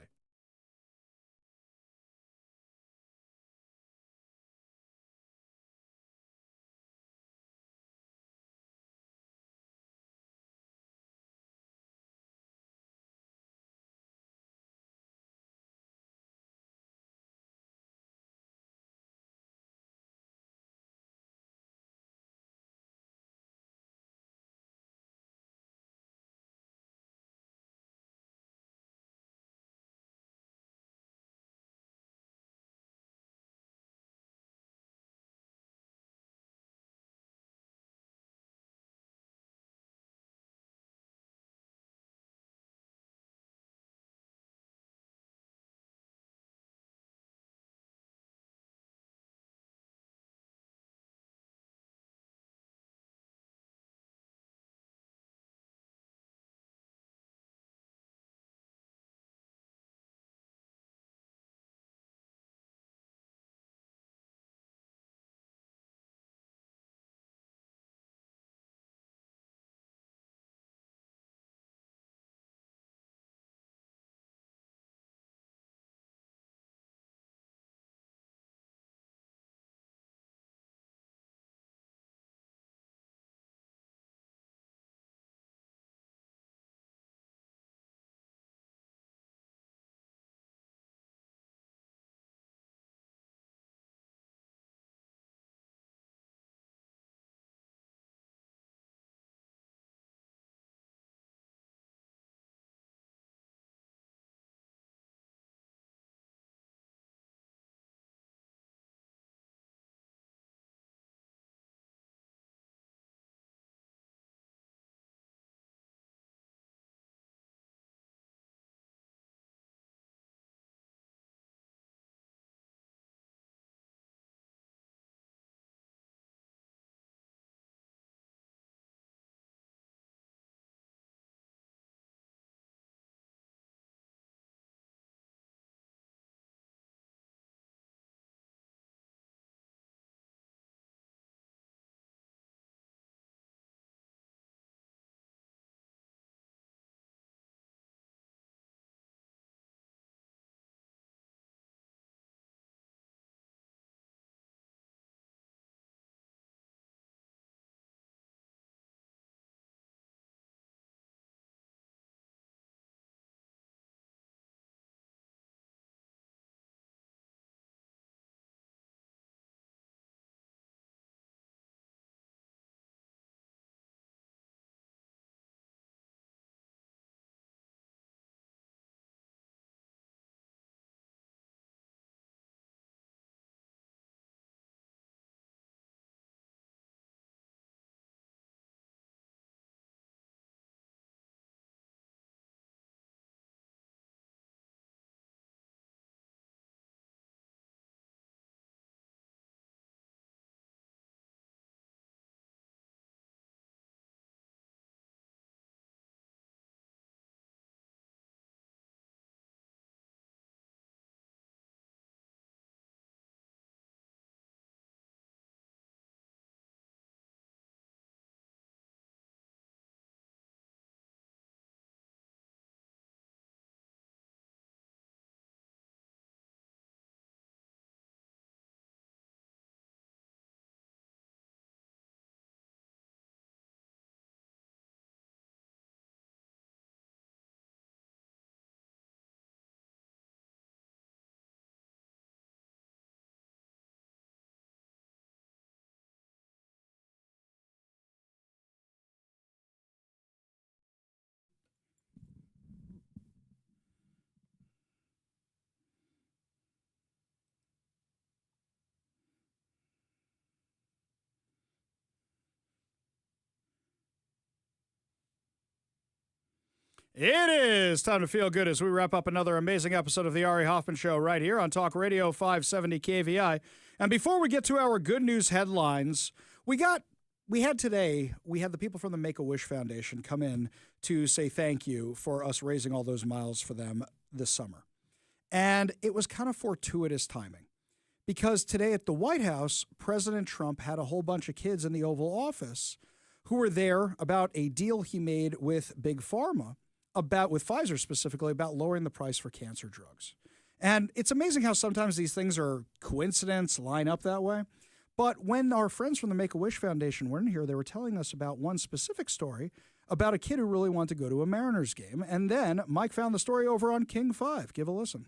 Speaker 1: It is time to feel good as we wrap up another amazing episode of the Ari Hoffman Show right here on Talk Radio 570 KVI. And before we get to our good news headlines, we had the people from the Make-A-Wish Foundation come in to say thank you for us raising all those miles for them this summer. And it was kind of fortuitous timing because today at the White House, President Trump had a whole bunch of kids in the Oval Office who were there about a deal he made with Big Pharma, with Pfizer specifically, about lowering the price for cancer drugs. And it's amazing how sometimes these things are coincidence, line up that way. But when our friends from the Make-A-Wish Foundation were in here, they were telling us about one specific story about a kid who really wanted to go to a Mariners game. And then Mike found the story over on King 5. Give a listen.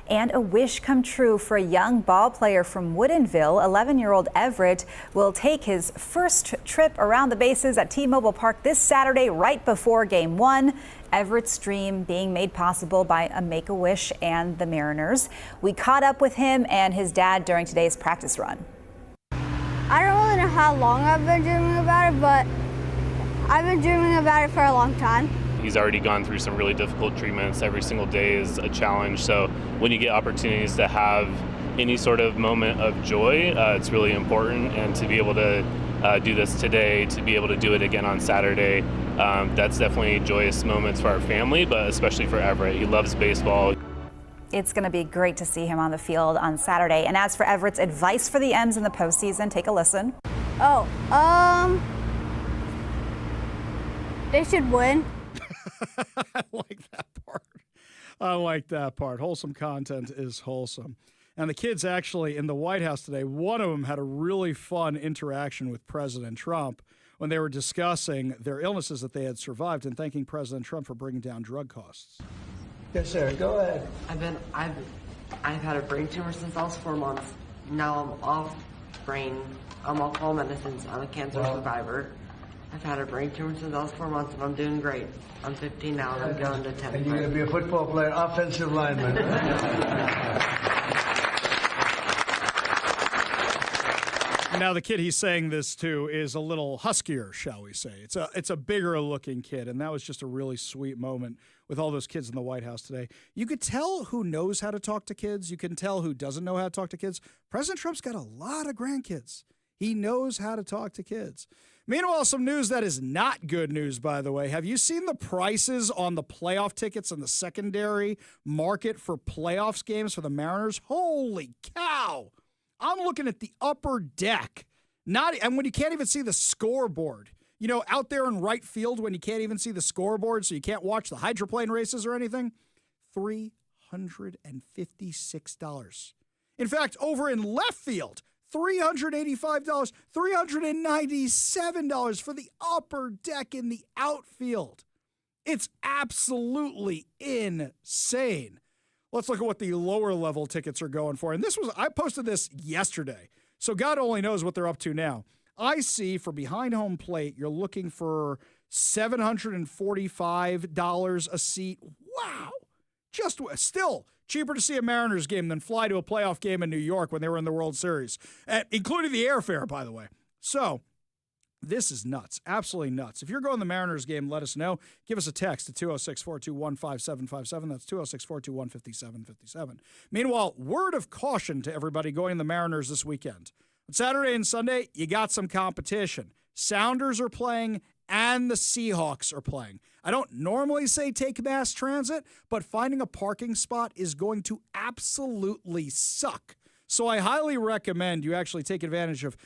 Speaker 4: And a wish come true for a young ball player from Woodinville. 11-year-old Everett will take his first trip around the bases at T-Mobile Park this Saturday right before Game 1. Everett's dream being made possible by a Make-A-Wish and the Mariners. We caught up with him and his dad during today's practice run.
Speaker 5: I don't really know how long I've been dreaming about it, but I've been dreaming about it for a long time.
Speaker 23: He's already gone through some really difficult treatments. Every single day is a challenge. So when you get opportunities to have any sort of moment of joy, it's really important. And to be able to do this today, to be able to do it again on Saturday, that's definitely joyous moments for our family, but especially for Everett. He loves baseball.
Speaker 4: It's going to be great to see him on the field on Saturday. And as for Everett's advice for the M's in the postseason, take a listen.
Speaker 5: They should win.
Speaker 1: I like that part. I like that part. Wholesome content is wholesome. And the kids actually in the White House today, one of them had a really fun interaction with President Trump when they were discussing their illnesses that they had survived and thanking President Trump for bringing down drug costs.
Speaker 11: Yes, sir. Go ahead.
Speaker 24: I've had a brain tumor since I was 4 months. Now I'm off all medicines. I'm a cancer survivor. I've had a brain tumor since I was 4 months, and I'm doing great. I'm 15 now, and I'm going to 10.
Speaker 11: And you're going to be a football player, offensive lineman.
Speaker 1: Now, the kid he's saying this to is a little huskier, shall we say. It's a bigger looking kid, and that was just a really sweet moment with all those kids in the White House today. You could tell who knows how to talk to kids. You can tell who doesn't know how to talk to kids. President Trump's got a lot of grandkids. He knows how to talk to kids. Meanwhile, some news that is not good news, by the way. Have you seen the prices on the playoff tickets in the secondary market for playoffs games for the Mariners? Holy cow! I'm looking at the upper deck. And when you can't even see the scoreboard. You know, out there in right field when you can't even see the scoreboard so you can't watch the hydroplane races or anything. $356. In fact, over in left field, $385, $397 for the upper deck in the outfield. It's absolutely insane. Let's look at what the lower level tickets are going for. And I posted this yesterday, so God only knows what they're up to now. I see for behind home plate, you're looking for $745 a seat. Wow. Just still cheaper to see a Mariners game than fly to a playoff game in New York when they were in the World Series, including the airfare, by the way. So this is nuts, absolutely nuts. If you're going to the Mariners game, let us know. Give us a text at 206-421-5757. That's 206-421-5757. Meanwhile, word of caution to everybody going to the Mariners this weekend. On Saturday and Sunday, you got some competition. Sounders are playing and the Seahawks are playing. I don't normally say take mass transit, but finding a parking spot is going to absolutely suck. So I highly recommend you actually take advantage of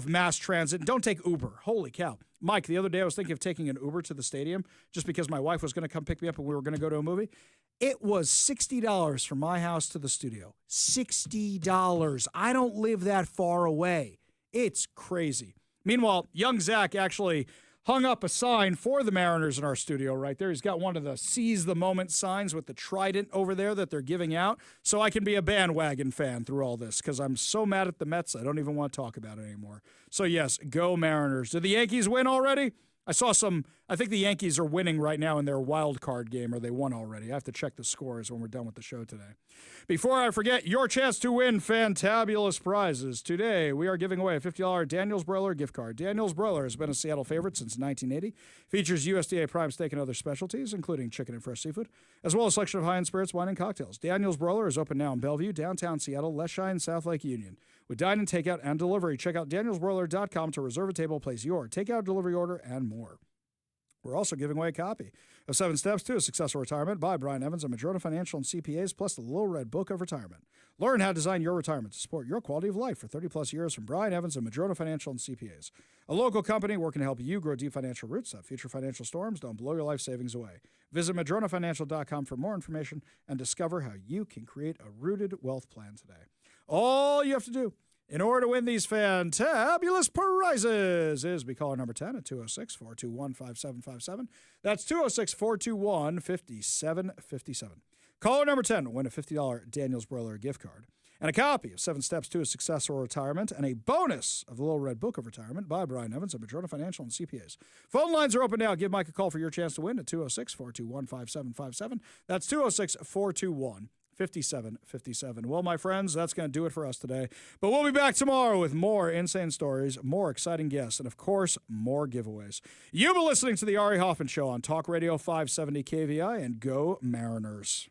Speaker 1: mass transit. Don't take Uber. Holy cow. Mike, the other day I was thinking of taking an Uber to the stadium just because my wife was going to come pick me up and we were going to go to a movie. It was $60 from my house to the studio. $60. I don't live that far away. It's crazy. Meanwhile, young Zach actually hung up a sign for the Mariners in our studio right there. He's got one of the seize the moment signs with the trident over there that they're giving out. So I can be a bandwagon fan through all this because I'm so mad at the Mets, I don't even want to talk about it anymore. So yes, go Mariners. Did the Yankees win already? I think the Yankees are winning right now in their wild card game, or they won already. I have to check the scores when we're done with the show today. Before I forget, your chance to win fantabulous prizes. Today, we are giving away a $50 Daniel's Broiler gift card. Daniel's Broiler has been a Seattle favorite since 1980. Features USDA prime steak and other specialties, including chicken and fresh seafood, as well as a selection of high-end spirits, wine, and cocktails. Daniel's Broiler is open now in Bellevue, downtown Seattle, Leshine, South Lake Union. With dine-in, takeout, and delivery, check out danielsbroiler.com to reserve a table, place your takeout, delivery order, and more. We're also giving away a copy of 7 Steps to a Successful Retirement by Brian Evans of Madrona Financial and CPAs, plus the Little Red Book of Retirement. Learn how to design your retirement to support your quality of life for 30-plus years from Brian Evans of Madrona Financial and CPAs, a local company working to help you grow deep financial roots that future financial storms don't blow your life savings away. Visit madronafinancial.com for more information and discover how you can create a rooted wealth plan today. All you have to do in order to win these fantabulous prizes is be caller number 10 at 206-421-5757. That's 206-421-5757. Caller number 10 will win a $50 Daniel's Broiler gift card and a copy of 7 Steps to a Successful Retirement and a bonus of the Little Red Book of Retirement by Brian Evans of Madrona Financial and CPAs. Phone lines are open now. Give Mike a call for your chance to win at 206-421-5757. That's 206-421-5757. Well, my friends, that's going to do it for us today. But we'll be back tomorrow with more insane stories, more exciting guests, and, of course, more giveaways. You've been listening to The Ari Hoffman Show on Talk Radio 570 KVI, and go Mariners.